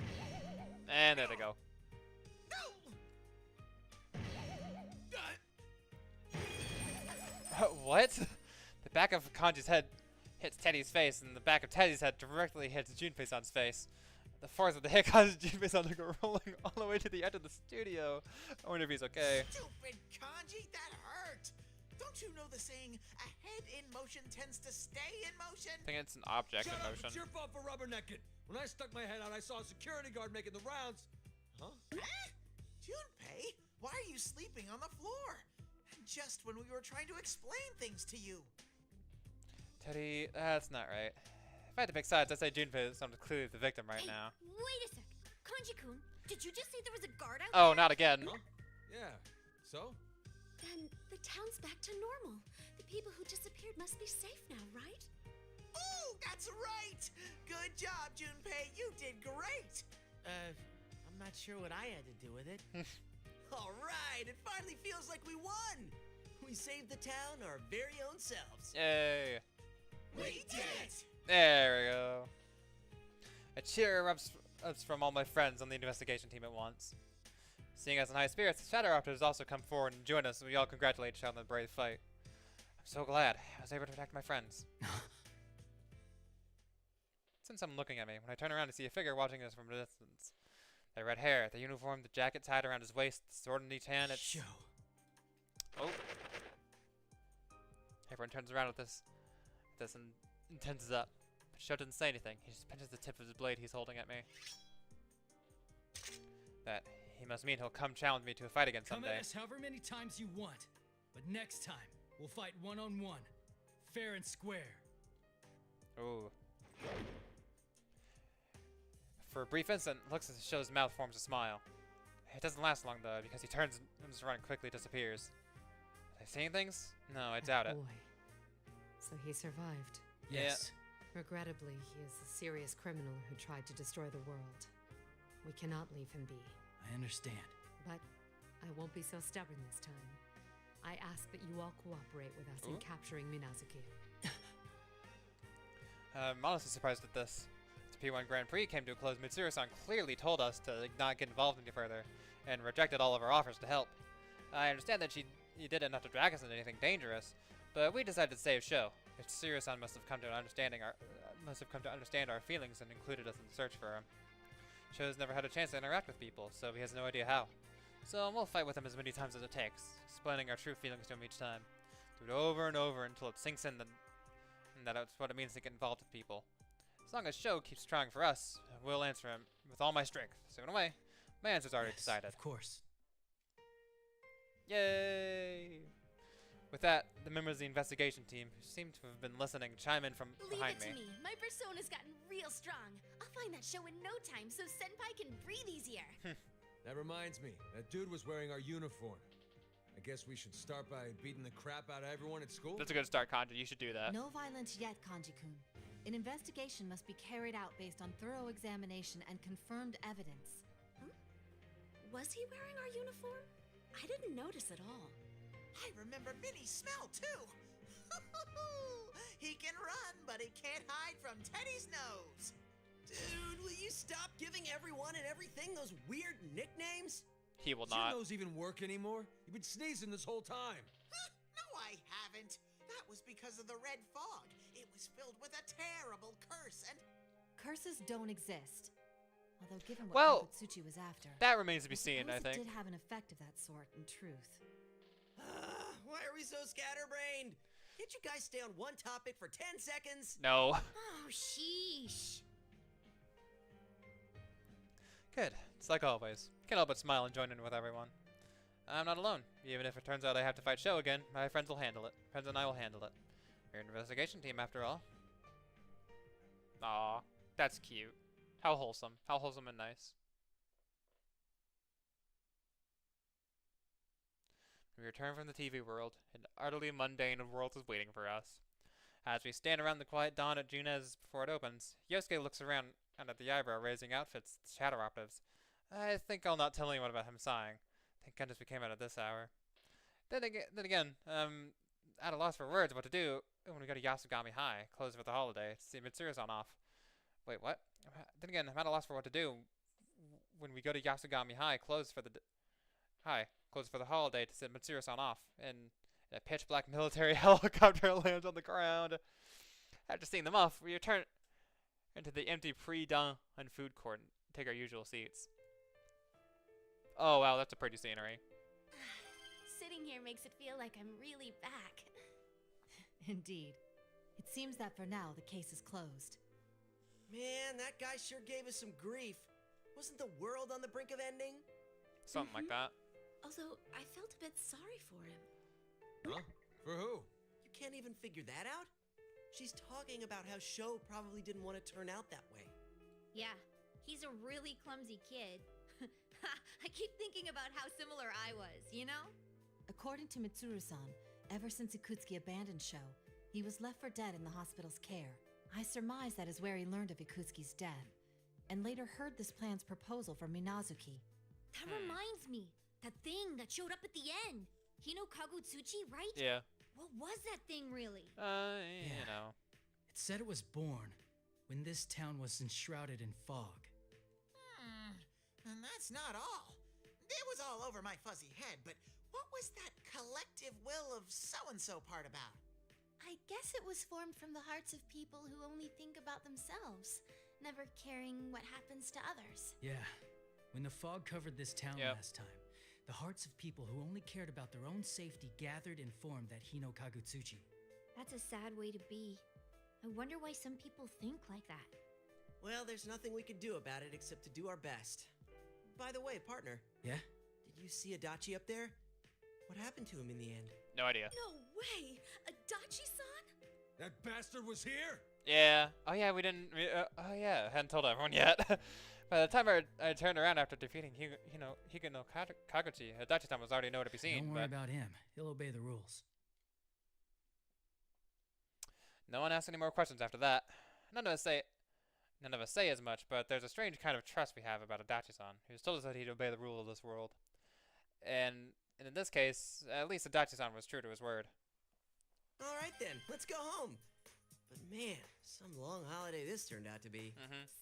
And there they go. What? The back of Kanji's head hits Teddy's face, and the back of Teddy's head directly hits Junpei-san's face. The force of the hit causes Junpei-san to go rolling all the way to the edge of the studio. I wonder if he's okay. Stupid Kanji, that hurt! Don't you know the saying, a head in motion tends to stay in motion? I think it's an object in motion. It's your fault for rubbernecking. When I stuck my head out, I saw a security guard making the rounds. Huh? Junpei, why are you sleeping on the floor? Just when we were trying to explain things to you. Teddy, that's not right. If I had to pick sides, I'd say Junpei-san is clearly the victim right now. Wait a sec. Kanji-kun, did you just say there was a guard out Oh, there? not again. Huh? Yeah. So? Then the town's back to normal. The people who disappeared must be safe now, right? Oh, that's right! Good job, Junpei. You did great. I'm not sure what I had to do with it. All right, it finally feels like we won. We saved the town our very own selves. Yay. We did it! There we go. A cheer erupts from all my friends on the investigation team at once. Seeing us in high spirits, the Shadow Raptors also come forward and join us, and we all congratulate each other on the brave fight. I'm so glad I was able to protect my friends. Since I'm looking at me, when I turn around to see a figure watching us from a distance. The red hair, the uniform, the jacket tied around his waist, the sword in each hand, it's... Show. Oh. Everyone turns around with this and tenses up. But Sho doesn't say anything. He just pinches the tip of his blade he's holding at me. That he must mean he'll come challenge me to a fight again someday. Come at us however many times you want, but next time we'll fight one-on-one, fair and square. Ooh. For a brief instant, looks as Sho's mouth forms a smile. It doesn't last long though, because he turns and just running quickly disappears. Are they seeing things? No, I doubt it. Boy. So he survived. Yes. Regrettably, he is a serious criminal who tried to destroy the world. We cannot leave him be. I understand. But I won't be so stubborn this time. I ask that you all cooperate with us in capturing Minazuki. I'm honestly surprised at this. The P1 Grand Prix came to a close. Mitsuru-san clearly told us to not get involved any further, and rejected all of our offers to help. I understand that you didn't have to drag us into anything dangerous, but we decided to save Sho. Mitsuru-san must have come to understand our feelings and included us in the search for him. Sho's never had a chance to interact with people, so he has no idea how. So we'll fight with him as many times as it takes, explaining our true feelings to him each time. Do it over and over until it sinks in and that it's what it means to get involved with people. As long as Sho keeps trying for us, we'll answer him with all my strength. So in a way, my answer's already decided. Of course. Yay! With that, the members of the investigation team, who seem to have been listening, chime in from behind Leave it to me. My persona's gotten real strong. I'll find that show in no time so Senpai can breathe easier. That reminds me, that dude was wearing our uniform. I guess we should start by beating the crap out of everyone at school? That's a good start, Kanji. You should do that. No violence yet, Kanji-kun. An investigation must be carried out based on thorough examination and confirmed evidence. Was he wearing our uniform? I didn't notice at all. I remember Minnie's smell, too. He can run, but he can't hide from Teddy's nose. Dude, will you stop giving everyone and everything those weird nicknames? He will Does not. your nose even work anymore? You've been sneezing this whole time. No, I haven't. That was because of the red fog. It was filled with a terrible curse and... Curses don't exist. Although given what Kagutsuchi was after, that remains to be seen, I think. It did have an effect of that sort, in truth. Why are we so scatterbrained? Can't you guys stay on one topic for 10 seconds? No. Oh, sheesh. Good. It's like always. Can't help but smile and join in with everyone. I'm not alone. Even if it turns out I have to fight Sho again, my friends will handle it. Friends and I will handle it. We're an investigation team, after all. Aw, that's cute. How wholesome. How wholesome and nice. We return from the TV world. An utterly mundane world is waiting for us. As we stand around the quiet dawn at Junes before it opens, Yosuke looks around at the eyebrow-raising outfits, the shadow operatives. I think I'll not tell anyone about him sighing. Thank goodness we came out at this hour. Then again, at a loss for words what to do when we go to Yasugami High, closed for the holiday, to see Mitsuru-san off. Wait, what? Then again, I'm at a loss for what to do when we go to Yasugami High, closed for the holiday, to send Mitsuru-san off, and a pitch-black military helicopter lands on the ground. After seeing them off, we return into the empty pre-dawn food court and take our usual seats. Oh wow, that's a pretty scenery. Sitting here makes it feel like I'm really back. Indeed. It seems that for now, the case is closed. Man, that guy sure gave us some grief. Wasn't the world on the brink of ending? Something like that. Although, I felt a bit sorry for him. Huh? For who? You can't even figure that out? She's talking about how Sho probably didn't want to turn out that way. Yeah, he's a really clumsy kid. I keep thinking about how similar I was, you know? According to Mitsuru-san, ever since Ikutsuki abandoned Sho, he was left for dead in the hospital's care. I surmise that is where he learned of Ikutsuki's death, and later heard this plan's proposal from Minazuki. That reminds me, that thing that showed up at the end. Hino Kagutsuchi, right? Yeah. What was that thing really? You know. It said it was born when this town was enshrouded in fog. And that's not all. It was all over my fuzzy head, but what was that collective will of so-and-so part about? I guess it was formed from the hearts of people who only think about themselves, never caring what happens to others. Yeah. When the fog covered this town last time, the hearts of people who only cared about their own safety gathered and formed that Hino Kagutsuchi. That's a sad way to be. I wonder why some people think like that. Well, there's nothing we could do about it except to do our best. By the way, partner. Yeah? Did you see Adachi up there? What happened to him in the end? No idea. No way! Adachi-san? That bastard was here? Yeah. Oh yeah, we didn't. Oh yeah, I hadn't told everyone yet. By the time I turned around after defeating Hiko no Kaguchi, Adachi-san was already nowhere to be seen. Don't worry about him. He'll obey the rules. No one asked any more questions after that. None of us say as much, but there's a strange kind of trust we have about Adachi-san, who's told us that he'd obey the rule of this world. And in this case, at least Adachi-san was true to his word. All right then, let's go home. But man, some long holiday this turned out to be.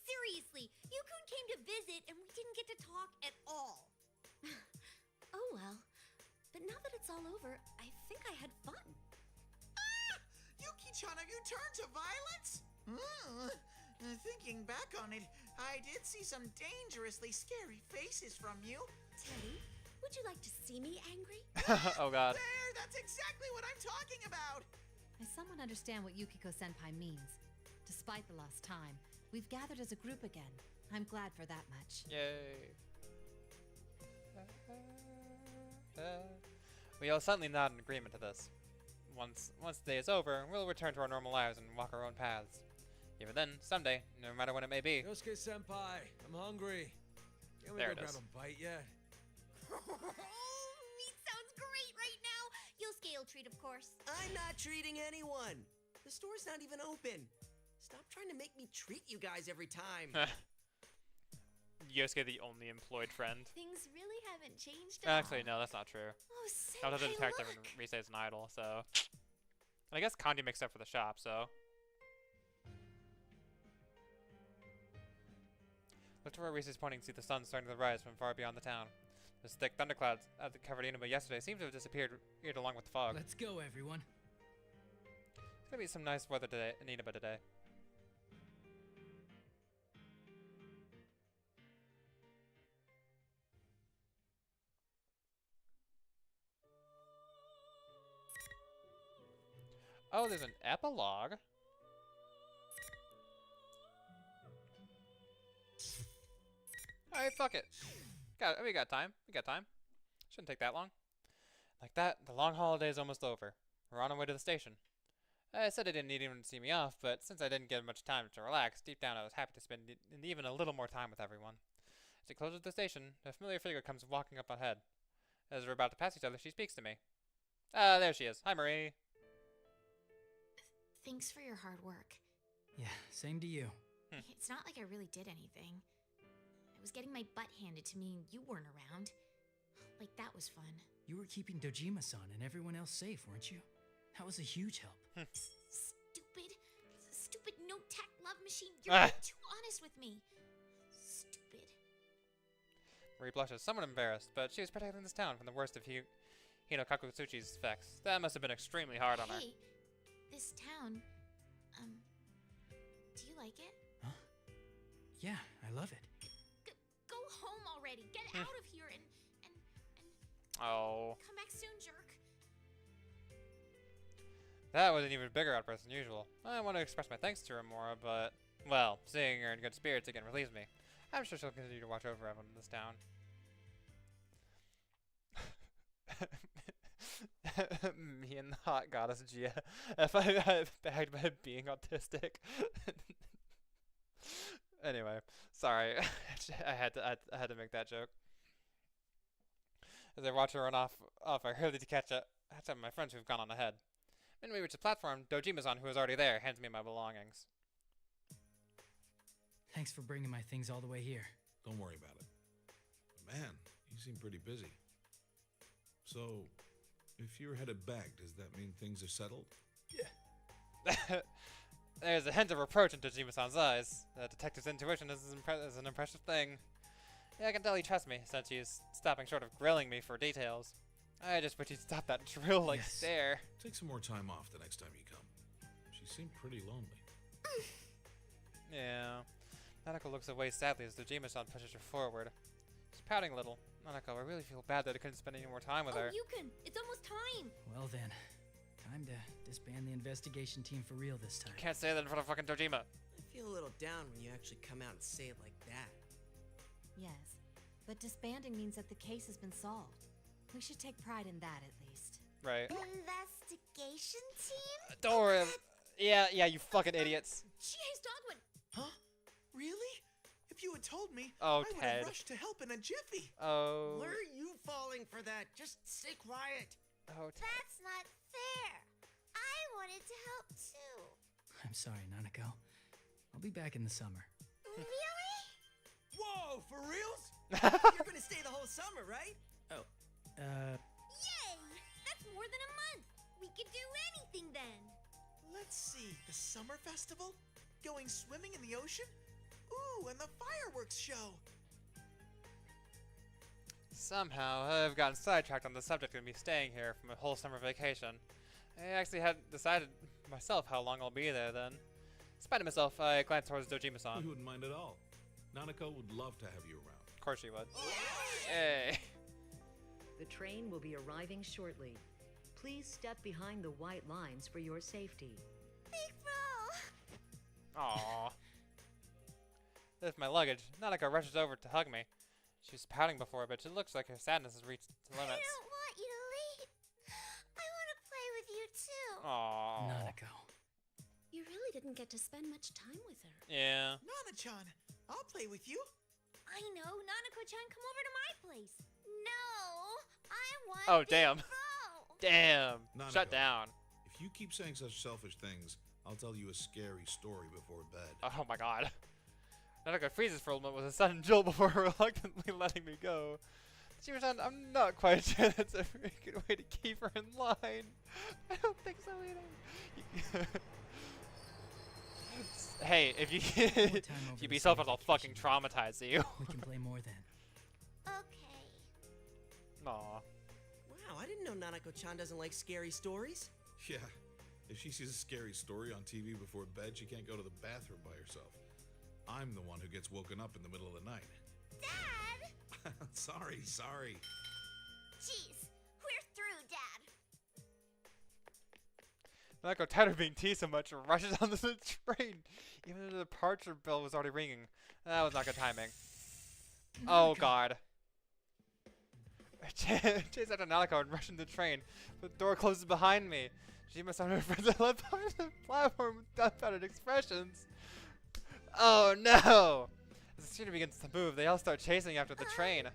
Seriously, Yukun came to visit and we didn't get to talk at all. Oh well. But now that it's all over, I think I had fun. Yuki-chan, have you turned to violence? Thinking back on it, I did see some dangerously scary faces from you. Teddy, Would you like to see me angry? Oh god. There, that's exactly what I'm talking about. I somewhat understand what Yukiko Senpai means. Despite the lost time, we've gathered as a group again. I'm glad for that much. Yay. We all suddenly nod in agreement to this. Once the day is over, we'll return to our normal lives and walk our own paths. Even then, someday, no matter when it may be. Yosuke Senpai, I'm hungry. Can we There go it grab is. a bite yet? Meat sounds great right now. Yosuke will treat, of course. I'm not treating anyone. The store's not even open. Stop trying to make me treat you guys every time. Yosuke, the only employed friend. Things really haven't changed at Actually, all. no, that's not true. Oh, I was a Senpai, detective and look. Rise is an idol, so. And I guess Kanji makes up for the shop, so. Look to where Rise is pointing, see the sun starting to rise from far beyond the town. Those thick thunderclouds that covered Inaba yesterday seem to have disappeared along with the fog. Let's go, everyone. It's gonna be some nice weather today in Inaba today. Oh, there's an epilogue. Alright, fuck it. We got time. We got time. Shouldn't take that long. Like that, the long holiday is almost over. We're on our way to the station. I said I didn't need anyone to see me off, but since I didn't get much time to relax, deep down I was happy to spend even a little more time with everyone. As we close the station, a familiar figure comes walking up ahead. As we're about to pass each other, she speaks to me. Ah, there she is. Hi, Marie. Thanks for your hard work. Yeah, same to you. It's not like I really did anything. I was getting my butt handed to me and you weren't around. Like, that was fun. You were keeping Dojima-san and everyone else safe, weren't you? That was a huge help. Stupid no-tech love machine. You're being too honest with me. Stupid. Marie blushes, somewhat embarrassed, but she was protecting this town from the worst of Hinokaku Tsuchi's effects. That must have been extremely hard on her. Hey, this town, do you like it? Huh? Yeah, I love it. Go home already. Get out of here and Oh. come back soon, jerk. That was an even bigger outburst than usual. I want to express my thanks to her more, but, well, seeing her in good spirits again relieves me. I'm sure she'll continue to watch over everyone in this town. Me and the hot goddess Gia. If I bagged by being autistic. Anyway, sorry. I had to make that joke. As I watch her run off, I hurriedly catch up with my friends who've gone on ahead. When we reach the platform, Dojima-san, who is already there, hands me my belongings. Thanks for bringing my things all the way here. Don't worry about it. Man, you seem pretty busy. So, if you're headed back, does that mean things are settled? Yeah. There's a hint of reproach in Dojima-san's eyes. The detective's intuition is an impressive thing. Yeah, I can tell he trusts me, since he's stopping short of grilling me for details. I just wish he'd stop that drill-like stare. Take some more time off the next time you come. She seemed pretty lonely. Yeah. Nanako looks away sadly as Dojima-san pushes her forward. She's pouting a little. Nanako, I really feel bad that I couldn't spend any more time with her. You can. It's almost time. Well then, time to disband the investigation team for real this time. Can't say that in front of fucking Dojima. I feel a little down when you actually come out and say it like that. Yes, but disbanding means that the case has been solved. We should take pride in that, at least. Right. Investigation team? Don't worry. Yeah, you fucking idiots. Jeez, Dogwood. Huh? Really? If you had told me, Oh, I would Ted. have rushed to help in a jiffy. Oh. Where are you falling for that? Just stay quiet. Oh, Ted. That's not fair. I wanted to help too. I'm sorry, Nanako. I'll be back in the summer. Really? Whoa, for reals? You're gonna stay the whole summer, right? Oh, Yay! That's more than a month. We could do anything then. Let's see, the summer festival? Going swimming in the ocean? Ooh, and the fireworks show. Somehow, I've gotten sidetracked on the subject of me staying here from a whole summer vacation. I actually hadn't decided myself how long I'll be there then. In spite of myself, I glanced towards Dojima-san. We wouldn't mind at all. Nanako would love to have you around. Of course she would. Hey. The train will be arriving shortly. Please step behind the white lines for your safety. Big bro! Aww. There's my luggage. Nanako rushes over to hug me. She's pouting before, but it looks like her sadness has reached its I limits. don't want you to leave. I want to play with you too. Aww. Nanako. You really didn't get to spend much time with her. Yeah. Nana-chan, I'll play with you. I know. Nanako-chan, come over to my place. No, I want Oh, Big damn. Bro. Damn. Nanako, Shut down. If you keep saying such selfish things, I'll tell you a scary story before bed. Oh my god. Nanako freezes for a moment with a sudden jolt before reluctantly letting me go. Shima-chan, I'm not quite sure that's a very good way to keep her in line. I don't think so either. Hey, if you if you be selfish, I'll fucking traumatize you. We can play more then. Okay. Aw. Wow, I didn't know Nanako-chan doesn't like scary stories. Yeah, if she sees a scary story on TV before bed, she can't go to the bathroom by herself. I'm the one who gets woken up in the middle of the night. Dad! Sorry. Jeez, we're through, Dad. Nanako, tired of being teased so much, rushes onto the train, even though the departure bell was already ringing. That was not good timing. Oh god. I chase after Nanako and rush into the train, but the door closes behind me. She must have her friends are left behind the platform with dumbfounded expressions. Oh no! As the scooter begins to move, they all start chasing after the train.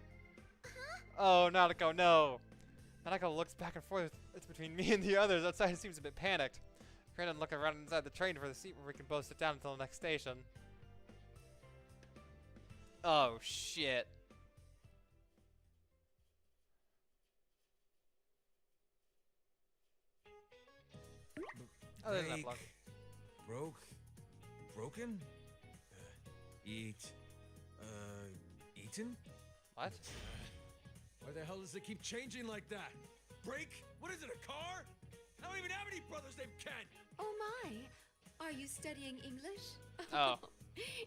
Oh, Nanako, no! Nanako looks back and forth. It's between me and the others. Outside, he seems a bit panicked. Brandon looking around inside the train for the seat where we can both sit down until the next station. Oh, shit. Oh, there's that block. Broken? Eaten? What? Why the hell does it keep changing like that? Break? What is it, a car? I don't even have any brothers named Ken! Oh my! Are you studying English? Oh.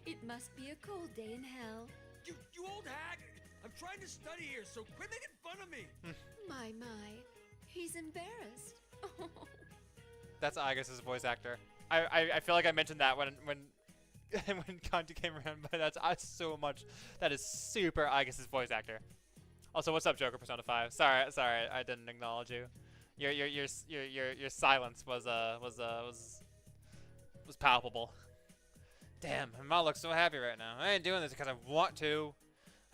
It must be a cold day in hell. You old hag! I'm trying to study here, so quit making fun of me! My. He's embarrassed. That's Agus's voice actor. I feel like I mentioned that when when Kanji came around, but that's so much. That is super Agus's voice actor. Also, what's up, Joker Persona 5? Sorry, I didn't acknowledge you. Your silence was palpable. Damn, Ma looks so happy right now. I ain't doing this because I want to.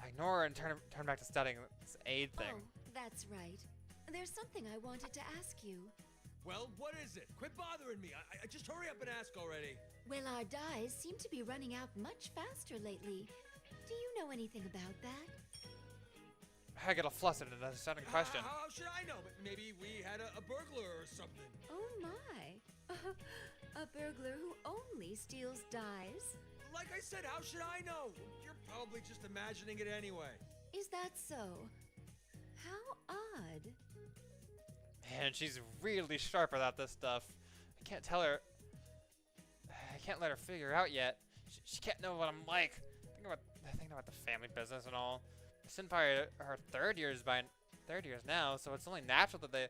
I ignore her and turn back to studying this aid thing. Oh, that's right. There's something I wanted to ask you. Well, what is it? Quit bothering me. I just hurry up and ask already. Well, our dyes seem to be running out much faster lately. Do you know anything about that? I get all flustered at a sudden question. How should I know? Maybe we had a burglar or something. Oh my. A burglar who only steals dyes? Like I said, how should I know? You're probably just imagining it anyway. Is that so? How odd. Man, she's really sharp about this stuff. I can't tell her. I can't let her figure out yet. She can't know what I'm like. Thinking about the family business and all. Senpai are third years now, so it's only natural that they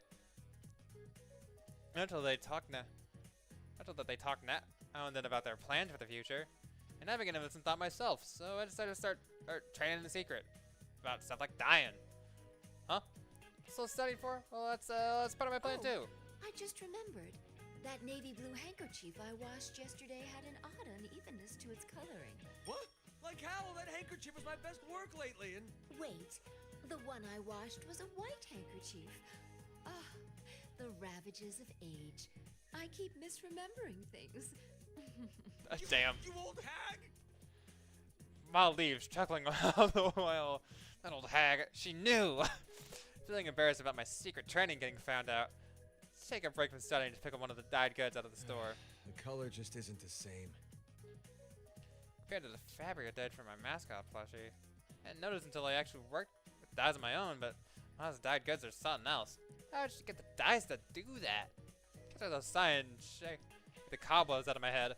talk now and then about their plans for the future. And I've been given some thought myself, so I decided to start training in secret about stuff like dying. Huh? Still studying for? Well, that's part of my plan too. I just remembered. That navy blue handkerchief I washed yesterday had an odd unevenness to its coloring. What? Like how? That handkerchief was my best work lately, and... Wait, the one I washed was a white handkerchief. Ah, the ravages of age. I keep misremembering things. Damn. You old hag! Ma leaves, chuckling all the while. That old hag, she knew! Feeling embarrassed about my secret training getting found out. Let's take a break from studying to pick up one of the dyed goods out of the store. The color just isn't the same. Compared to the fabric I dyed for my mascot plushie. I hadn't noticed until I actually worked with dyes of my own, but Ma's dyed goods are something else. How did she get the dyes to do that? Get her those signs, shake the cobwebs out of my head.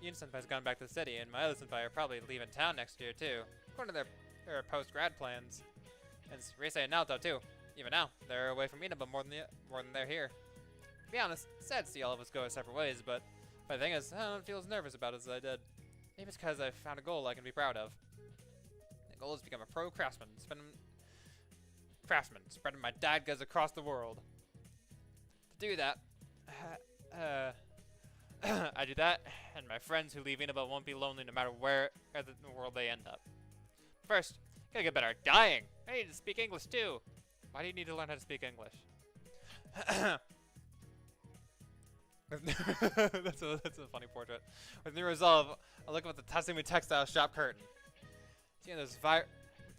Yun Senpai's gone back to the city, and my other senpai are probably leaving town next year too, according to their post-grad plans. And it's Riese and Naoto too. Even now, they're away from Inaba more than they're here. To be honest, it's sad to see all of us go our separate ways, but the thing is, I don't feel as nervous about it as I did. Maybe it's because I found a goal I can be proud of. The goal is to become a pro craftsman, spreading my dadgas across the world. To do that, I do that, and my friends who leave Inaba won't be lonely no matter where in the world they end up. First, gotta get better at dying. I need to speak English too. Why do you need to learn how to speak English? that's a funny portrait. With new resolve, I look up at the Tatsumi textile shop curtain. Seeing those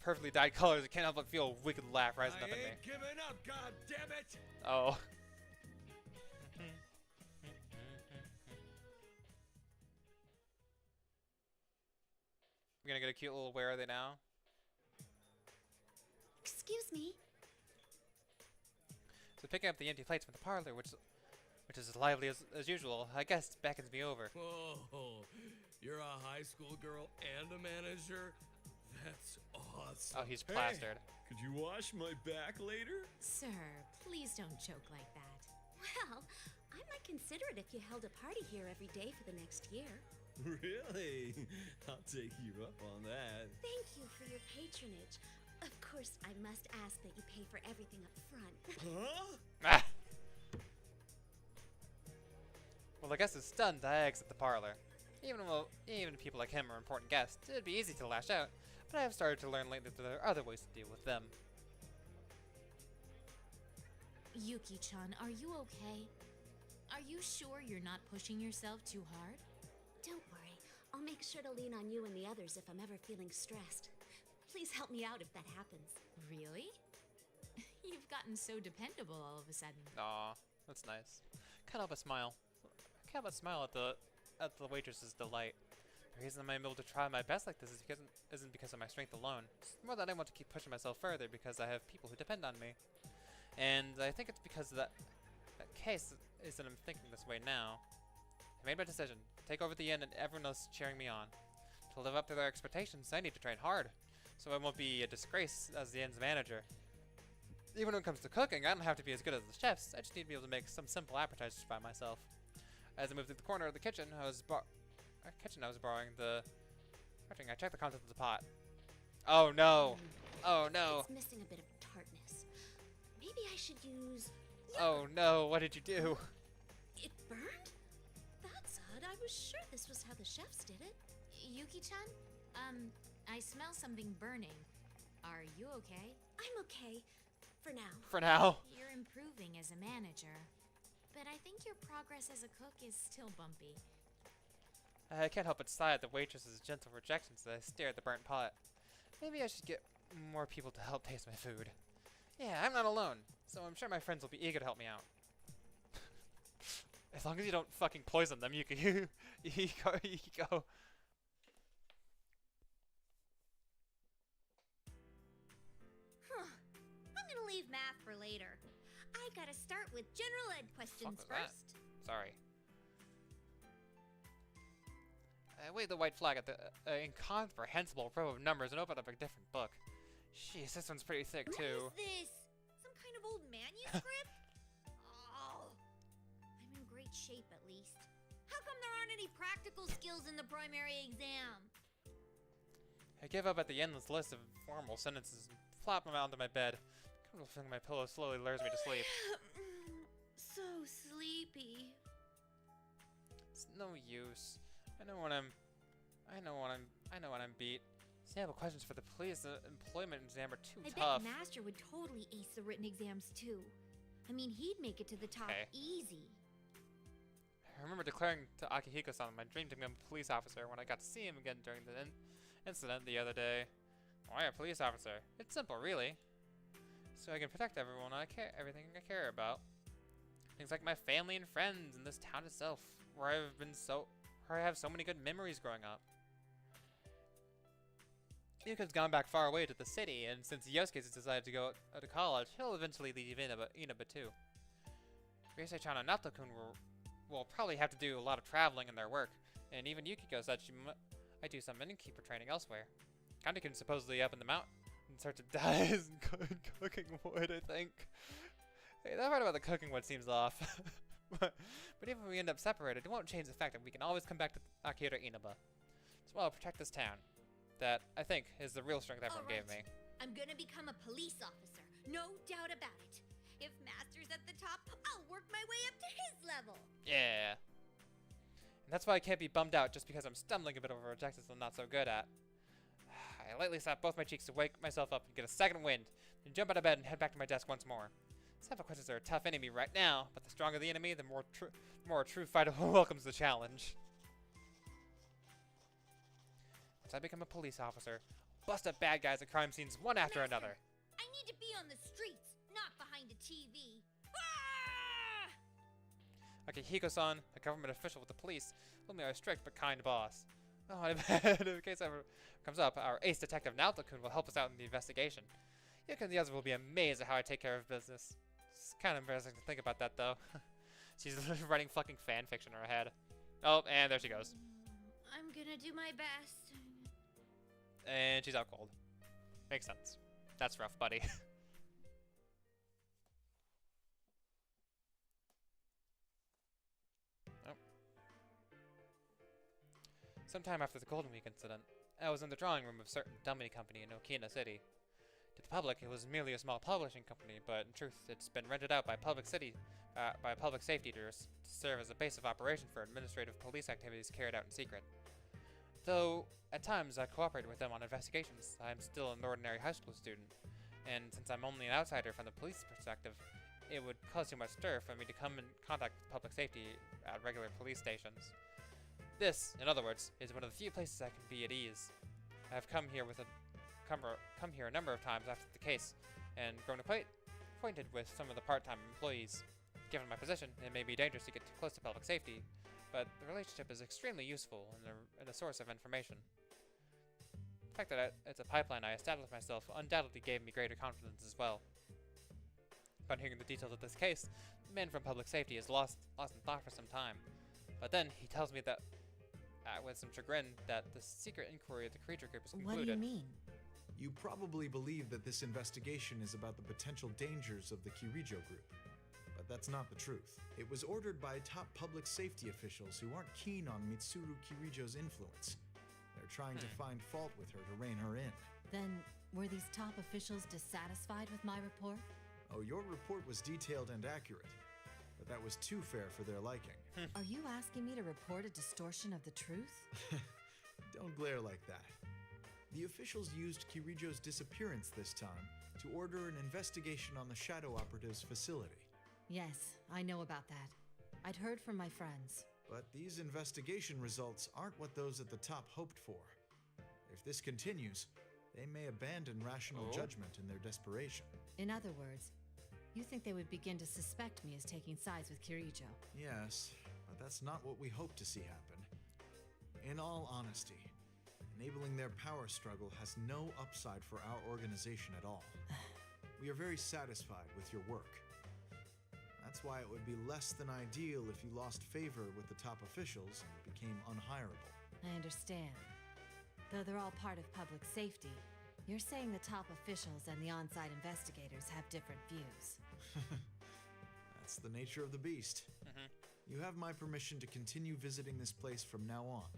perfectly dyed colors, I can't help but feel a wicked laugh rising up in me. I ain't giving up, goddammit! Oh. We're gonna get a cute little where are they now? Excuse me. So picking up the empty plates from the parlor, which is as lively as usual, I guess beckons me over. Whoa, you're a high school girl and a manager? That's awesome. Oh, he's plastered. Hey, could you wash my back later? Sir, please don't joke like that. Well, I might consider it if you held a party here every day for the next year. Really? I'll take you up on that. Thank you for your patronage. Of course, I must ask that you pay for everything up front. Huh? Ah. Well, I guess it's stunned I exit the parlor. Even people like him are important guests, it'd be easy to lash out, but I have started to learn lately that there are other ways to deal with them. Yuki-chan, are you okay? Are you sure you're not pushing yourself too hard? Don't worry. I'll make sure to lean on you and the others if I'm ever feeling stressed. Please help me out if that happens. Really? You've gotten so dependable all of a sudden. Aw, that's nice. Can't help but smile. I can't help but smile at the waitress's delight. The reason I'm able to try my best like this isn't because of my strength alone. It's more that I want to keep pushing myself further because I have people who depend on me. And I think it's because of that case is that I'm thinking this way now. I made my decision. Take over the inn and everyone else cheering me on. To live up to their expectations, I need to train hard, so I won't be a disgrace as the inn's manager. Even when it comes to cooking, I don't have to be as good as the chefs. I just need to be able to make some simple appetizers by myself. As I moved through the corner of the kitchen, I was borrowing the... I checked the contents of the pot. Oh no! Oh no! It's missing a bit of tartness. Maybe I should use... Oh no, what did you do? It burned? That's odd. I was sure this was how the chefs did it. Yuki-chan? I smell something burning. Are you okay? I'm okay. For now. For now. You're improving as a manager. But I think your progress as a cook is still bumpy. I can't help but sigh at the waitress's gentle rejections as I stare at the burnt pot. Maybe I should get more people to help taste my food. Yeah, I'm not alone, so I'm sure my friends will be eager to help me out. As long as you don't fucking poison them, you can go. Huh. I'm gonna leave math for later. I gotta start with general ed questions first. Sorry. I waved the white flag at the incomprehensible row of numbers and opened up a different book. Jeez, this one's pretty thick too. What is this? Some kind of old manuscript? Oh. I'm in great shape at least. How come there aren't any practical skills in the primary exam? I give up at the endless list of formal sentences and flop them out onto my bed. The comfortable feeling my pillow slowly lures me to sleep. So sleepy. It's no use. I know when I'm beat. Sample questions for the police employment exam are too tough. I bet Master would totally ace the written exams too. I mean, he'd make it to the top easy. I remember declaring to Akihiko-san my dream to become a police officer when I got to see him again during the incident the other day. Why a police officer? It's simple, really. So I can protect everyone everything I care about. Things like my family and friends in this town itself, where I have so many good memories growing up. Yuka's gone back far away to the city, and since Yosuke has decided to go to college, he'll eventually leave Inaba too. Riese-chan and Nato-kun will probably have to do a lot of traveling in their work, and even Yukiko said she might do some innkeeper training elsewhere. Kanto-kun's supposedly up in the in search of dyes and cooking wood, I think. Hey, that part about the cooking wood seems off. but even if we end up separated, it won't change the fact that we can always come back to Akira Inaba. So I'll protect this town. That, I think, is the real strength everyone gave me. I'm gonna become a police officer, no doubt about it. If Master's at the top, I'll work my way up to his level. Yeah. And that's why I can't be bummed out just because I'm stumbling a bit over objectives I'm not so good at. I lightly slap both my cheeks to wake myself up and get a second wind, then jump out of bed and head back to my desk once more. Sabaqueches are a tough enemy right now, but the stronger the enemy, the more a true fighter welcomes the challenge. Once I become a police officer, I'll bust up bad guys at crime scenes one after another. I need to be on the streets, not behind a TV. Akihiko-san, a government official with the police, told me I was strict but kind boss. Oh, I bet in case ever comes up, our ace detective Naoto-kun will help us out in the investigation. Yuka and the others will be amazed at how I take care of business. It's kind of embarrassing to think about that, though. She's writing fucking fan fiction in her head. Oh, and there she goes. I'm gonna do my best. And she's out cold. Makes sense. That's rough, buddy. Oh. Sometime after the Golden Week incident, I was in the drawing room of a certain dummy company in Okina City. To the public, it was merely a small publishing company, but in truth, it's been rented out by public safety to serve as a base of operation for administrative police activities carried out in secret. Though, at times, I cooperated with them on investigations. I am still an ordinary high school student, and since I'm only an outsider from the police perspective, it would cause too much stir for me to come in contact with public safety at regular police stations. This, in other words, is one of the few places I can be at ease. I have come here a number of times after the case, and grown quite acquainted with some of the part-time employees. Given my position, it may be dangerous to get too close to public safety, but the relationship is extremely useful and a source of information. The fact that it's a pipeline I established myself undoubtedly gave me greater confidence as well. Upon hearing the details of this case, the man from public safety is lost in thought for some time. But then he tells me that, with some chagrin, that the secret inquiry of the creature group is concluded. What do you mean? You probably believe that this investigation is about the potential dangers of the Kirijo group. But that's not the truth. It was ordered by top public safety officials who aren't keen on Mitsuru Kirijo's influence. They're trying to find fault with her to rein her in. Then, were these top officials dissatisfied with my report? Oh, your report was detailed and accurate, but that was too fair for their liking. Are you asking me to report a distortion of the truth? Don't glare like that. The officials used Kirijo's disappearance this time to order an investigation on the Shadow Operative's facility. Yes, I know about that. I'd heard from my friends. But these investigation results aren't what those at the top hoped for. If this continues, they may abandon rational judgment in their desperation. In other words, you think they would begin to suspect me as taking sides with Kirijo? Yes, but that's not what we hope to see happen. In all honesty, enabling their power struggle has no upside for our organization at all. We are very satisfied with your work. That's why it would be less than ideal if you lost favor with the top officials and became unhireable. I understand. Though they're all part of public safety, you're saying the top officials and the on-site investigators have different views. That's the nature of the beast. You have my permission to continue visiting this place from now on.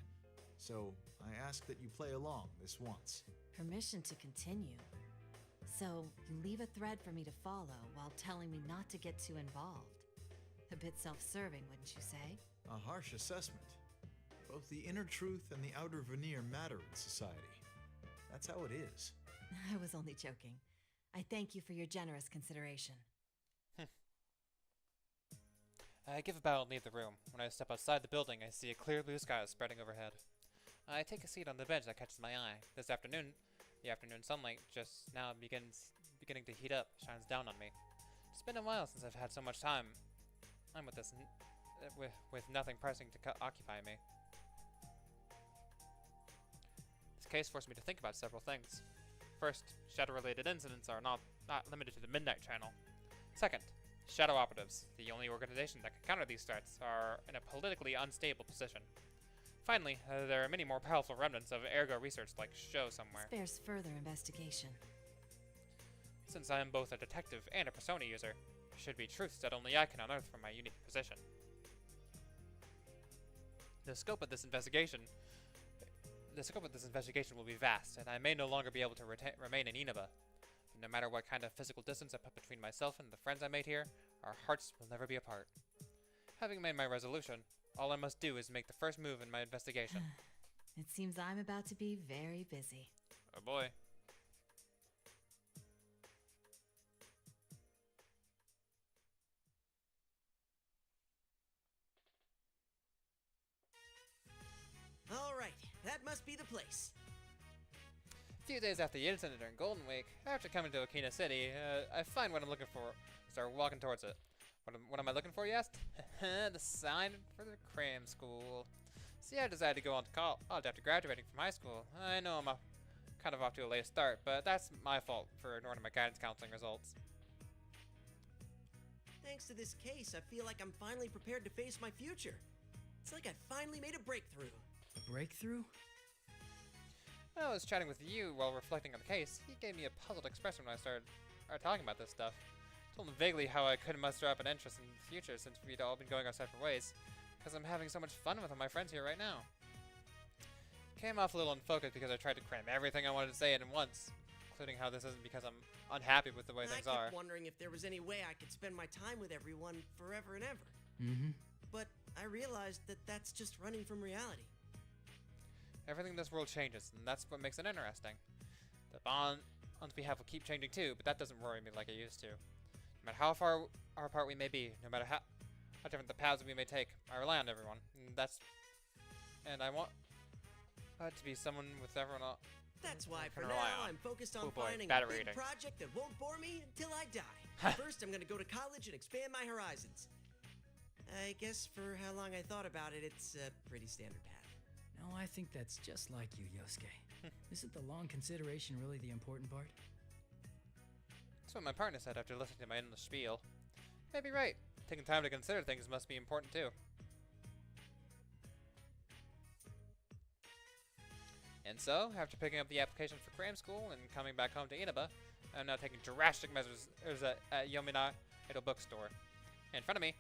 So, I ask that you play along this once. Permission to continue? So, you leave a thread for me to follow while telling me not to get too involved. A bit self-serving, wouldn't you say? A harsh assessment. Both the inner truth and the outer veneer matter in society. That's how it is. I was only joking. I thank you for your generous consideration. I give a bow and leave the room. When I step outside the building, I see a clear blue sky spreading overhead. I take a seat on the bench that catches my eye. This afternoon, the afternoon sunlight just now beginning to heat up, shines down on me. It's been a while since I've had so much time. I'm with this, with nothing pressing to occupy me. This case forced me to think about several things. First, shadow-related incidents are not limited to the Midnight Channel. Second, Shadow Operatives, the only organization that can counter these threats, are in a politically unstable position. Finally, there are many more powerful remnants of ergo research like Show somewhere. This bears further investigation. Since I am both a detective and a persona user, there should be truths that only I can unearth from my unique position. The scope of this investigation will be vast, and I may no longer be able to remain in Inaba. But no matter what kind of physical distance I put between myself and the friends I made here, our hearts will never be apart. Having made my resolution, all I must do is make the first move in my investigation. It seems I'm about to be very busy. Oh boy. All right, that must be the place. A few days after the incident during Golden Week, after coming to Okina City, I find what I'm looking for. Start walking towards it. What am I looking for, you asked? The sign for the cram school. See, I decided to go on to college after graduating from high school. I know I'm kind of off to a late start, but that's my fault for ignoring my guidance counseling results. Thanks to this case, I feel like I'm finally prepared to face my future. It's like I finally made a breakthrough. A breakthrough? When I was chatting with you while reflecting on the case, he gave me a puzzled expression when I started talking about this stuff. Told him vaguely how I couldn't muster up an interest in the future since we'd all been going our separate ways, because I'm having so much fun with my friends here right now. Came off a little unfocused because I tried to cram everything I wanted to say in once, including how this isn't because I'm unhappy with the way things are. I kept wondering if there was any way I could spend my time with everyone forever and ever. Mm-hmm. But I realized that that's just running from reality. Everything in this world changes, and that's what makes it interesting. The bonds we have will keep changing too, but that doesn't worry me like it used to. No matter how far apart we may be, no matter how different the paths we may take, I rely on everyone. And I want to be someone with everyone else. That's why for now I'm focused on finding a big project that won't bore me until I die. First, I'm gonna go to college and expand my horizons. I guess for how long I thought about it, it's a pretty standard path. No, I think that's just like you, Yosuke. Isn't the long consideration really the important part? That's what my partner said after listening to my endless spiel. Maybe right. Taking time to consider things must be important too. And so, after picking up the application for cram school and coming back home to Inaba, I'm now taking drastic measures at Yomina Edo bookstore. In front of me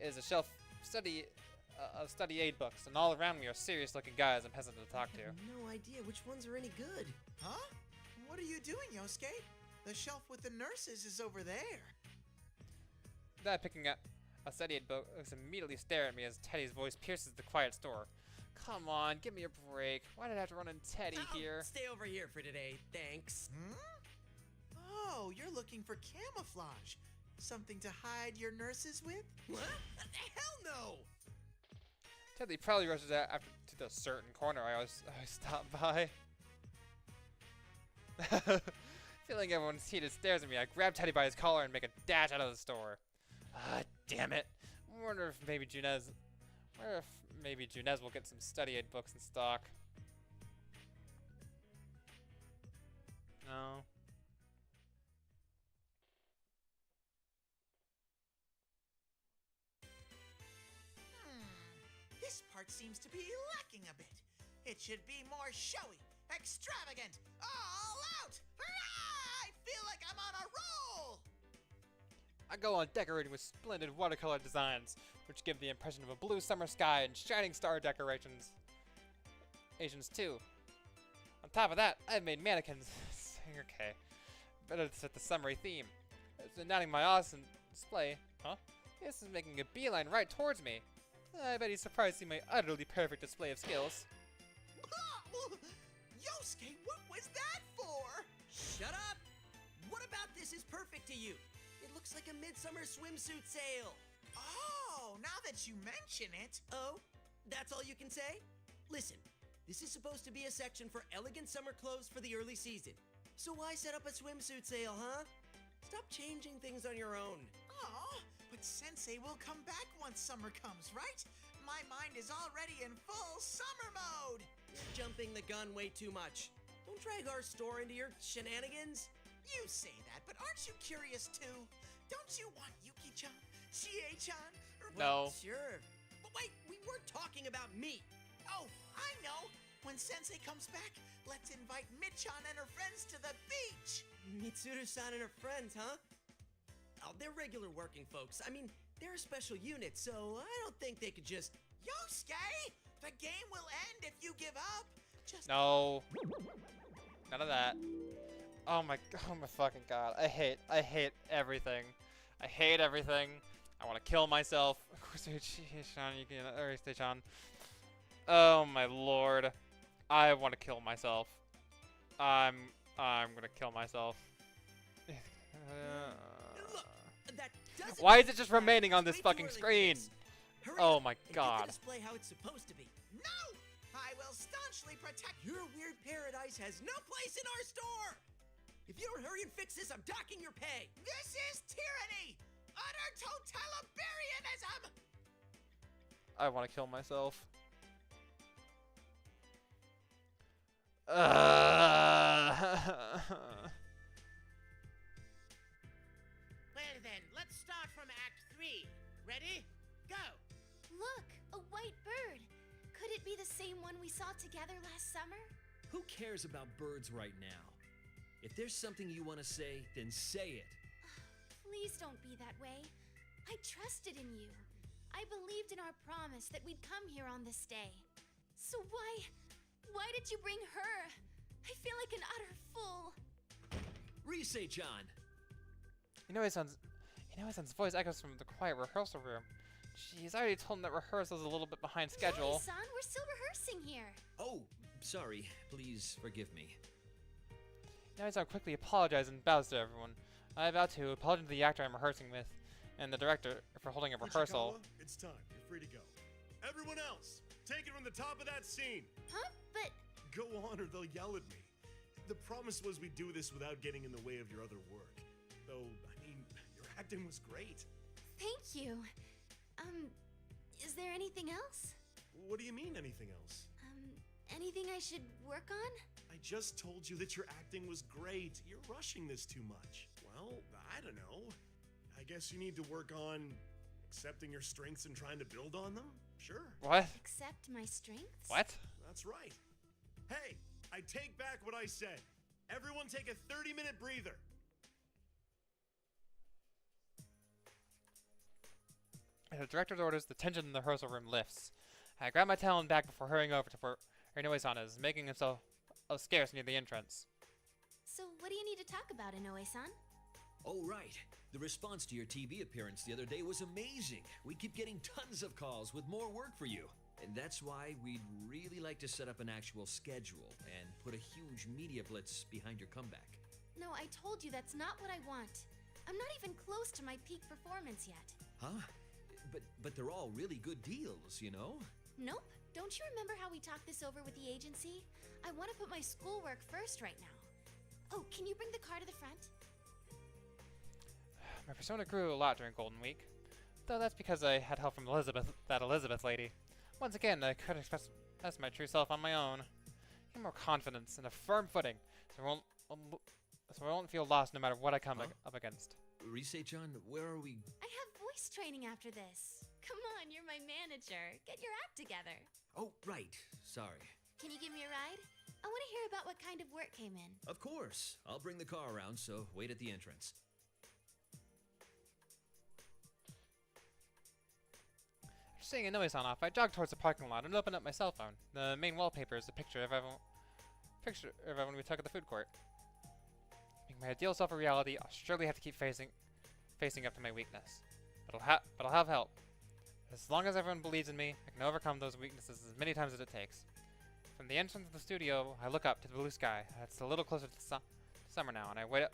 is a shelf of study aid books, and all around me are serious-looking guys I'm hesitant to talk to. I have no idea which ones are any good. Huh? What are you doing, Yosuke? The shelf with the nurses is over there. That picking up a study aid book immediately stare at me as Teddy's voice pierces the quiet store. Come on, give me a break. Why did I have to run into Teddy here? Stay over here for today, thanks. Oh, you're looking for camouflage. Something to hide your nurses with? What? Hell no! Teddy probably rushes out after to the certain corner I always stop by. Feeling everyone's heated stares at me, I grab Teddy by his collar and make a dash out of the store. Ah, damn it. I wonder if maybe Junez will get some study aid books in stock. No. This part seems to be lacking a bit. It should be more showy, extravagant, all out. Hurrah! I feel like I'm on a roll. I go on decorating with splendid watercolor designs, which give the impression of a blue summer sky and shining star decorations. Asians too. On top of that, I've made mannequins. Okay, better to set the summery theme. It's nodding my awesome display. Huh? This is making a beeline right towards me. I bet he's surprised to see my utterly perfect display of skills. Yosuke, what was that for? Shut up! What about this is perfect to you? It looks like a midsummer swimsuit sale. Oh, now that you mention it. Oh, that's all you can say? Listen, this is supposed to be a section for elegant summer clothes for the early season. So why set up a swimsuit sale, huh? Stop changing things on your own. Oh, but Sensei will come back once summer comes, right? My mind is already in full summer mode. You're jumping the gun way too much. Don't drag our store into your shenanigans. You say that, but aren't you curious too? Don't you want Yuki-chan, Chie-chan? No. Sure. But wait, we weren't talking about me. Oh, I know. When Sensei comes back, let's invite Michan and her friends to the beach! Mitsuru-san and her friends, huh? Oh, they're regular working folks. I mean, they're a special unit, so I don't think they could just... Yosuke! The game will end if you give up! Just... No. None of that. Oh my fucking god. I hate everything. I hate everything. I want to kill myself. Oh my lord. I want to kill myself. I'm gonna kill myself. Why is it just remaining on this fucking screen? Oh my god. Display how it's supposed to be. No! I will staunchly protect... Your weird paradise has no place in our store! If you don't hurry and fix this, I'm docking your pay! This is tyranny! Utter totalitarianism! I want to kill myself. Well then, let's start from Act 3. Ready? Go! Look, a white bird. Could it be the same one we saw together last summer? Who cares about birds right now? If there's something you want to say, then say it. Please don't be that way. I trusted in you. I believed in our promise that we'd come here on this day. So why did you bring her? I feel like an utter fool. Risei-chan! Inoue-san's voice echoes from the quiet rehearsal room. Jeez, I already told him that rehearsal's a little bit behind schedule. Son, we're still rehearsing here. Oh, sorry. Please forgive me. Inoue-san quickly apologizes and bows to everyone. I bow to apologize to the actor I'm rehearsing with, and the director for holding a rehearsal. Ichikawa, it's time. You're free to go. Everyone else, take it from the top of that scene. Huh? But... Go on or they'll yell at me. The promise was we'd do this without getting in the way of your other work. Though, I mean, your acting was great. Thank you. Is there anything else? What do you mean, anything else? Anything I should work on? I just told you that your acting was great. You're rushing this too much. Well, I don't know. I guess you need to work on accepting your strengths and trying to build on them? Sure. What? Accept my strengths? What? That's right. Hey, I take back what I said. Everyone take a 30-minute breather. As the director's orders, the tension in the rehearsal room lifts. I grab my talon back before hurrying over to where Inoue-san is, making himself scarce near the entrance. So what do you need to talk about, Inoue-san? Oh, right. The response to your TV appearance the other day was amazing. We keep getting tons of calls with more work for you. And that's why we'd really like to set up an actual schedule and put a huge media blitz behind your comeback. No, I told you that's not what I want. I'm not even close to my peak performance yet. Huh? But they're all really good deals, you know? Nope. Don't you remember how we talked this over with the agency? I want to put my schoolwork first right now. Oh, can you bring the car to the front? My persona grew a lot during Golden Week, though that's because I had help from that Elizabeth lady. Once again, I couldn't express my true self on my own. Get more confidence and a firm footing, so I won't feel lost no matter what I come up against. Risei-chan, where are we? I have voice training after this. Come on, you're my manager. Get your act together. Oh, right. Sorry. Can you give me a ride? I want to hear about what kind of work came in. Of course. I'll bring the car around, so wait at the entrance. After seeing Inoue-san off, I jogged towards the parking lot and opened up my cell phone. The main wallpaper is a picture of everyone we took at the food court. Making my ideal self a reality, I'll surely have to keep facing up to my weakness. But I'll have help. As long as everyone believes in me, I can overcome those weaknesses as many times as it takes. From the entrance of the studio, I look up to the blue sky. It's a little closer to summer now, and I wait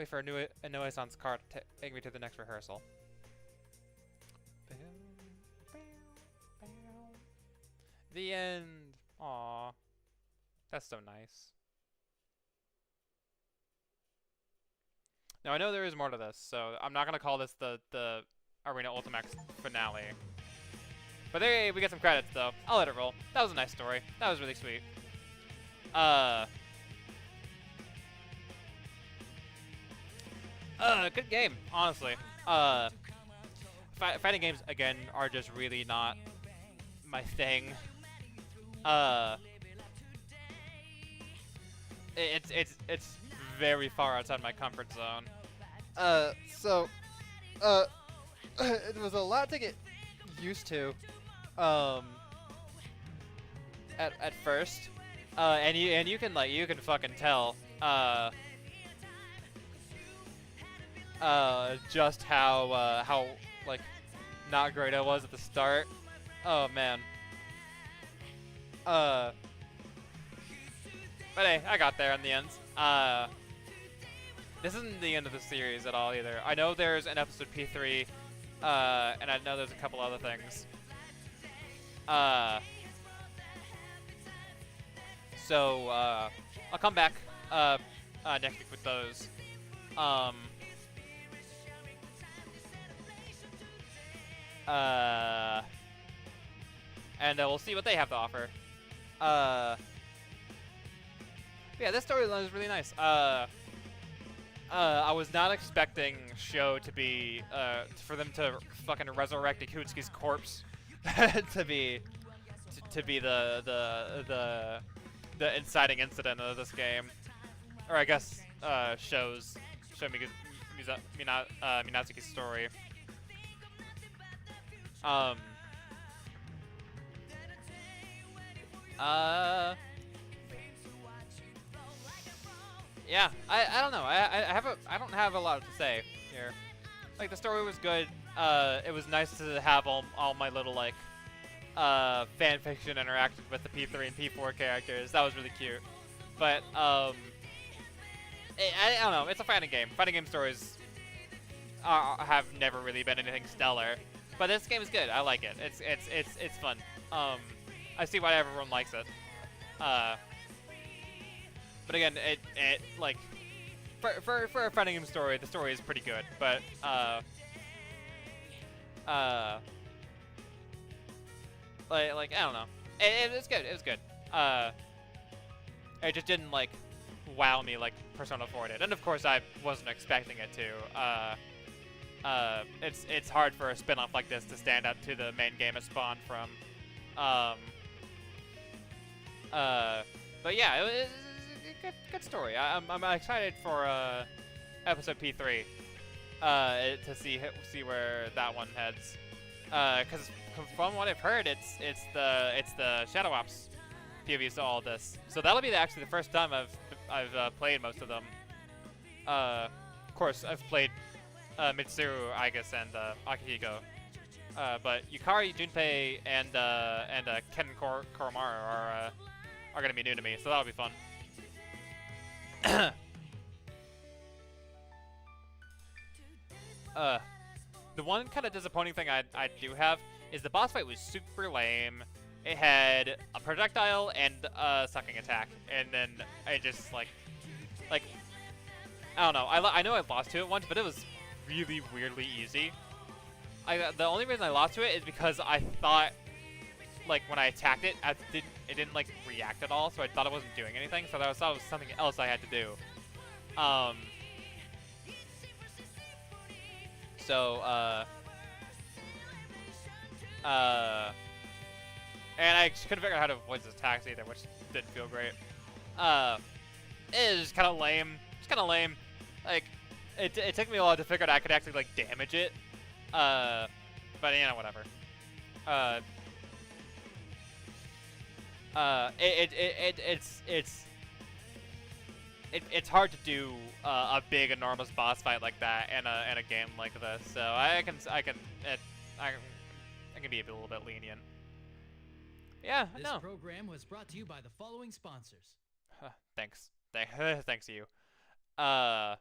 for Inoue-san's car to take me to the next rehearsal. The end. Aww. That's so nice. Now, I know there is more to this, so I'm not going to call this the Arena Ultimax finale. But there we get some credits, though. I'll let it roll. That was a nice story. That was really sweet. Good game, honestly. Fighting games, again, are just really not my thing. it's very far outside my comfort zone. It was a lot to get used to, at first, and you can fucking tell, just how like not great I was at the start. Oh man. But hey, I got there in the end. This isn't the end of the series at all either. I know there's an episode P3, and I know there's a couple other things. So I'll come back next week with those. And we'll see what they have to offer. Yeah, this storyline is really nice. I was not expecting show to be for them to fucking resurrect Ikutsuki's corpse to be the inciting incident of this game, or I guess show Minatsuki's story. Yeah, I don't know. I don't have a lot to say here. Like, the story was good. It was nice to have all my little like fan fiction interacted with the P3 and P4 characters. That was really cute. But I don't know. It's a fighting game. Fighting game stories have never really been anything stellar. But this game is good. I like it. It's fun. I see why everyone likes it. But again, it like for a fighting game story, the story is pretty good. But like I don't know. It was good. It was good. It just didn't like wow me like Persona 4 did, and of course I wasn't expecting it to. It's hard for a spin-off like this to stand up to the main game it spawned from. But yeah, it was a good story. I'm excited for episode P3 to see where that one heads. Because from what I've heard, it's the Shadow Ops POVs to all this. So that'll be actually the first time I've played most of them. Of course, I've played Mitsuru, Aigis, and Akihiko. But Yukari, Junpei, and Ken Koromaru are gonna be new to me, so that'll be fun. The one kind of disappointing thing I do have is the boss fight was super lame. It had a projectile and a sucking attack, and then I just like I don't know. I know I lost to it once, but it was really weirdly easy. The only reason I lost to it is because I thought, like, when I attacked it, it didn't like react at all, so I thought it wasn't doing anything. So I thought it was something else I had to do. And I couldn't figure out how to avoid his attacks either, which didn't feel great. It was kind of lame. It's kind of lame. Like, it took me a while to figure out I could actually like damage it. But you know, whatever. It's hard to do a big, enormous boss fight like that in a game like this. So I can be a little bit lenient. Yeah, This program was brought to you by the following sponsors. Thanks. Thanks to you. But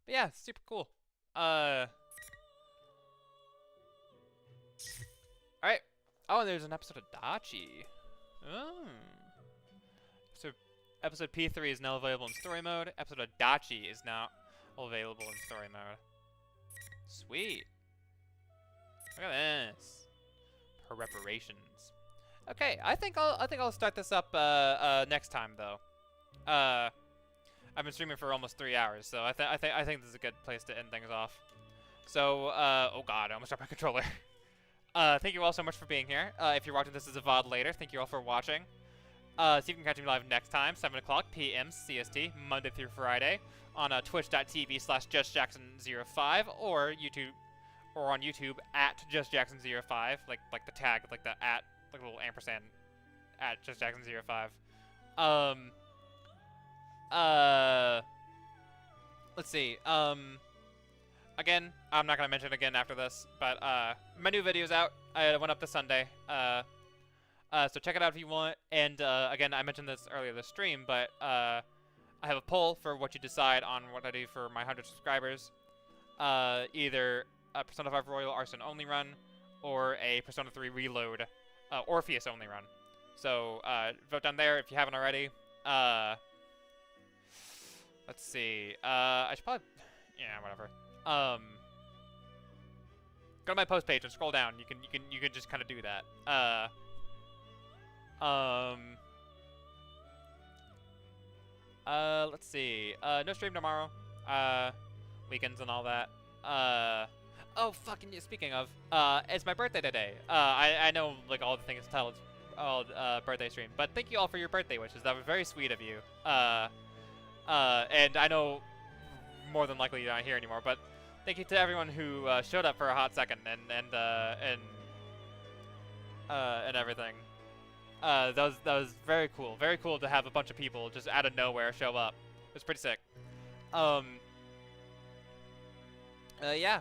yeah, super cool. Alright. Oh, and there's an episode of Dachi. Oh. So, episode P3 is now available in story mode. Episode of Dachi is now available in story mode. Sweet. Look at this. Reparations. Okay, I think I'll start this up next time though. I've been streaming for almost 3 hours, so I think this is a good place to end things off. So oh god, I almost dropped my controller. Thank you all so much for being here. If you're watching this as a VOD later, thank you all for watching. So you can catch me live next time, 7 o'clock p.m. CST, Monday through Friday, on twitch.tv/JustJackson05 or on YouTube at JustJackson05, like the tag, like the at, like a little ampersand at JustJackson05. Let's see. Again, I'm not gonna mention it again after this, but my new video's out. I went up this Sunday. So check it out if you want. And again, I mentioned this earlier this stream, but I have a poll for what you decide on what I do for my 100 subscribers. Either a Persona 5 Royal Arson only run, or a Persona 3 Reload Orpheus only run. So vote down there if you haven't already. Let's see. I should probably, yeah, whatever. Go to my post page and scroll down. You can just kind of do that. Let's see. No stream tomorrow. Weekends and all that. Oh, fucking, speaking of, it's my birthday today. I know, like, all the things to tell, it's all, birthday stream, but thank you all for your birthday wishes. That was very sweet of you. And I know more than likely you're not here anymore, but thank you to everyone who, showed up for a hot second and everything. That was very cool. Very cool to have a bunch of people just out of nowhere show up. It was pretty sick. Yeah.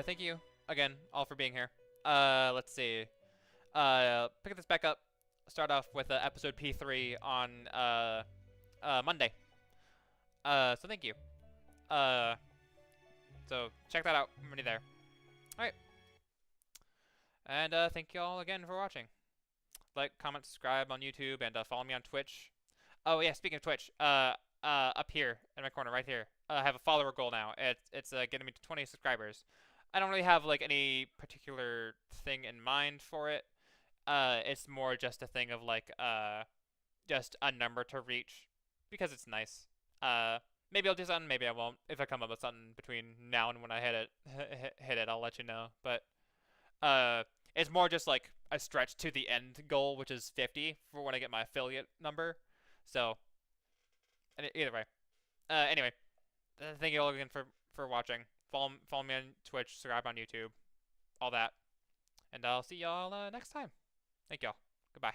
Thank you again, all for being here. Let's see. Pick this back up. Start off with episode P3 on Monday. So thank you. So check that out when you're there. All right. And thank you all again for watching. Like, comment, subscribe on YouTube, and follow me on Twitch. Oh yeah, speaking of Twitch, up here in my corner, right here, I have a follower goal now. It's getting me to 20 subscribers. I don't really have like any particular thing in mind for it. It's more just a thing of like just a number to reach because it's nice. Maybe I'll do something, maybe I won't. If I come up with something between now and when I hit it, I'll let you know. But it's more just like a stretch to the end goal, which is 50 for when I get my affiliate number. So, either way. Anyway, thank you all again for watching. Follow me on Twitch, subscribe on YouTube, all that. And I'll see y'all next time. Thank y'all. Goodbye.